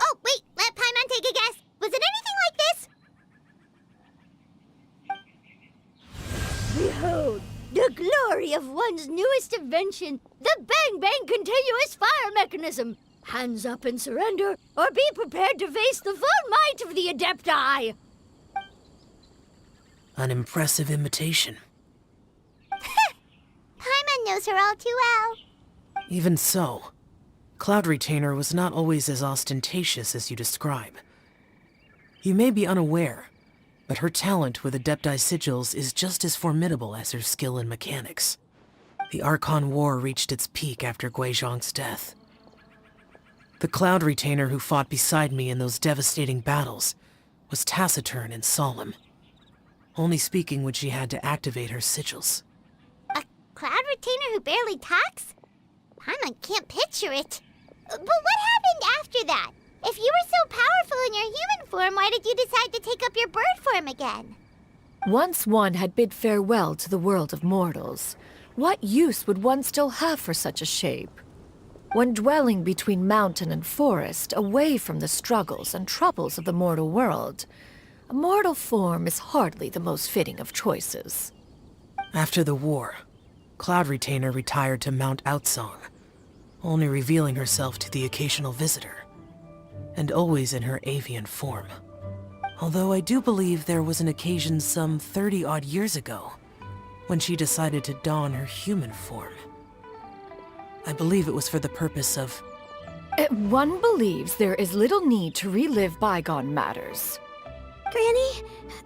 Oh, wait, let Paimon take a guess. Was it anything like this? Behold, the glory of one's newest invention, the Bang Bang Continuous Fire Mechanism. Hands up and surrender, or be prepared to face the full might of the Adepti. An impressive imitation. Paimon knows her all too well. Even so, Cloud Retainer was not always as ostentatious as you describe. You may be unaware, but her talent with Adepti sigils is just as formidable as her skill in mechanics. The Archon War reached its peak after Guizhong's death. The Cloud Retainer who fought beside me in those devastating battles was taciturn and solemn, only speaking when she had to activate her sigils. A Cloud Retainer who barely talks? Paimon can't picture it. But what happened after that? If you were so powerful in your human form, why did you decide to take up your bird form again? Once one had bid farewell to the world of mortals, what use would one still have for such a shape? When dwelling between mountain and forest, away from the struggles and troubles of the mortal world, a mortal form is hardly the most fitting of choices. After the war, Cloud Retainer retired to Mount Outsong, only revealing herself to the occasional visitor, and always in her avian form. Although I do believe there was an occasion some 30-odd years ago when she decided to don her human form. I believe it was for the purpose of... One believes there is little need to relive bygone matters. Granny,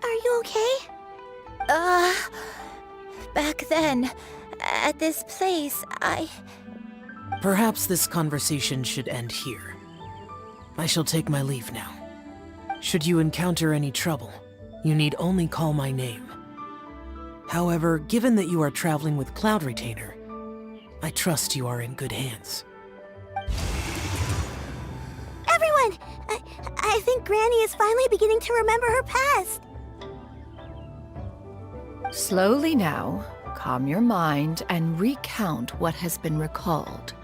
are you okay? Back then, at this place, Perhaps this conversation should end here. I shall take my leave now. Should you encounter any trouble, you need only call my name. However, given that you are traveling with Cloud Retainer, I trust you are in good hands. Everyone! I think Granny is finally beginning to remember her past. Slowly now, calm your mind and recount what has been recalled.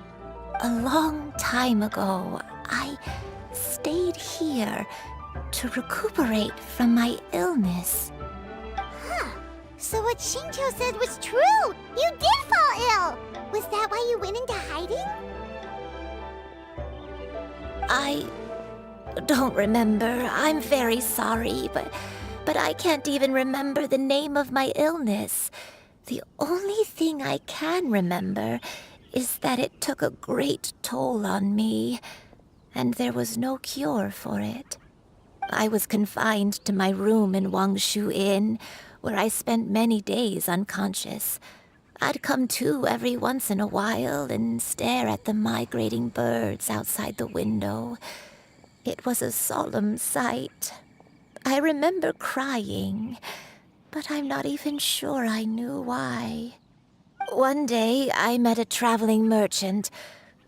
a long time ago, I stayed here to recuperate from my illness. Huh. So what Shinjo said was true! You did fall ill! Was that why you went into hiding? I don't remember. I'm very sorry, but I can't even remember the name of my illness. The only thing I can remember is that it took a great toll on me, and there was no cure for it. I was confined to my room in Wangshu Inn, where I spent many days unconscious. I'd come to every once in a while and stare at the migrating birds outside the window. It was a solemn sight. I remember crying, but I'm not even sure I knew why. One day, I met a traveling merchant.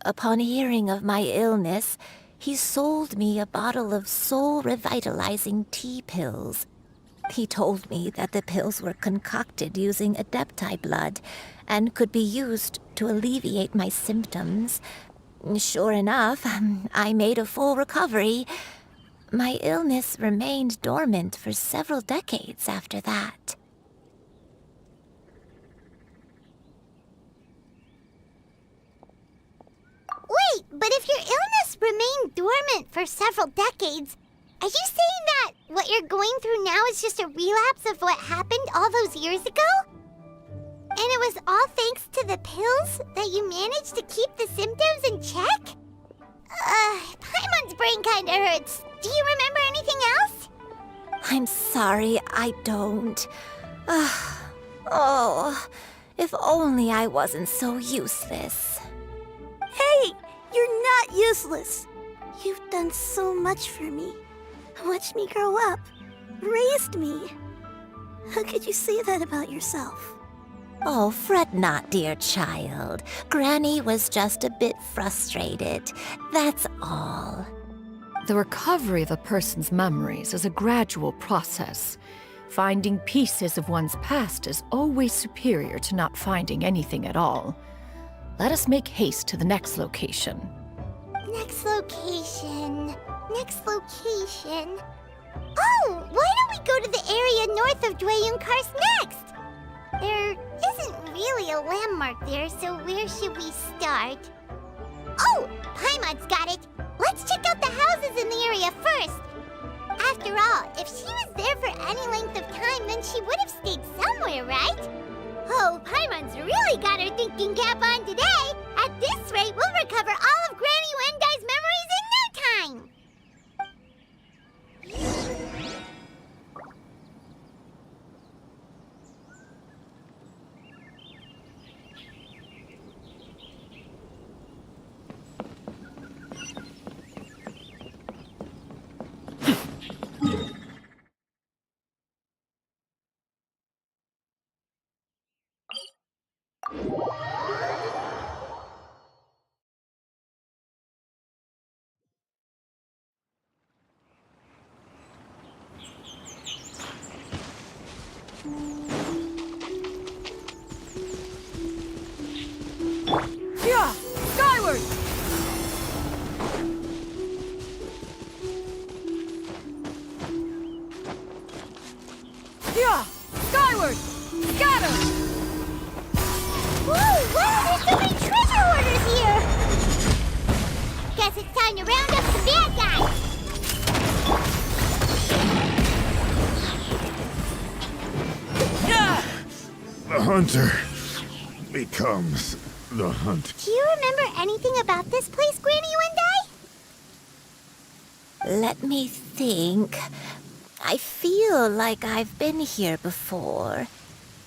Upon hearing of my illness, he sold me a bottle of soul-revitalizing tea pills. He told me that the pills were concocted using Adepti blood and could be used to alleviate my symptoms. Sure enough, I made a full recovery. My illness remained dormant for several decades after that. Wait, but if your illness remained dormant for several decades, are you saying that what you're going through now is just a relapse of what happened all those years ago? And it was all thanks to the pills that you managed to keep the symptoms in check? Paimon's brain kinda hurts. Do you remember anything else? I'm sorry, I don't. Oh, if only I wasn't so useless. Hey, you're not useless. You've done so much for me. Watched me grow up. Raised me. How could you say that about yourself? Oh, fret not, dear child. Granny was just a bit frustrated. That's all. The recovery of a person's memories is a gradual process. Finding pieces of one's past is always superior to not finding anything at all. Let us make haste to the next location. Next location. Next location. Oh, why don't we go to the area north of Dwayun Karst next? There isn't really a landmark there, so where should we start? Oh, Paimon's got it. Let's check out the houses in the area first. After all, if she was there for any length of time, then she would have stayed somewhere, right? Oh, Paimon's really got her thinking cap on today. At this rate, we'll recover all of Granny Wendai's memories in no time. Yeah! Skyward! Yeah! Skyward! Scatter! Whoa, there's so many treasure hoarders here! Guess it's time to round up some bad guys! hunter becomes the hunt. Do you remember anything about this place, Granny Wendai? Let me think. I feel like I've been here before,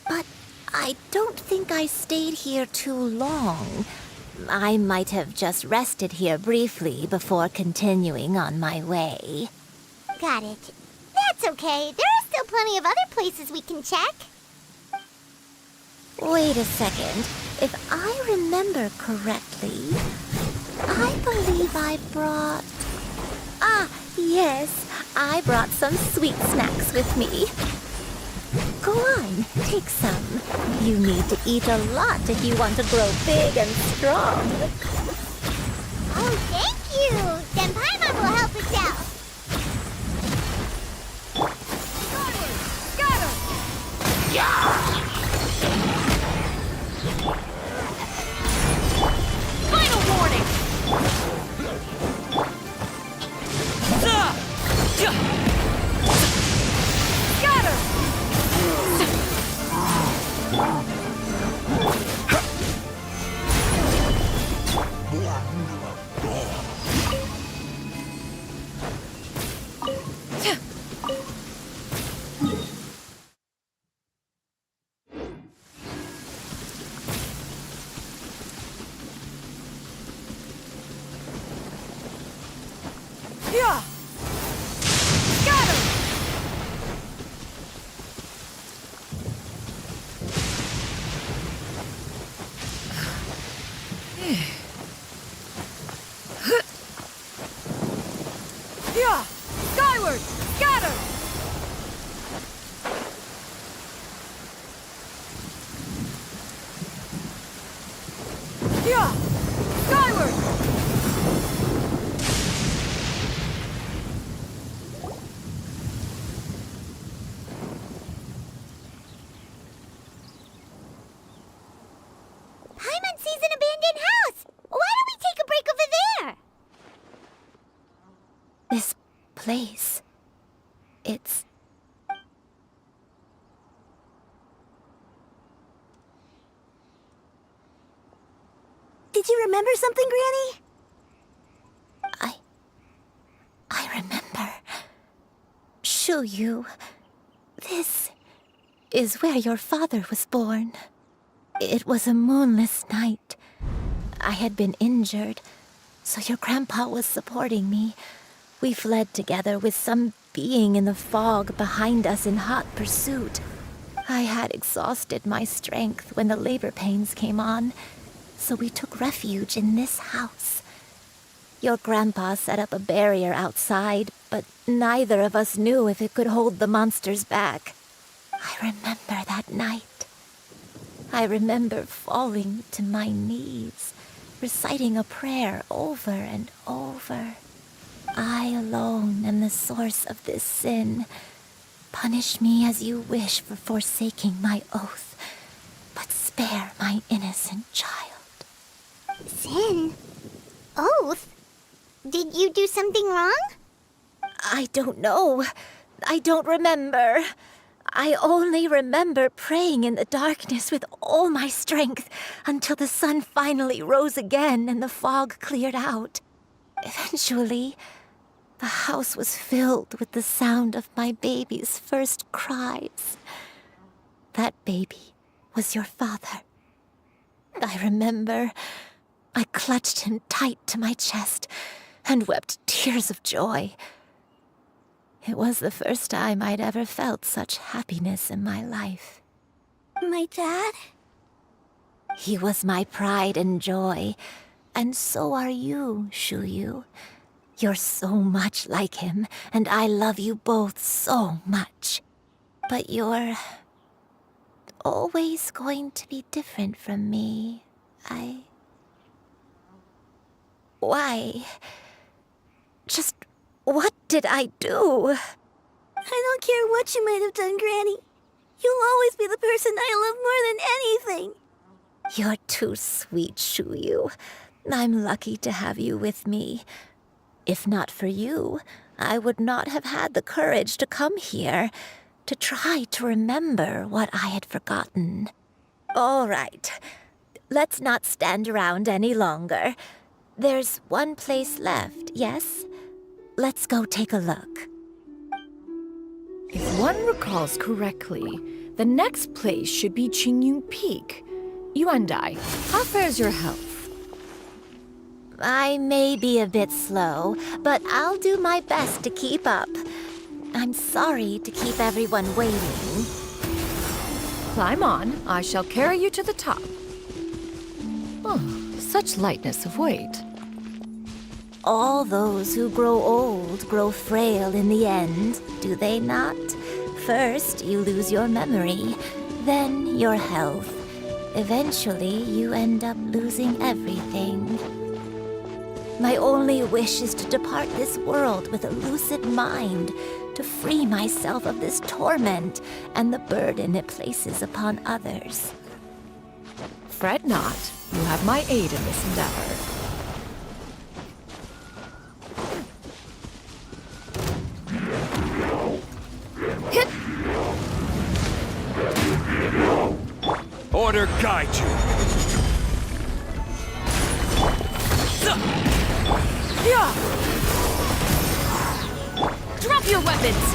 but I don't think I stayed here too long. I might have just rested here briefly before continuing on my way. Got it. That's okay. There are still plenty of other places we can check. Wait a second. If I remember correctly, I believe I brought... Ah, yes. I brought some sweet snacks with me. Go on, take some. You need to eat a lot if you want to grow big and strong. Oh, thank you! Then Paimon will help us out. Final warning! Scatter! Yeah! Scatter! Yeah! Skyward! Scatter! Yeah! Skyward! Paimon sees an abandoned house. Why don't we take a break over there? This place... it's... Did you remember something, Granny? I remember. Shuyu, this is where your father was born. It was a moonless night. I had been injured, so your grandpa was supporting me. We fled together with some being in the fog behind us in hot pursuit. I had exhausted my strength when the labor pains came on, so we took refuge in this house. Your grandpa set up a barrier outside, but neither of us knew if it could hold the monsters back. I remember that night. I remember falling to my knees, reciting a prayer over and over. I alone am the source of this sin. Punish me as you wish for forsaking my oath, but spare my innocent child. Sin? Oath? Did you do something wrong? I don't know. I don't remember. I only remember praying in the darkness with all my strength until the sun finally rose again and the fog cleared out. Eventually, the house was filled with the sound of my baby's first cries. That baby was your father. I remember I clutched him tight to my chest and wept tears of joy. It was the first time I'd ever felt such happiness in my life. My dad? He was my pride and joy, and so are you, Shuyu. You're so much like him, and I love you both so much. But you're always going to be different from me. Why? Just what did I do? I don't care what you might have done, Granny. You'll always be the person I love more than anything. You're too sweet, Shuyu. I'm lucky to have you with me. If not for you, I would not have had the courage to come here, to try to remember what I had forgotten. All right. Let's not stand around any longer. There's one place left, yes? Let's go take a look. If one recalls correctly, the next place should be Qingyun Peak. Yuandai, how fares your health? I may be a bit slow, but I'll do my best to keep up. I'm sorry to keep everyone waiting. Climb on. I shall carry you to the top. Oh, such lightness of weight. All those who grow old grow frail in the end, do they not? First, you lose your memory, then your health. Eventually, you end up losing everything. My only wish is to depart this world with a lucid mind, to free myself of this torment and the burden it places upon others. Fret not. You have my aid in this endeavor. Hit! Order guide you. Drop your weapons!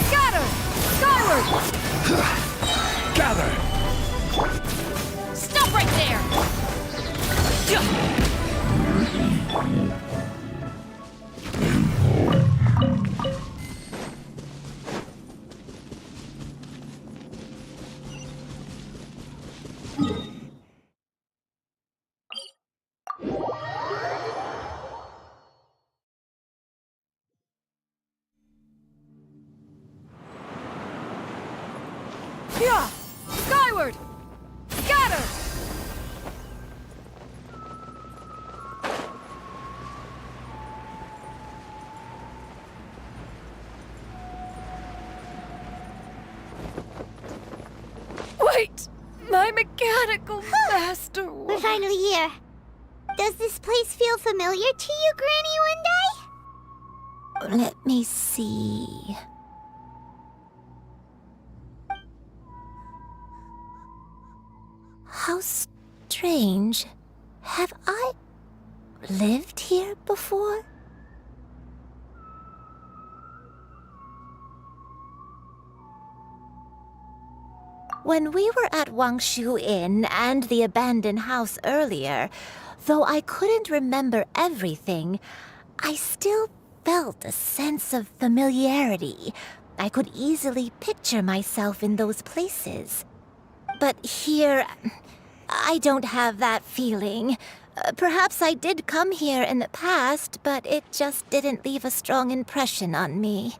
Scatter! Skyward! Gather! Stop right there! Skyward! Scatter! Wait! My mechanical master! We're finally here. Does this place feel familiar to you, Granny Wendai? Let me see. How strange. Have I lived here before? When we were at Wangshu Inn and the abandoned house earlier, though I couldn't remember everything, I still felt a sense of familiarity. I could easily picture myself in those places. But here, I don't have that feeling. Perhaps I did come here in the past, but it just didn't leave a strong impression on me.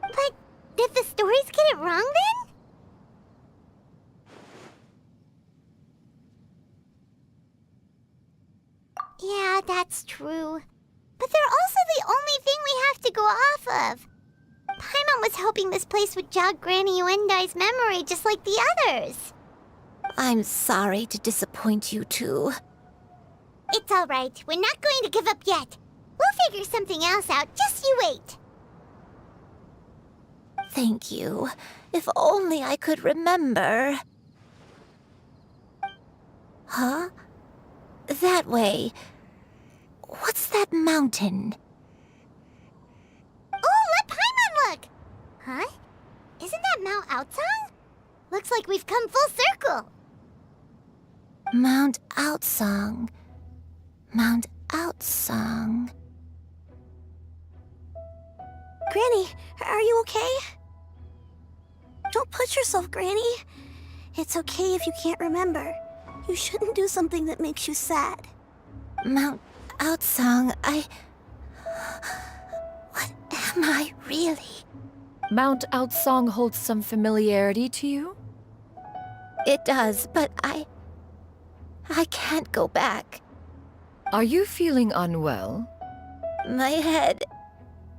But did the stories get it wrong then? Yeah, that's true. But they're also the only thing we have to go off of. Paimon was hoping this place would jog Granny Uendai's memory just like the others. I'm sorry to disappoint you too. It's all right. We're not going to give up yet. We'll figure something else out. Just you wait. Thank you. If only I could remember. Huh? That way. What's that mountain? Oh, let Paimon look! Huh? Isn't that Mount Outsong? Looks like we've come full circle. Mount Outsong. Mount Outsong. Granny, are you okay? Don't push yourself, Granny. It's okay if you can't remember. You shouldn't do something that makes you sad. Mount Outsong, What am I really? Mount Outsong holds some familiarity to you? It does, but I can't go back. Are you feeling unwell? My head,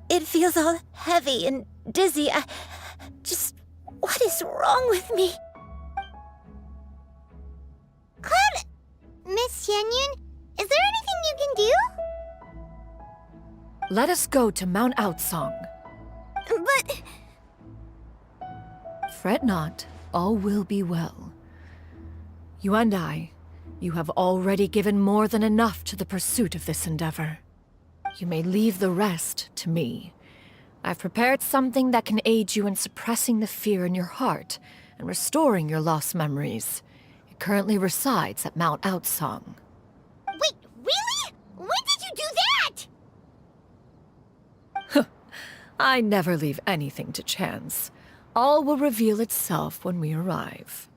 it feels all heavy and dizzy. What is wrong with me? Cloud... Miss Xianyun, is there anything you can do? Let us go to Mount Outsong. But... Fret not, all will be well. You and I, you have already given more than enough to the pursuit of this endeavor. You may leave the rest to me. I've prepared something that can aid you in suppressing the fear in your heart and restoring your lost memories. It currently resides at Mount Outsong. Wait, really? When did you do that? I never leave anything to chance. All will reveal itself when we arrive.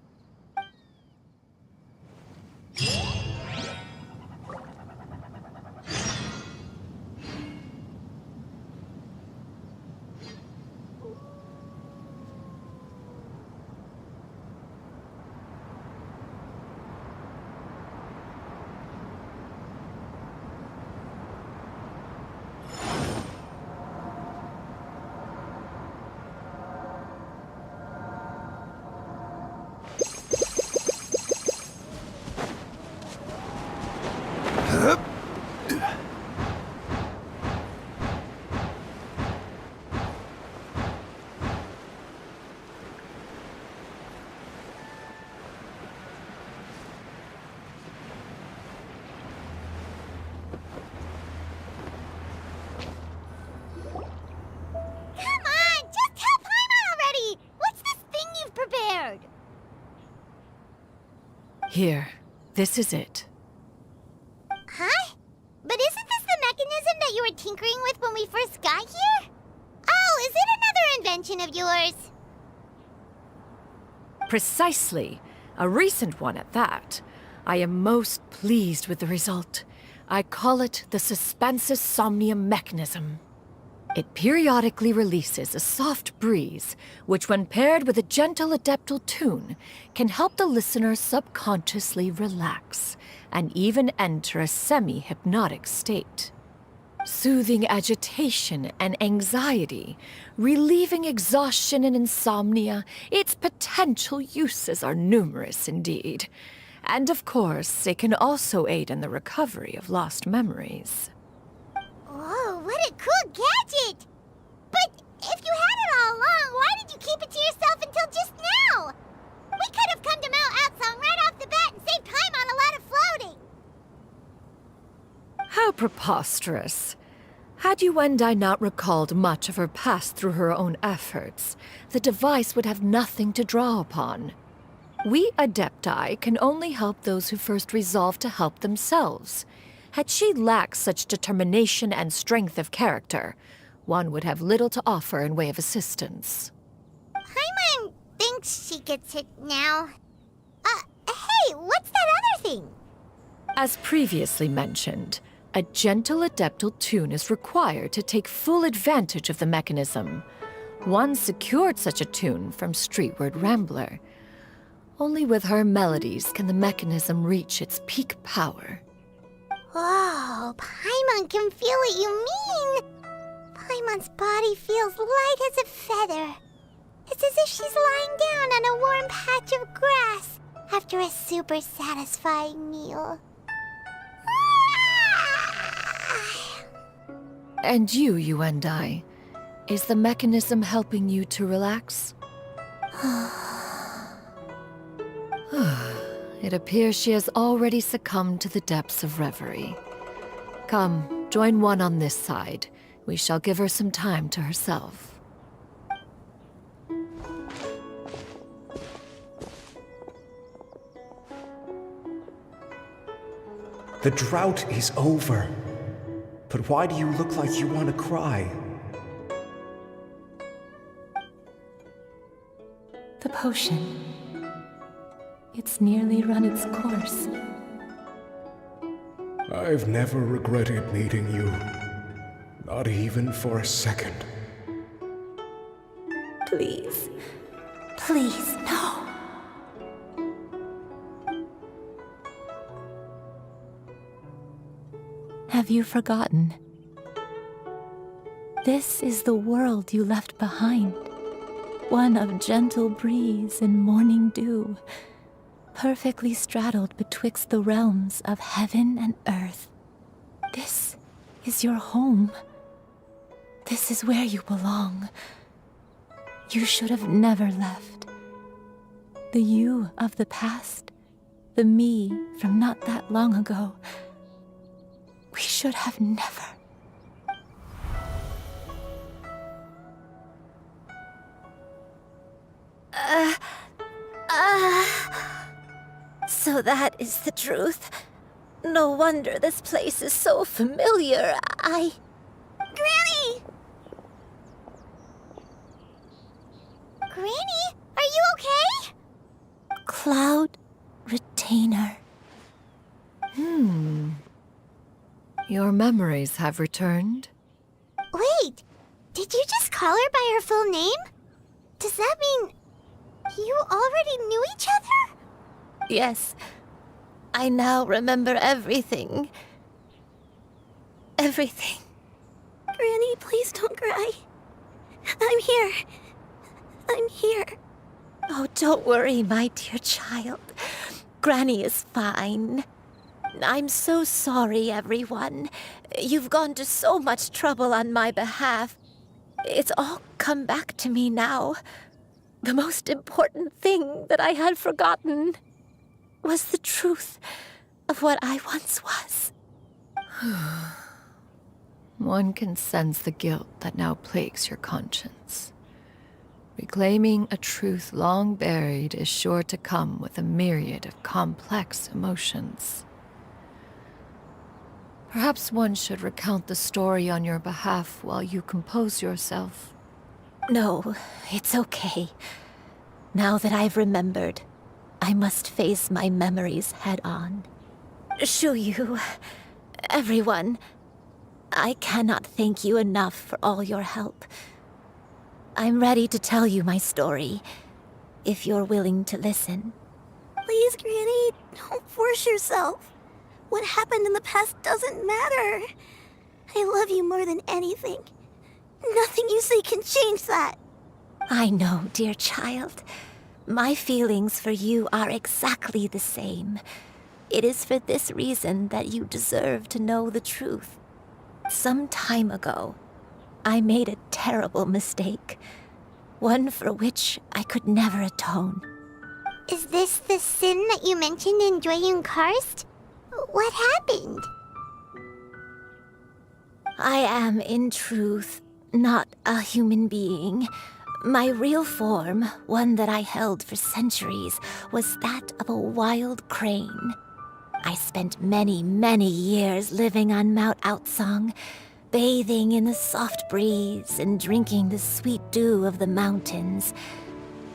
Here, this is it. Huh? But isn't this the mechanism that you were tinkering with when we first got here? Oh, is it another invention of yours? Precisely. A recent one at that. I am most pleased with the result. I call it the Suspensus Somnium mechanism. It periodically releases a soft breeze, which when paired with a gentle adeptal tune, can help the listener subconsciously relax and even enter a semi-hypnotic state. Soothing agitation and anxiety, relieving exhaustion and insomnia, its potential uses are numerous indeed. And of course, it can also aid in the recovery of lost memories. Whoa, what a cool gadget! But if you had it all along, why did you keep it to yourself until just now? We could have come to Mount Outsong right off the bat and saved time on a lot of floating. How preposterous. Had you and I not recalled much of her past through her own efforts, the device would have nothing to draw upon. We Adepti can only help those who first resolve to help themselves. Had she lacked such determination and strength of character, one would have little to offer in way of assistance. Paimon thinks she gets it now. Hey, what's that other thing? As previously mentioned, a gentle adeptal tune is required to take full advantage of the mechanism. One secured such a tune from Streetward Rambler. Only with her melodies can the mechanism reach its peak power. Whoa, Paimon can feel what you mean. Paimon's body feels light as a feather. It's as if she's lying down on a warm patch of grass after a super satisfying meal. And you and I, is the mechanism helping you to relax? It appears she has already succumbed to the depths of reverie. Come, join one on this side. We shall give her some time to herself. The drought is over. But why do you look like you want to cry? The potion. It's nearly run its course. I've never regretted meeting you. Not even for a second. Please. Please, no. Have you forgotten? This is the world you left behind. One of gentle breeze and morning dew, perfectly straddled betwixt the realms of heaven and earth. This is your home, This is where you belong. You should have never left. The you of the past, the me from not that long ago, we should have never. So that is the truth. No wonder this place is so familiar. Granny! Granny, are you okay? Cloud Retainer. Your memories have returned? Wait, did you just call her by her full name? Does that mean you already knew each other? Yes. I now remember everything. Everything. Granny, please don't cry. I'm here. I'm here. Oh, don't worry, my dear child. Granny is fine. I'm so sorry, everyone. You've gone to so much trouble on my behalf. It's all come back to me now. The most important thing that I had forgotten was the truth of what I once was. One can sense the guilt that now plagues your conscience. Reclaiming a truth long buried is sure to come with a myriad of complex emotions. Perhaps one should recount the story on your behalf while you compose yourself. No, it's okay. Now that I've remembered, I must face my memories head on. Shuyu, everyone, I cannot thank you enough for all your help. I'm ready to tell you my story, if you're willing to listen. Please, Granny, don't force yourself. What happened in the past doesn't matter. I love you more than anything. Nothing you say can change that. I know, dear child. My feelings for you are exactly the same. It is for this reason that you deserve to know the truth. Some time ago, I made a terrible mistake. One for which I could never atone. Is this the sin that you mentioned in Joyun Karst? What happened? I am, in truth, not a human being. My real form, one that I held for centuries, was that of a wild crane. I spent many, many years living on Mount Outsong, bathing in the soft breeze and drinking the sweet dew of the mountains.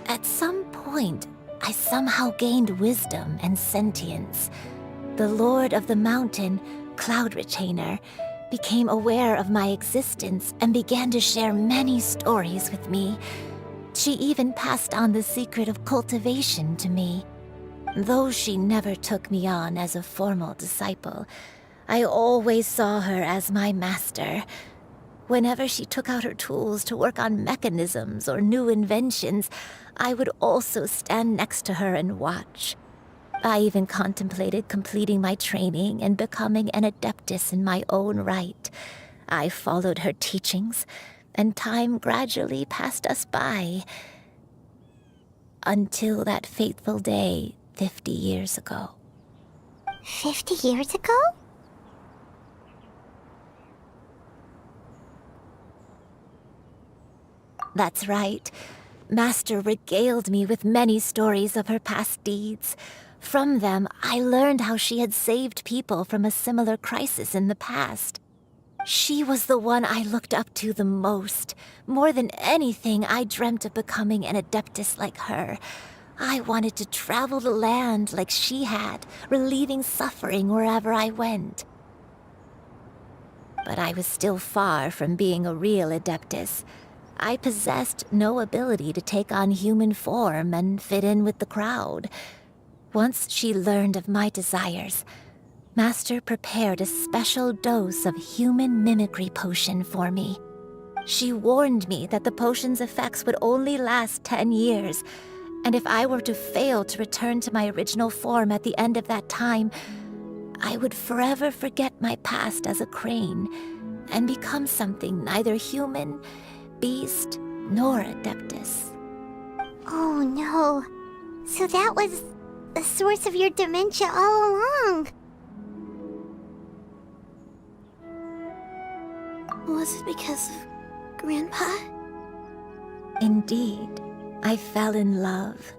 At some point, I somehow gained wisdom and sentience. The Lord of the Mountain, Cloud Retainer, became aware of my existence and began to share many stories with me. She even passed on the secret of cultivation to me. Though she never took me on as a formal disciple, I always saw her as my master. Whenever she took out her tools to work on mechanisms or new inventions, I would also stand next to her and watch. I even contemplated completing my training and becoming an adeptus in my own right. I followed her teachings, and time gradually passed us by. Until that fateful day 50 years ago. 50 years ago? That's right. Master regaled me with many stories of her past deeds. From them, I learned how she had saved people from a similar crisis in the past. She was the one I looked up to the most. More than anything, I dreamt of becoming an adeptus like her. I wanted to travel the land like she had, relieving suffering wherever I went. But I was still far from being a real adeptus. I possessed no ability to take on human form and fit in with the crowd. Once she learned of my desires, Master prepared a special dose of human mimicry potion for me. She warned me that the potion's effects would only last 10 years, and if I were to fail to return to my original form at the end of that time, I would forever forget my past as a crane and become something neither human, beast, nor adeptus. Oh no. So that was the source of your dementia all along. Was it because of Grandpa? Indeed, I fell in love.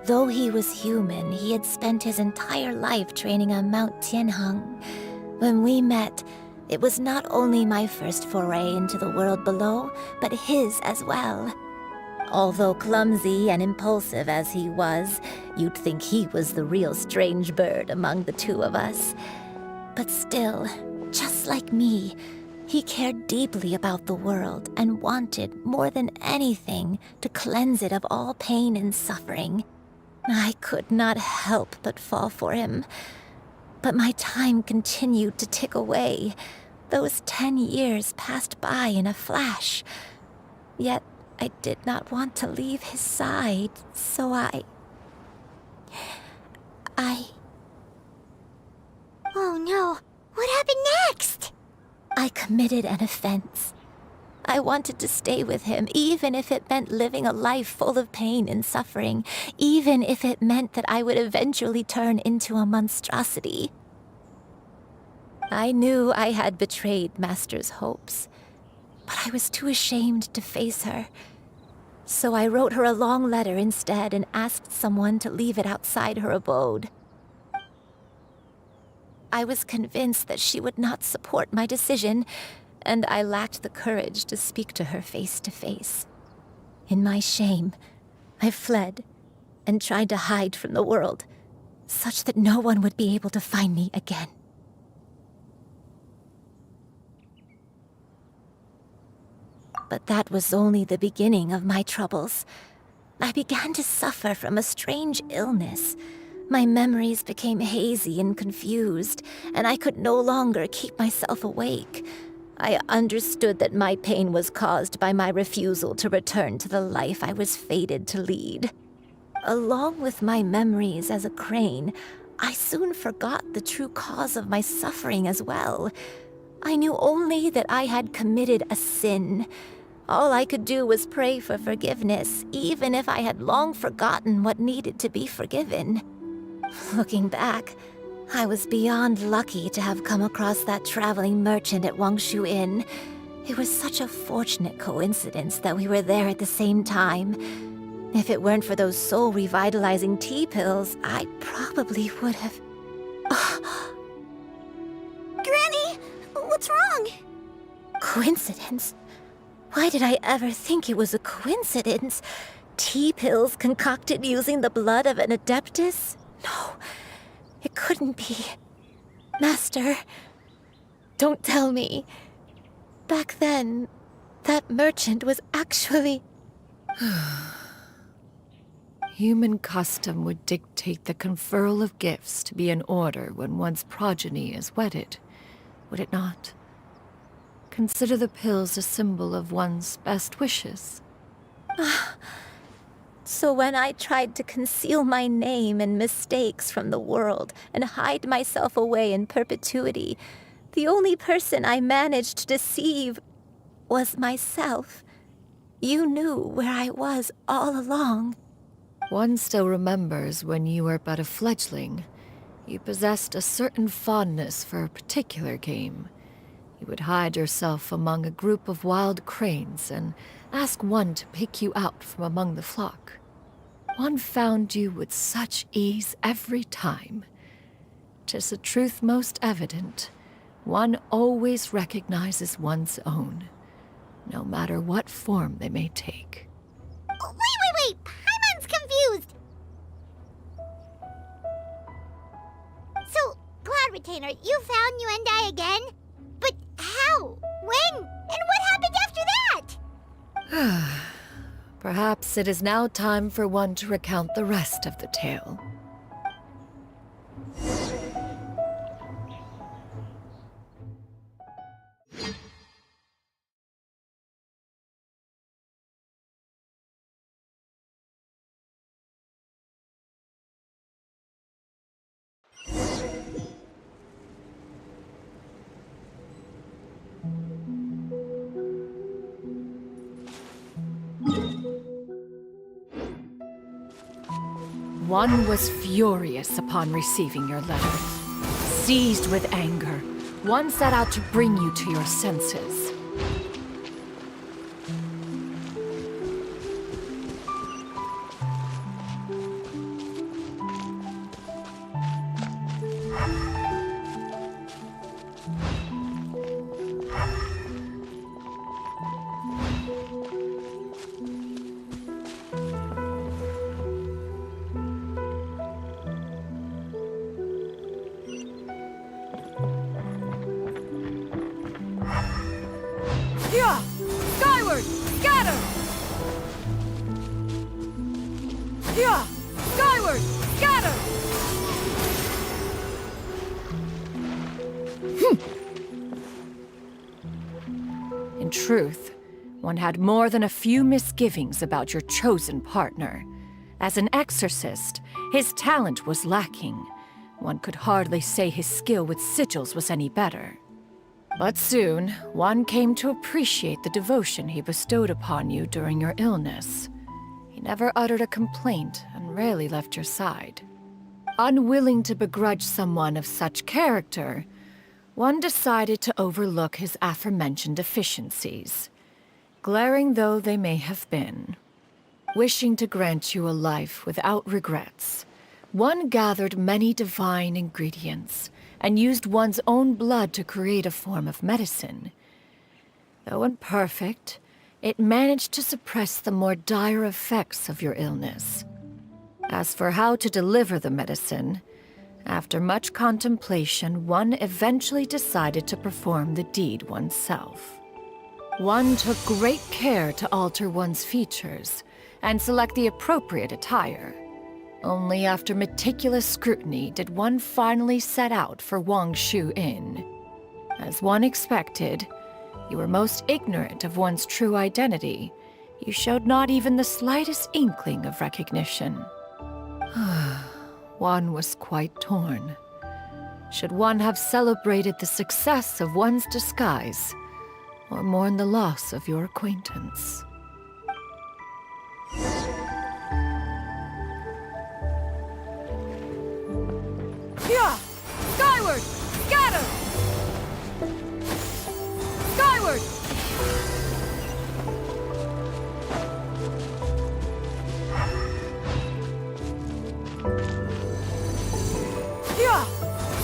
Though he was human, he had spent his entire life training on Mount Tianheng. When we met, it was not only my first foray into the world below, but his as well. Although clumsy and impulsive as he was, you'd think he was the real strange bird among the two of us. But still, just like me, he cared deeply about the world and wanted, more than anything, to cleanse it of all pain and suffering. I could not help but fall for him. But my time continued to tick away. Those 10 years passed by in a flash. Yet I did not want to leave his side, so I... Oh no, what happened next? I committed an offense. I wanted to stay with him, even if it meant living a life full of pain and suffering, even if it meant that I would eventually turn into a monstrosity. I knew I had betrayed Master's hopes, but I was too ashamed to face her. So I wrote her a long letter instead and asked someone to leave it outside her abode. I was convinced that she would not support my decision, and I lacked the courage to speak to her face to face. In my shame, I fled and tried to hide from the world, such that no one would be able to find me again. But that was only the beginning of my troubles. I began to suffer from a strange illness. My memories became hazy and confused, and I could no longer keep myself awake. I understood that my pain was caused by my refusal to return to the life I was fated to lead. Along with my memories as a crane, I soon forgot the true cause of my suffering as well. I knew only that I had committed a sin. All I could do was pray for forgiveness, even if I had long forgotten what needed to be forgiven. Looking back, I was beyond lucky to have come across that traveling merchant at Wangshu Inn. It was such a fortunate coincidence that we were there at the same time. If it weren't for those soul-revitalizing tea pills, I probably would have... Granny, what's wrong? Coincidence? Why did I ever think it was a coincidence? Tea pills concocted using the blood of an adeptus? No, it couldn't be. Master, don't tell me. Back then, that merchant was actually... Human custom would dictate the conferral of gifts to be in order when one's progeny is wedded, would it not? Consider the pills a symbol of one's best wishes. So when I tried to conceal my name and mistakes from the world and hide myself away in perpetuity, the only person I managed to deceive was myself. You knew where I was all along. One still remembers when you were but a fledgling. You possessed a certain fondness for a particular game. You would hide yourself among a group of wild cranes and ask one to pick you out from among the flock. One found you with such ease every time. 'Tis a truth most evident. One always recognizes one's own, no matter what form they may take. Wait! Paimon's confused! So, Cloud Retainer, you found Yuendai again? But how? When? And what happened after that? Perhaps it is now time for one to recount the rest of the tale. One was furious upon receiving your letter. Seized with anger, one set out to bring you to your senses. Yeah! Skyward! Scatter! Yeah! Skyward! Scatter! In truth, one had more than a few misgivings about your chosen partner. As an exorcist, his talent was lacking. One could hardly say his skill with sigils was any better. But soon, one came to appreciate the devotion he bestowed upon you during your illness. He never uttered a complaint and rarely left your side. Unwilling to begrudge someone of such character, one decided to overlook his aforementioned deficiencies, glaring though they may have been. Wishing to grant you a life without regrets, one gathered many divine ingredients and used one's own blood to create a form of medicine. Though imperfect, it managed to suppress the more dire effects of your illness. As for how to deliver the medicine, after much contemplation, one eventually decided to perform the deed oneself. One took great care to alter one's features and select the appropriate attire. Only after meticulous scrutiny did one finally set out for Wangshu Inn. As one expected, you were most ignorant of one's true identity. You showed not even the slightest inkling of recognition. One was quite torn. Should one have celebrated the success of one's disguise, or mourn the loss of your acquaintance? Yeah! Skyward! Scatter! Skyward! Yeah!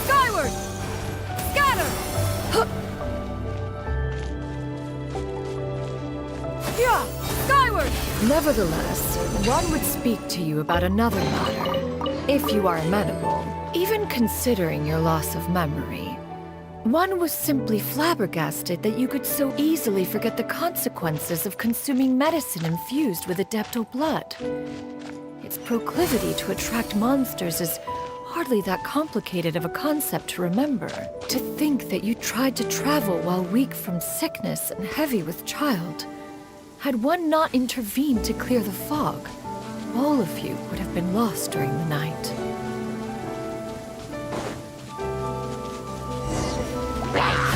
Skyward! Scatter! Yeah! Skyward! Nevertheless, one would speak to you about another matter, if you are amenable. Even considering your loss of memory, one was simply flabbergasted that you could so easily forget the consequences of consuming medicine infused with Adepto blood. Its proclivity to attract monsters is hardly that complicated of a concept to remember. To think that you tried to travel while weak from sickness and heavy with child. Had one not intervened to clear the fog, all of you would have been lost during the night.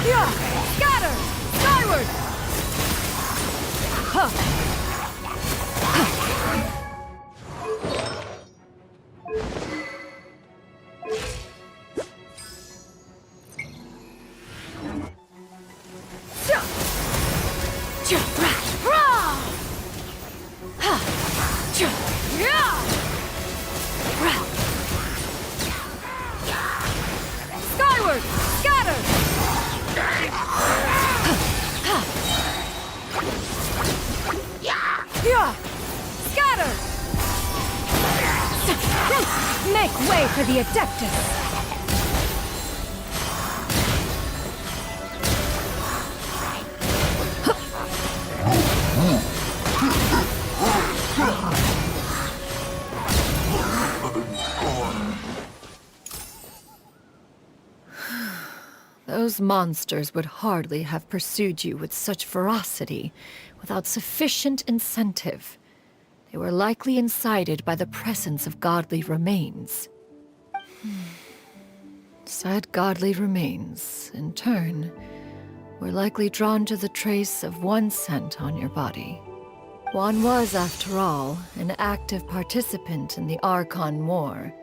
Yeah! Scatter! Skyward! Skyward! Scatter! Yeah! Scatter! Make way for the Adeptus! Those monsters would hardly have pursued you with such ferocity without sufficient incentive. They were likely incited by the presence of godly remains. Said godly remains, in turn, were likely drawn to the trace of one scent on your body. One was, after all, an active participant in the Archon War.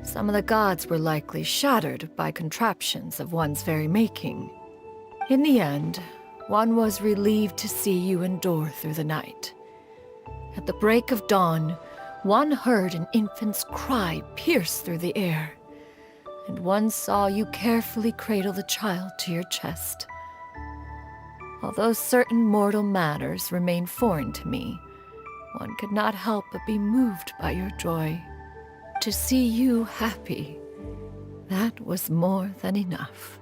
Some of the gods were likely shattered by contraptions of one's very making. In the end, one was relieved to see you endure through the night. At the break of dawn, one heard an infant's cry pierce through the air, and one saw you carefully cradle the child to your chest. Although certain mortal matters remain foreign to me, one could not help but be moved by your joy. To see you happy, that was more than enough.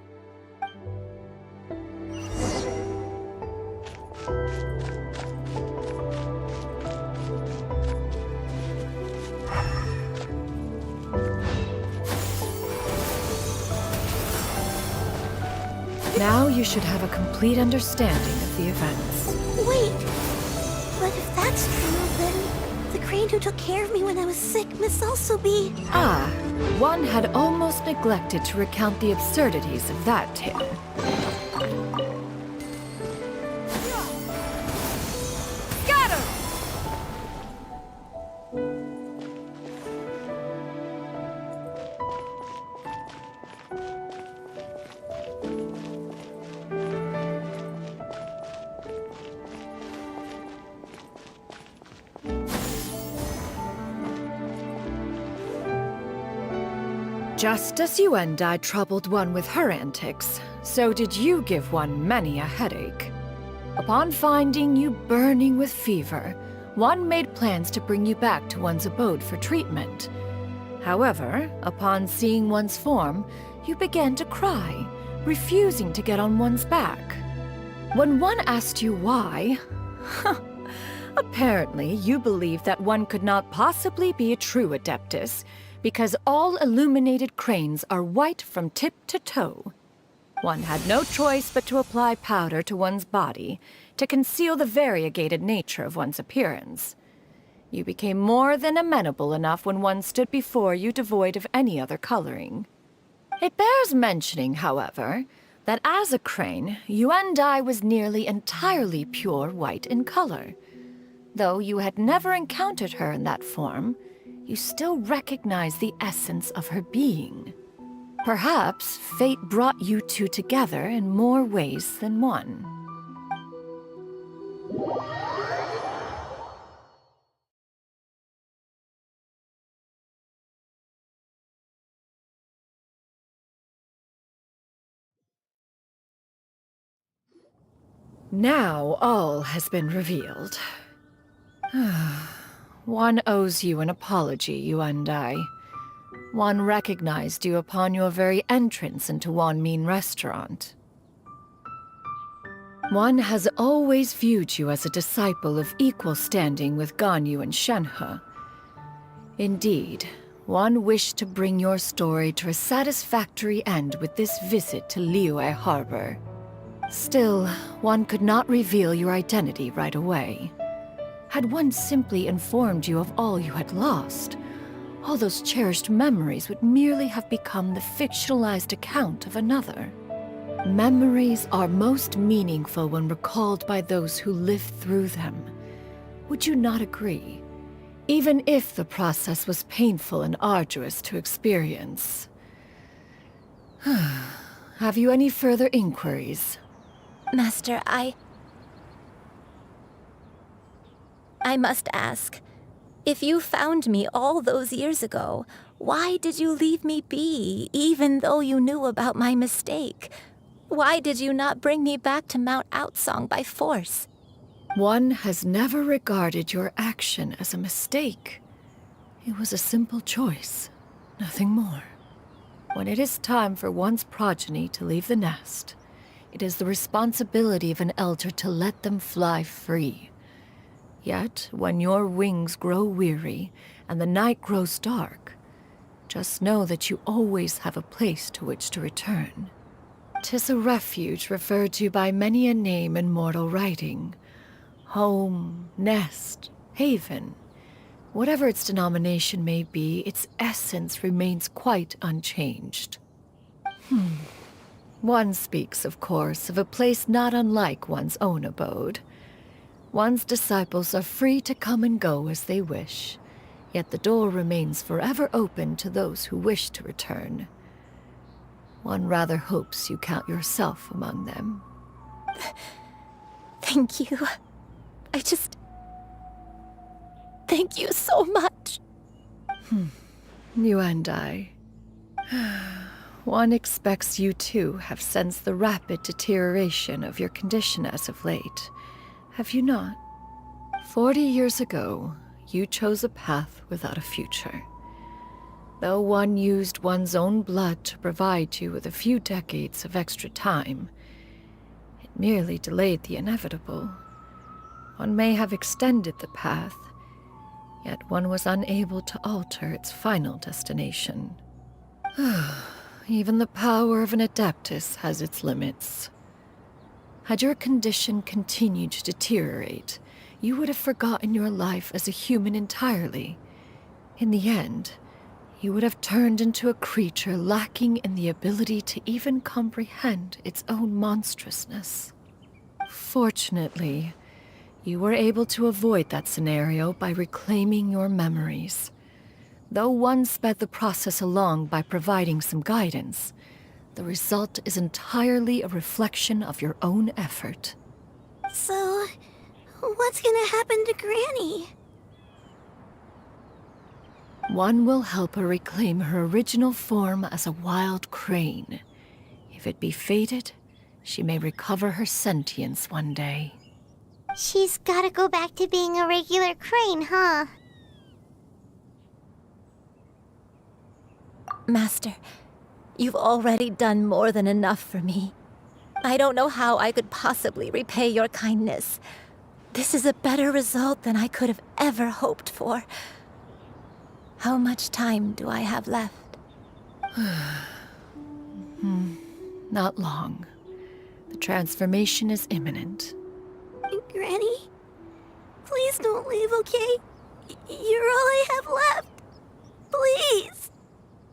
Now you should have a complete understanding of the events. Wait! But if that's true, then the crane who took care of me when I was sick must also be... Ah, one had almost neglected to recount the absurdities of that tale. Scatter! Just as you and I troubled one with her antics, so did you give one many a headache. Upon finding you burning with fever, one made plans to bring you back to one's abode for treatment. However, upon seeing one's form, you began to cry, refusing to get on one's back. When one asked you why, apparently you believed that one could not possibly be a true Adeptus, because all illuminated cranes are white from tip to toe. One had no choice but to apply powder to one's body to conceal the variegated nature of one's appearance. You became more than amenable enough when one stood before you devoid of any other coloring. It bears mentioning, however, that as a crane, Yuendai was nearly entirely pure white in color. Though you had never encountered her in that form, you still recognize the essence of her being. Perhaps fate brought you two together in more ways than one. Now all has been revealed. One owes you an apology, you and I. One recognized you upon your very entrance into Wanmin restaurant. One has always viewed you as a disciple of equal standing with Ganyu and Shenhe. Indeed, one wished to bring your story to a satisfactory end with this visit to Liyue Harbor. Still, one could not reveal your identity right away. Had one simply informed you of all you had lost, all those cherished memories would merely have become the fictionalized account of another. Memories are most meaningful when recalled by those who lived through them. Would you not agree? Even if the process was painful and arduous to experience. Have you any further inquiries? Master, I must ask, if you found me all those years ago, why did you leave me be, even though you knew about my mistake? Why did you not bring me back to Mount Outsong by force? One has never regarded your action as a mistake. It was a simple choice, nothing more. When it is time for one's progeny to leave the nest, it is the responsibility of an elder to let them fly free. Yet, when your wings grow weary and the night grows dark, just know that you always have a place to which to return. 'Tis a refuge referred to by many a name in mortal writing. Home, nest, haven. Whatever its denomination may be, its essence remains quite unchanged. One speaks, of course, of a place not unlike one's own abode. One's disciples are free to come and go as they wish, yet the door remains forever open to those who wish to return. One rather hopes you count yourself among them. Thank you. Thank you so much. You and I. One expects you too have sensed the rapid deterioration of your condition as of late. Have you not? 40 years ago, you chose a path without a future. Though one used one's own blood to provide you with a few decades of extra time, it merely delayed the inevitable. One may have extended the path, yet one was unable to alter its final destination. Even the power of an Adeptus has its limits. Had your condition continued to deteriorate, you would have forgotten your life as a human entirely. In the end, you would have turned into a creature lacking in the ability to even comprehend its own monstrousness. Fortunately, you were able to avoid that scenario by reclaiming your memories. Though one sped the process along by providing some guidance, the result is entirely a reflection of your own effort. So, what's gonna happen to Granny? One will help her reclaim her original form as a wild crane. If it be fated, she may recover her sentience one day. She's gotta go back to being a regular crane, huh? Master, you've already done more than enough for me. I don't know how I could possibly repay your kindness. This is a better result than I could have ever hoped for. How much time do I have left? Not long. The transformation is imminent. Granny? Please don't leave, okay? You're all I have left. Please!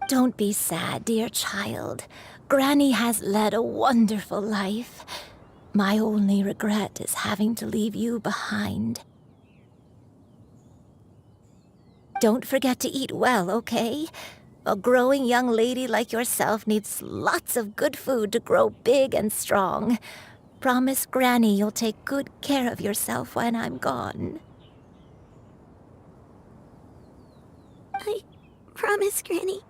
Don't be sad, dear child. Granny has led a wonderful life. My only regret is having to leave you behind. Don't forget to eat well, okay? A growing young lady like yourself needs lots of good food to grow big and strong. Promise Granny you'll take good care of yourself when I'm gone. I promise, Granny.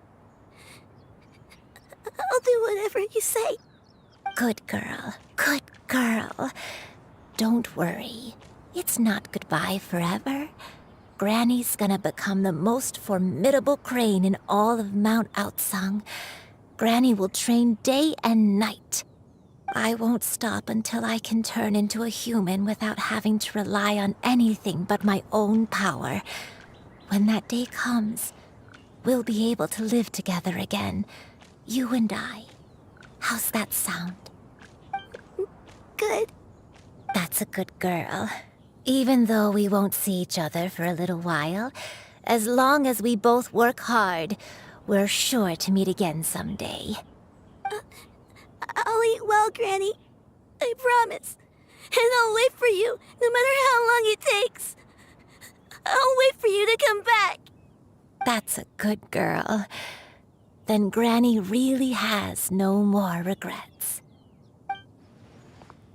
I'll do whatever you say. Good girl, good girl. Don't worry. It's not goodbye forever. Granny's gonna become the most formidable crane in all of Mount Outsung. Granny will train day and night. I won't stop until I can turn into a human without having to rely on anything but my own power. When that day comes, we'll be able to live together again. You and I. How's that sound? Good. That's a good girl. Even though we won't see each other for a little while, as long as we both work hard, we're sure to meet again someday. I'll eat well, Granny. I promise. And I'll wait for you, no matter how long it takes. I'll wait for you to come back. That's a good girl. Then Granny really has no more regrets.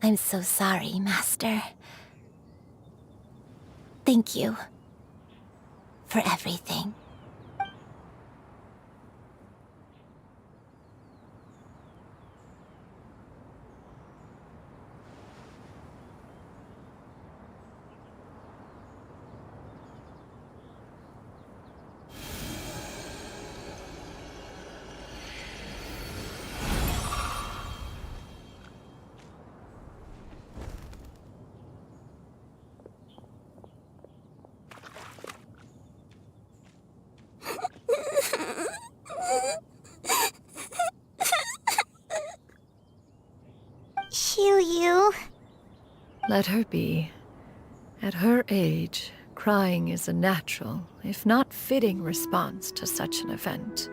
I'm so sorry, Master. Thank you for everything. You. Let her be. At her age, crying is a natural, if not fitting, response to such an event.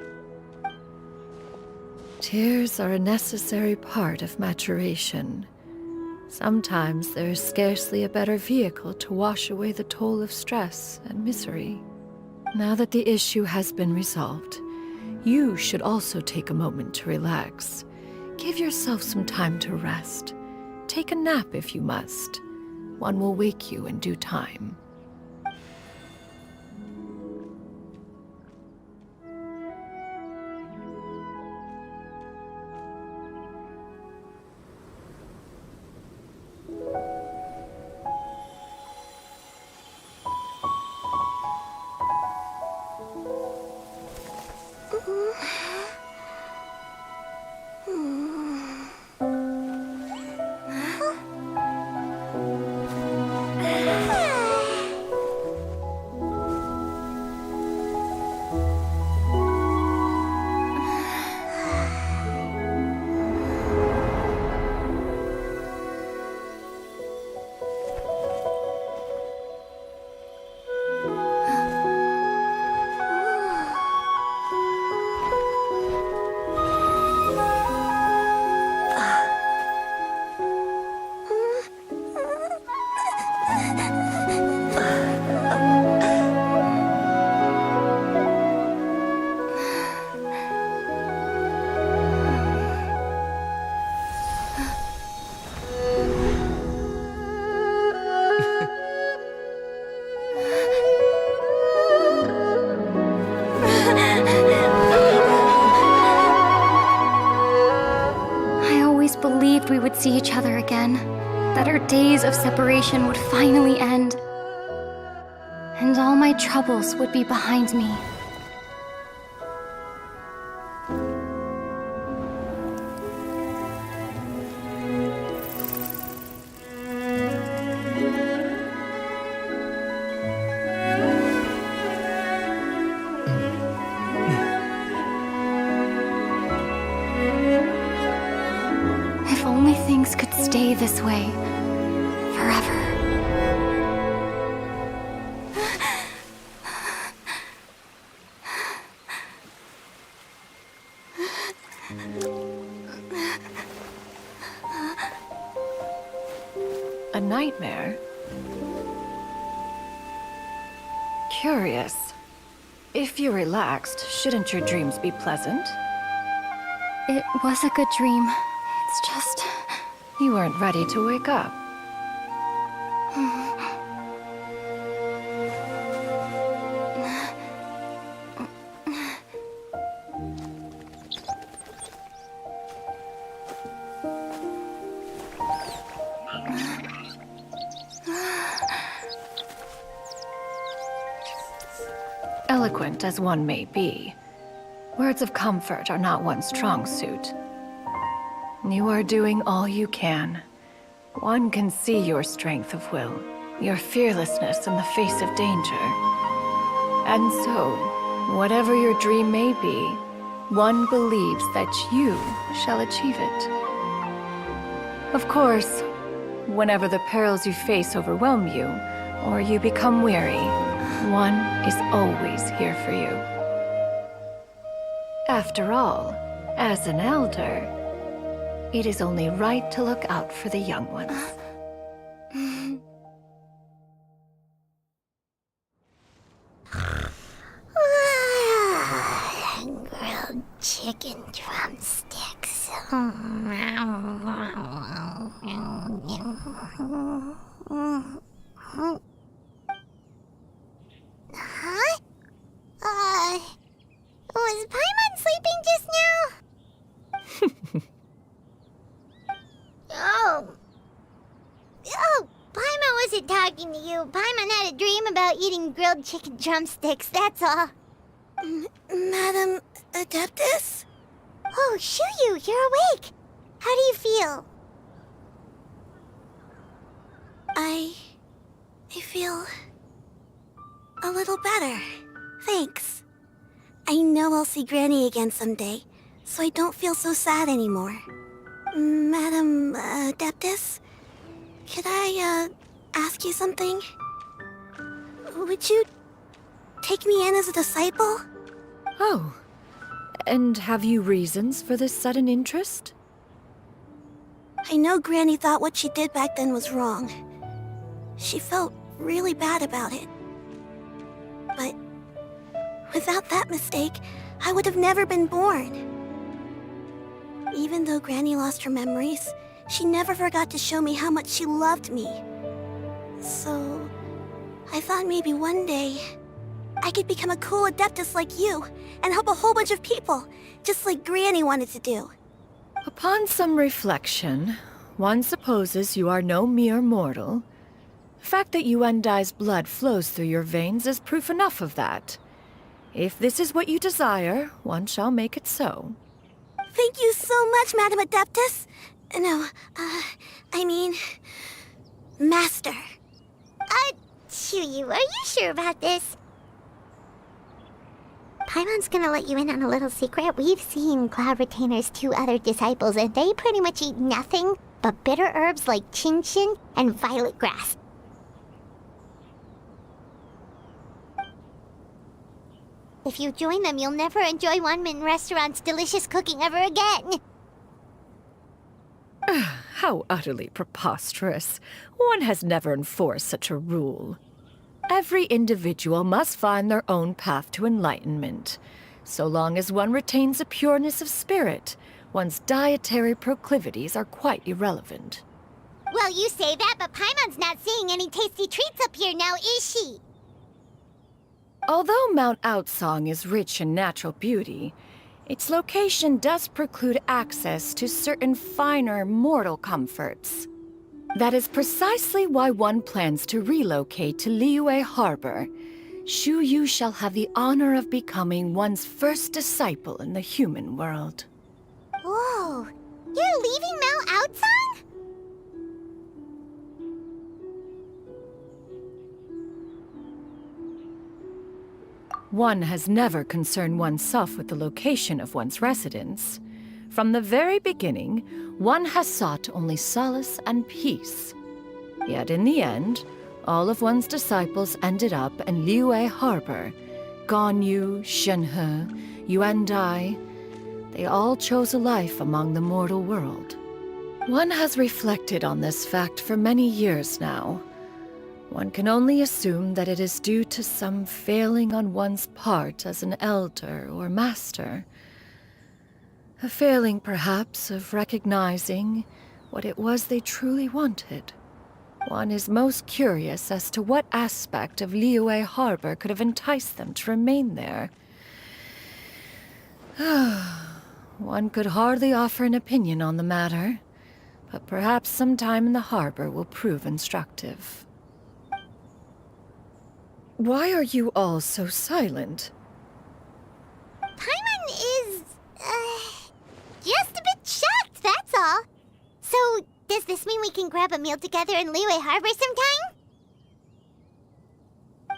Tears are a necessary part of maturation. Sometimes there is scarcely a better vehicle to wash away the toll of stress and misery. Now that the issue has been resolved, you should also take a moment to relax. Give yourself some time to rest. Take a nap if you must. One will wake you in due time. We would see each other again, that our days of separation would finally end, and all my troubles would be behind me. Things could stay this way forever. A nightmare? Curious. If you're relaxed, shouldn't your dreams be pleasant? It was a good dream. It's just... You weren't ready to wake up. Eloquent as one may be, words of comfort are not one's strong suit. You are doing all you can. One can see your strength of will, your fearlessness in the face of danger. And so, whatever your dream may be, one believes that you shall achieve it. Of course, whenever the perils you face overwhelm you, or you become weary, one is always here for you. After all, as an elder, it is only right to look out for the young ones. Grilled chicken drumsticks. Huh? Was Paimon sleeping just now? Oh, Paimon wasn't talking to you. Paimon had a dream about eating grilled chicken drumsticks, that's all. Madam Adeptus? Oh, Shuyu, you're awake. How do you feel? I feel a little better. Thanks. I know I'll see Granny again someday, so I don't feel so sad anymore. Madam Adeptus, could I ask you something? Would you take me in as a disciple? Oh, and have you reasons for this sudden interest? I I know Granny thought what she did back then was wrong. She felt really bad about it. But without that mistake, I would have never been born. Even though Granny lost her memories, she never forgot to show me how much she loved me. So, I thought maybe one day I could become a cool Adeptus like you and help a whole bunch of people, just like Granny wanted to do. Upon some reflection, one supposes you are no mere mortal. The fact that Yuendai's blood flows through your veins is proof enough of that. If this is what you desire, one shall make it so. Thank you so much, Madam Adeptus. No, I mean, Master. Chuyu, are you sure about this? Paimon's gonna let you in on a little secret. We've seen Cloud Retainer's 2 other disciples, and they pretty much eat nothing but bitter herbs like Genshin and violet grass. If you join them, you'll never enjoy Wanmin Restaurant's delicious cooking ever again. How utterly preposterous. One has never enforced such a rule. Every individual must find their own path to enlightenment. So long as one retains a pureness of spirit, one's dietary proclivities are quite irrelevant. Well, you say that, but Paimon's not seeing any tasty treats up here now, is she? Although Mount Outsong is rich in natural beauty, its location does preclude access to certain finer mortal comforts. That is precisely why one plans to relocate to Liyue Harbor. Shu Yu shall have the honor of becoming one's first disciple in the human world. Whoa, you're leaving Mount Outsong? One has never concerned oneself with the location of one's residence. From the very beginning, one has sought only solace and peace. Yet in the end, all of one's disciples ended up in Liyue Harbor. Ganyu, Shenhe, Yuendai, they all chose a life among the mortal world. One has reflected on this fact for many years now. One can only assume that it is due to some failing on one's part as an elder or master. A failing, perhaps, of recognizing what it was they truly wanted. One is most curious as to what aspect of Liyue Harbor could have enticed them to remain there. One could hardly offer an opinion on the matter, but perhaps some time in the harbor will prove instructive. Why are you all so silent? Paimon is, just a bit shocked, that's all. So, does this mean we can grab a meal together in Liyue Harbor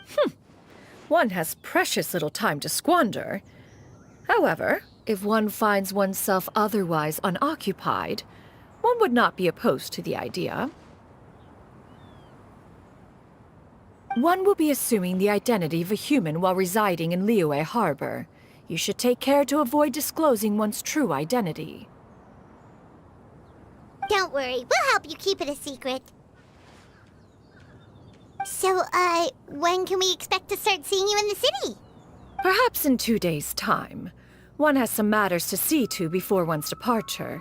sometime? One has precious little time to squander. However, if one finds oneself otherwise unoccupied, one would not be opposed to the idea. One will be assuming the identity of a human while residing in Liyue Harbor. You should take care to avoid disclosing one's true identity. Don't worry, we'll help you keep it a secret. So, when can we expect to start seeing you in the city? Perhaps in 2 days' time. One has some matters to see to before one's departure.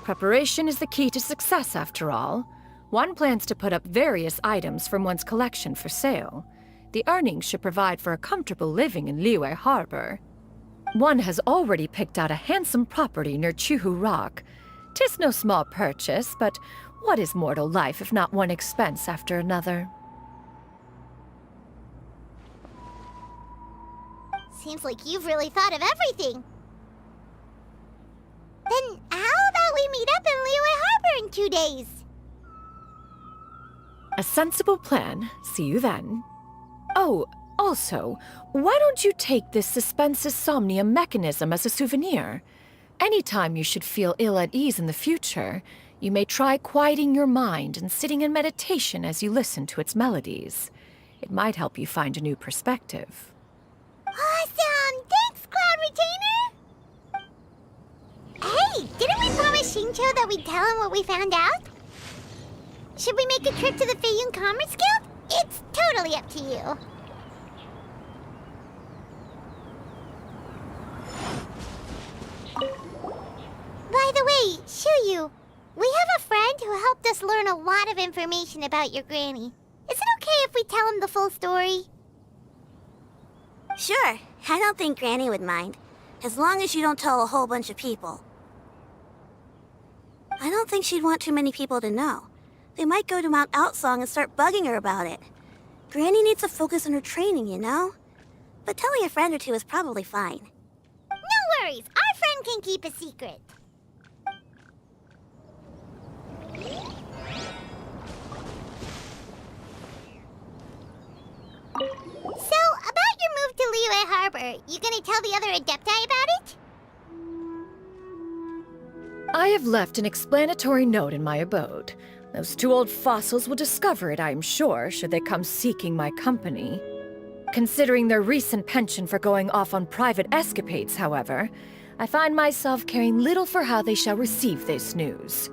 Preparation is the key to success, after all. One plans to put up various items from one's collection for sale. The earnings should provide for a comfortable living in Liyue Harbor. One has already picked out a handsome property near Chuhu Rock. 'Tis no small purchase, but what is mortal life if not one expense after another? Seems like you've really thought of everything. Then how about we meet up in Liyue Harbor in 2 days? A sensible plan. See you then. Oh, also, why don't you take this suspensus somnium mechanism as a souvenir? Anytime you should feel ill at ease in the future, you may try quieting your mind and sitting in meditation as you listen to its melodies. It might help you find a new perspective. Awesome! Thanks, Cloud Retainer! Hey, didn't we promise Shincho that we'd tell him what we found out? Should we make a trip to the Feiyun Commerce Guild? It's totally up to you. By the way, Shuyu, we have a friend who helped us learn a lot of information about your granny. Is it okay if we tell him the full story? Sure, I don't think Granny would mind. As long as you don't tell a whole bunch of people. I don't think she'd want too many people to know. They might go to Mount Outsong and start bugging her about it. Granny needs to focus on her training, you know? But telling a friend or two is probably fine. No worries, our friend can keep a secret. So, about your move to Liyue Harbor, you gonna tell the other Adepti about it? I have left an explanatory note in my abode. Those two old fossils will discover it, I am sure, should they come seeking my company. Considering their recent penchant for going off on private escapades, however, I find myself caring little for how they shall receive this news.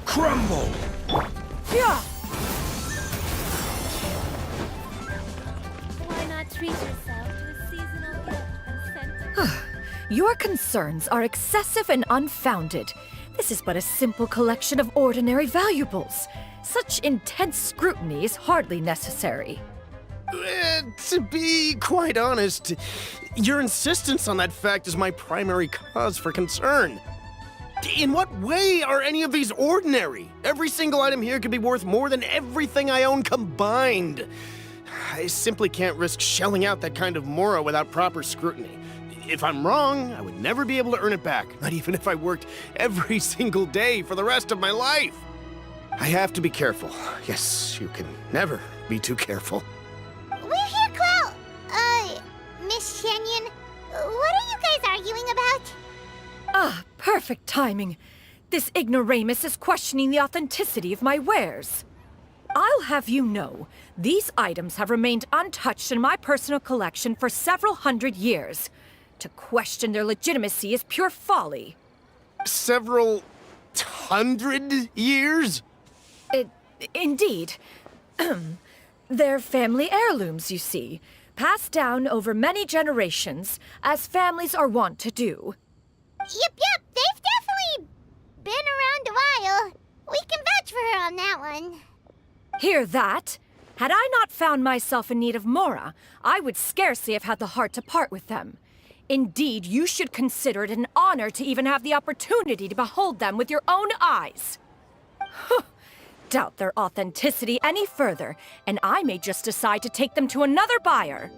Crumble! Yeah! Why not treat yourself to a seasonal gift and send it? Your concerns are excessive and unfounded. This is but a simple collection of ordinary valuables. Such intense scrutiny is hardly necessary. To be quite honest, your insistence on that fact is my primary cause for concern. In what way are any of these ordinary? Every single item here could be worth more than everything I own combined. I simply can't risk shelling out that kind of mora without proper scrutiny. If I'm wrong, I would never be able to earn it back, not even if I worked every single day for the rest of my life. I have to be careful. Yes, you can never be too careful. We're here, Clout. Miss Shenyan, what are you guys arguing about? Ah, perfect timing. This ignoramus is questioning the authenticity of my wares. I'll have you know, these items have remained untouched in my personal collection for several hundred years. To question their legitimacy is pure folly. Several hundred years? Indeed. They're family heirlooms, you see, passed down over many generations, as families are wont to do. Yep, they've definitely been around a while. We can vouch for her on that one. Hear that? Had I not found myself in need of mora, I would scarcely have had the heart to part with them. Indeed, you should consider it an honor to even have the opportunity to behold them with your own eyes. Doubt their authenticity any further, and I may just decide to take them to another buyer.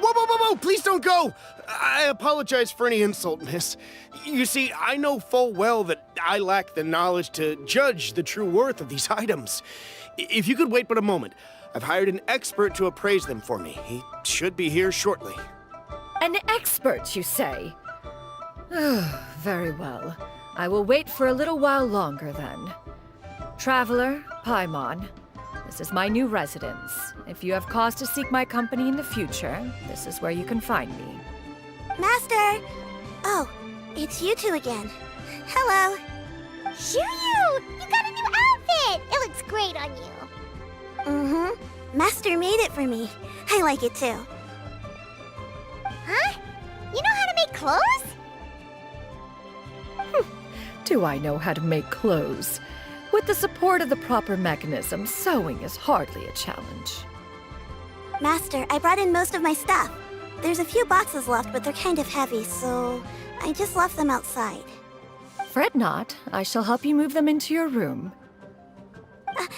Whoa! Please don't go! I apologize for any insult, miss. You see, I know full well that I lack the knowledge to judge the true worth of these items. If you could wait but a moment, I've hired an expert to appraise them for me. He should be here shortly. An expert, you say? Very well. I will wait for a little while longer, then. Traveler, Paimon, this is my new residence. If you have cause to seek my company in the future, this is where you can find me. Master! Oh, it's you two again. Hello. Shoo-you! You got a new outfit! It looks great on you. Mm-hmm. Master made it for me. I like it too. Huh? You know how to make clothes? Do I know how to make clothes? With the support of the proper mechanism, sewing is hardly a challenge. Master, I brought in most of my stuff. There's a few boxes left, but they're kind of heavy, so I just left them outside. Fret not. I shall help you move them into your room.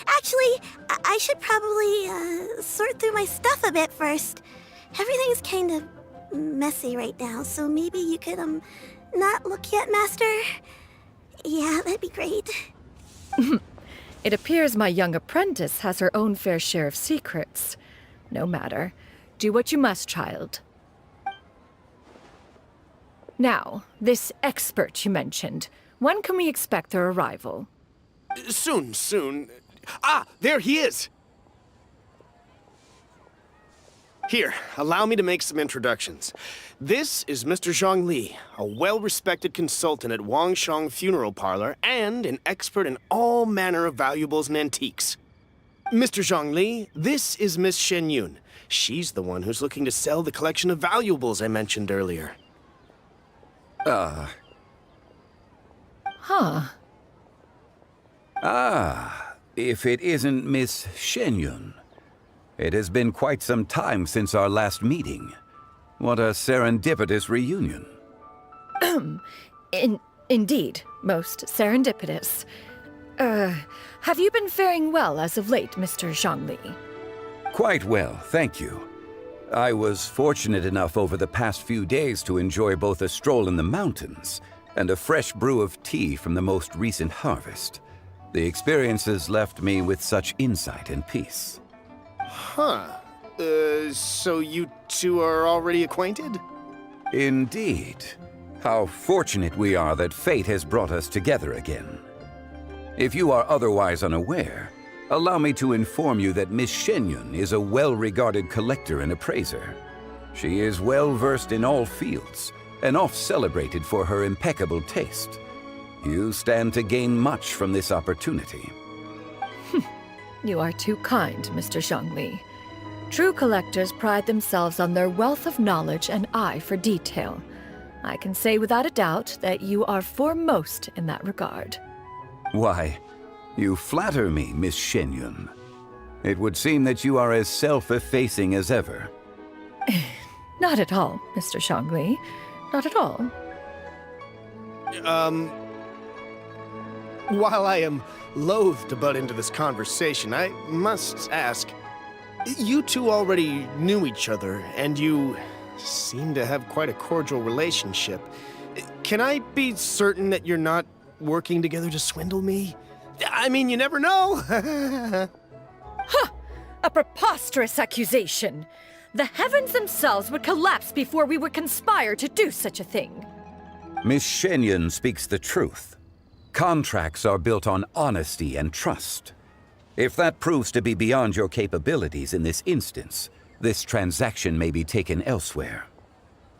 Actually, I should probably sort through my stuff a bit first. Everything's kind of messy right now, so maybe you could, not look yet, Master? Yeah, that'd be great. It appears my young apprentice has her own fair share of secrets. No matter. Do what you must, child. Now, this expert you mentioned. When can we expect their arrival? Soon. Ah, there he is! Here, allow me to make some introductions. This is Mr. Zhongli, a well-respected consultant at Wangshang Funeral Parlor and an expert in all manner of valuables and antiques. Mr. Zhongli, this is Miss Shenyun. She's the one who's looking to sell the collection of valuables I mentioned earlier. Huh. If it isn't Miss Shenyun. It has been quite some time since our last meeting. What a serendipitous reunion. Indeed, most serendipitous. Have you been faring well as of late, Mr. Zhongli? Quite well, thank you. I was fortunate enough over the past few days to enjoy both a stroll in the mountains and a fresh brew of tea from the most recent harvest. The experiences left me with such insight and peace. Huh. So you two are already acquainted? Indeed. How fortunate we are that fate has brought us together again. If you are otherwise unaware, allow me to inform you that Miss Shenyun is a well-regarded collector and appraiser. She is well-versed in all fields, and oft-celebrated for her impeccable taste. You stand to gain much from this opportunity. You are too kind, Mr. Zhongli. True collectors pride themselves on their wealth of knowledge and eye for detail. I can say without a doubt that you are foremost in that regard. Why, you flatter me, Miss Shenyun. It would seem that you are as self-effacing as ever. Not at all, Mr. Zhongli. Not at all. While I am loath to butt into this conversation, I must ask, you two already knew each other, and you seem to have quite a cordial relationship. Can I be certain that you're not working together to swindle me? I mean, you never know. Huh! A preposterous accusation! The heavens themselves would collapse before we would conspire to do such a thing. Miss Shenyun speaks the truth. Contracts are built on honesty and trust. If that proves to be beyond your capabilities in this instance, this transaction may be taken elsewhere.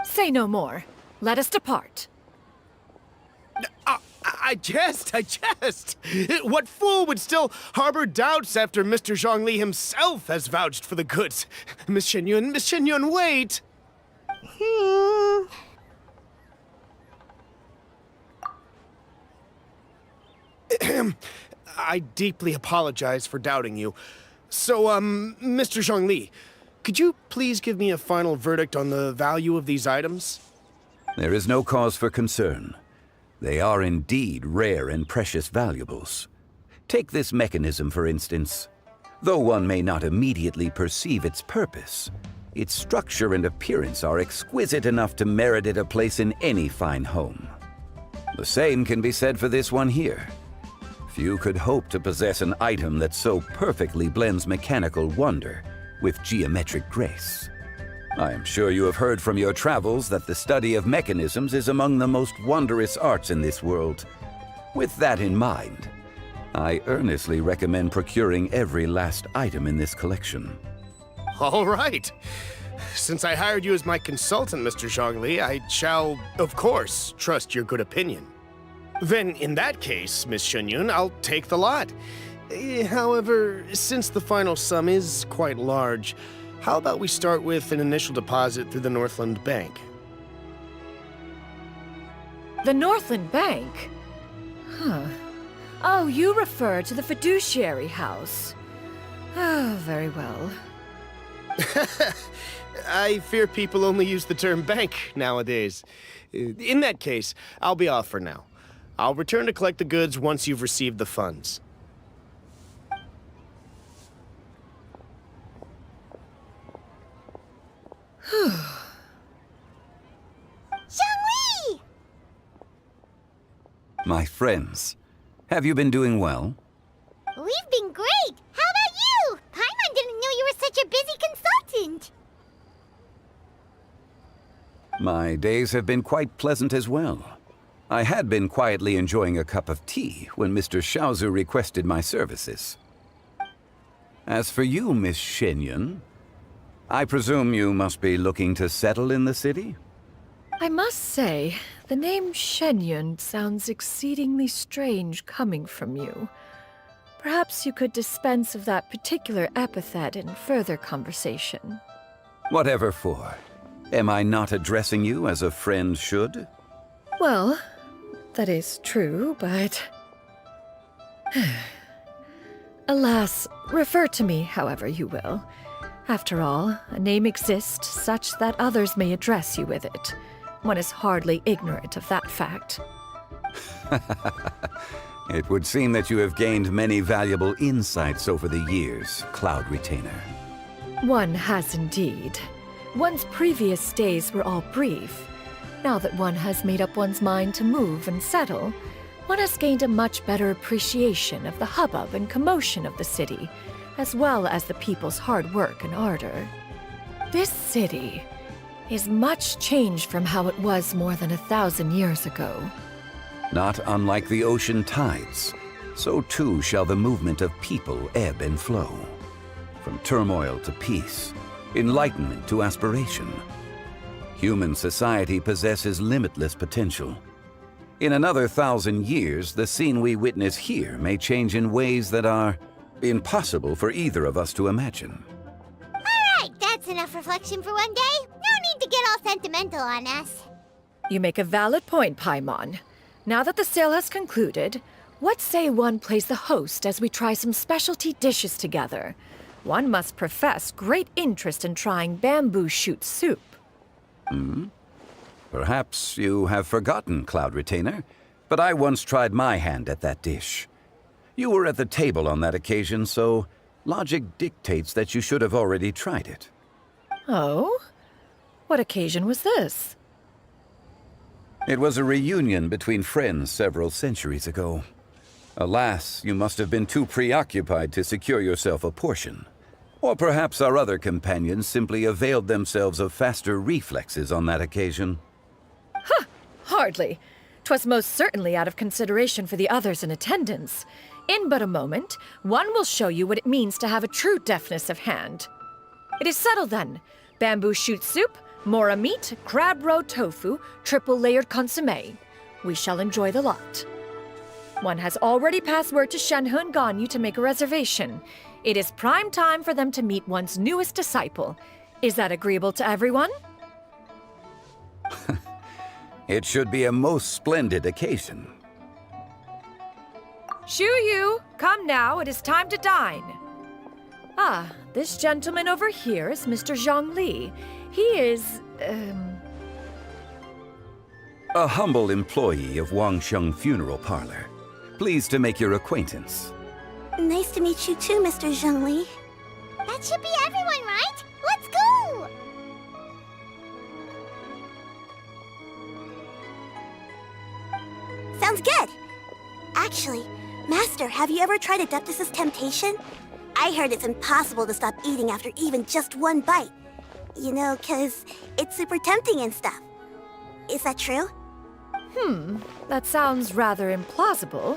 Say no more. Let us depart. I jest. What fool would still harbor doubts after Mr. Zhongli himself has vouched for the goods? Miss Shenyun, wait! I deeply apologize for doubting you. So, Mr. Zhongli, could you please give me a final verdict on the value of these items? There is no cause for concern. They are indeed rare and precious valuables. Take this mechanism, for instance. Though one may not immediately perceive its purpose, its structure and appearance are exquisite enough to merit it a place in any fine home. The same can be said for this one here. Few could hope to possess an item that so perfectly blends mechanical wonder with geometric grace. I am sure you have heard from your travels that the study of mechanisms is among the most wondrous arts in this world. With that in mind, I earnestly recommend procuring every last item in this collection. All right. Since I hired you as my consultant, Mr. Zhongli, I shall, of course, trust your good opinion. Then, in that case, Miss Shenyun, I'll take the lot. However, since the final sum is quite large, how about we start with an initial deposit through the Northland Bank? The Northland Bank? Huh. Oh, you refer to the fiduciary house. Oh, very well. I fear people only use the term bank nowadays. In that case, I'll be off for now. I'll return to collect the goods once you've received the funds. Zhongli! My friends, have you been doing well? We've been great! How about you? Paimon didn't know you were such a busy consultant! My days have been quite pleasant as well. I had been quietly enjoying a cup of tea when Mr. Xiaozu requested my services. As for you, Miss Shenyun, I presume you must be looking to settle in the city? I must say, the name Shenyun sounds exceedingly strange coming from you. Perhaps you could dispense of that particular epithet in further conversation. Whatever for. Am I not addressing you as a friend should? Well, that is true, but... Alas, refer to me however you will. After all, a name exists such that others may address you with it. One is hardly ignorant of that fact. It would seem that you have gained many valuable insights over the years, Cloud Retainer. One has indeed. One's previous days were all brief. Now that one has made up one's mind to move and settle, one has gained a much better appreciation of the hubbub and commotion of the city, as well as the people's hard work and ardor. This city is much changed from how it was more than 1,000 years ago. Not unlike the ocean tides, so too shall the movement of people ebb and flow. From turmoil to peace, enlightenment to aspiration. Human society possesses limitless potential. In another 1,000 years, the scene we witness here may change in ways that are impossible for either of us to imagine. Alright, that's enough reflection for one day. No need to get all sentimental on us. You make a valid point, Paimon. Now that the sale has concluded, what say one plays the host as we try some specialty dishes together? One must profess great interest in trying bamboo shoot soup. Perhaps you have forgotten, Cloud Retainer, but I once tried my hand at that dish. You were at the table on that occasion, so logic dictates that you should have already tried it. Oh? What occasion was this? It was a reunion between friends several centuries ago. Alas, you must have been too preoccupied to secure yourself a portion. Or perhaps our other companions simply availed themselves of faster reflexes on that occasion. Huh! Hardly. 'Twas most certainly out of consideration for the others in attendance. In but a moment, one will show you what it means to have a true deftness of hand. It is settled then. Bamboo shoot soup, mora meat, crab roe tofu, triple-layered consommé. We shall enjoy the lot. One has already passed word to Shenhe and Ganyu to make a reservation. It is prime time for them to meet one's newest disciple. Is that agreeable to everyone? It should be a most splendid occasion. Shu Yu, come now, it is time to dine. Ah, this gentleman over here is Mr. Zhongli. He is, A humble employee of Wangsheng Funeral Parlor. Pleased to make your acquaintance. Nice to meet you too, Mr. Zhongli. That should be everyone, right? Let's go! Sounds good. Actually, Master, have you ever tried Adeptus' temptation? I heard it's impossible to stop eating after even just one bite. You know, 'cause it's super tempting and stuff. Is that true? That sounds rather implausible.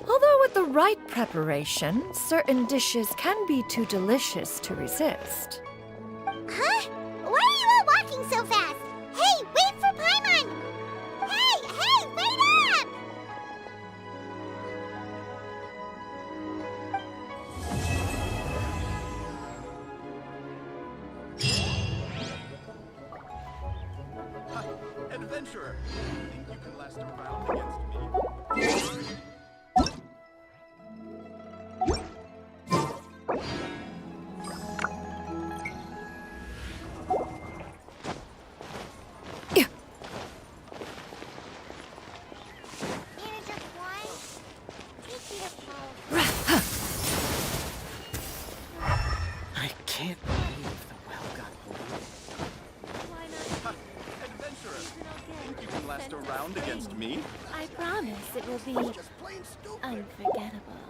Although with the right preparation, certain dishes can be too delicious to resist. Huh? can't believe the well got hold of it. Adventurer, think you can last a round against me? I promise it will be unforgettable.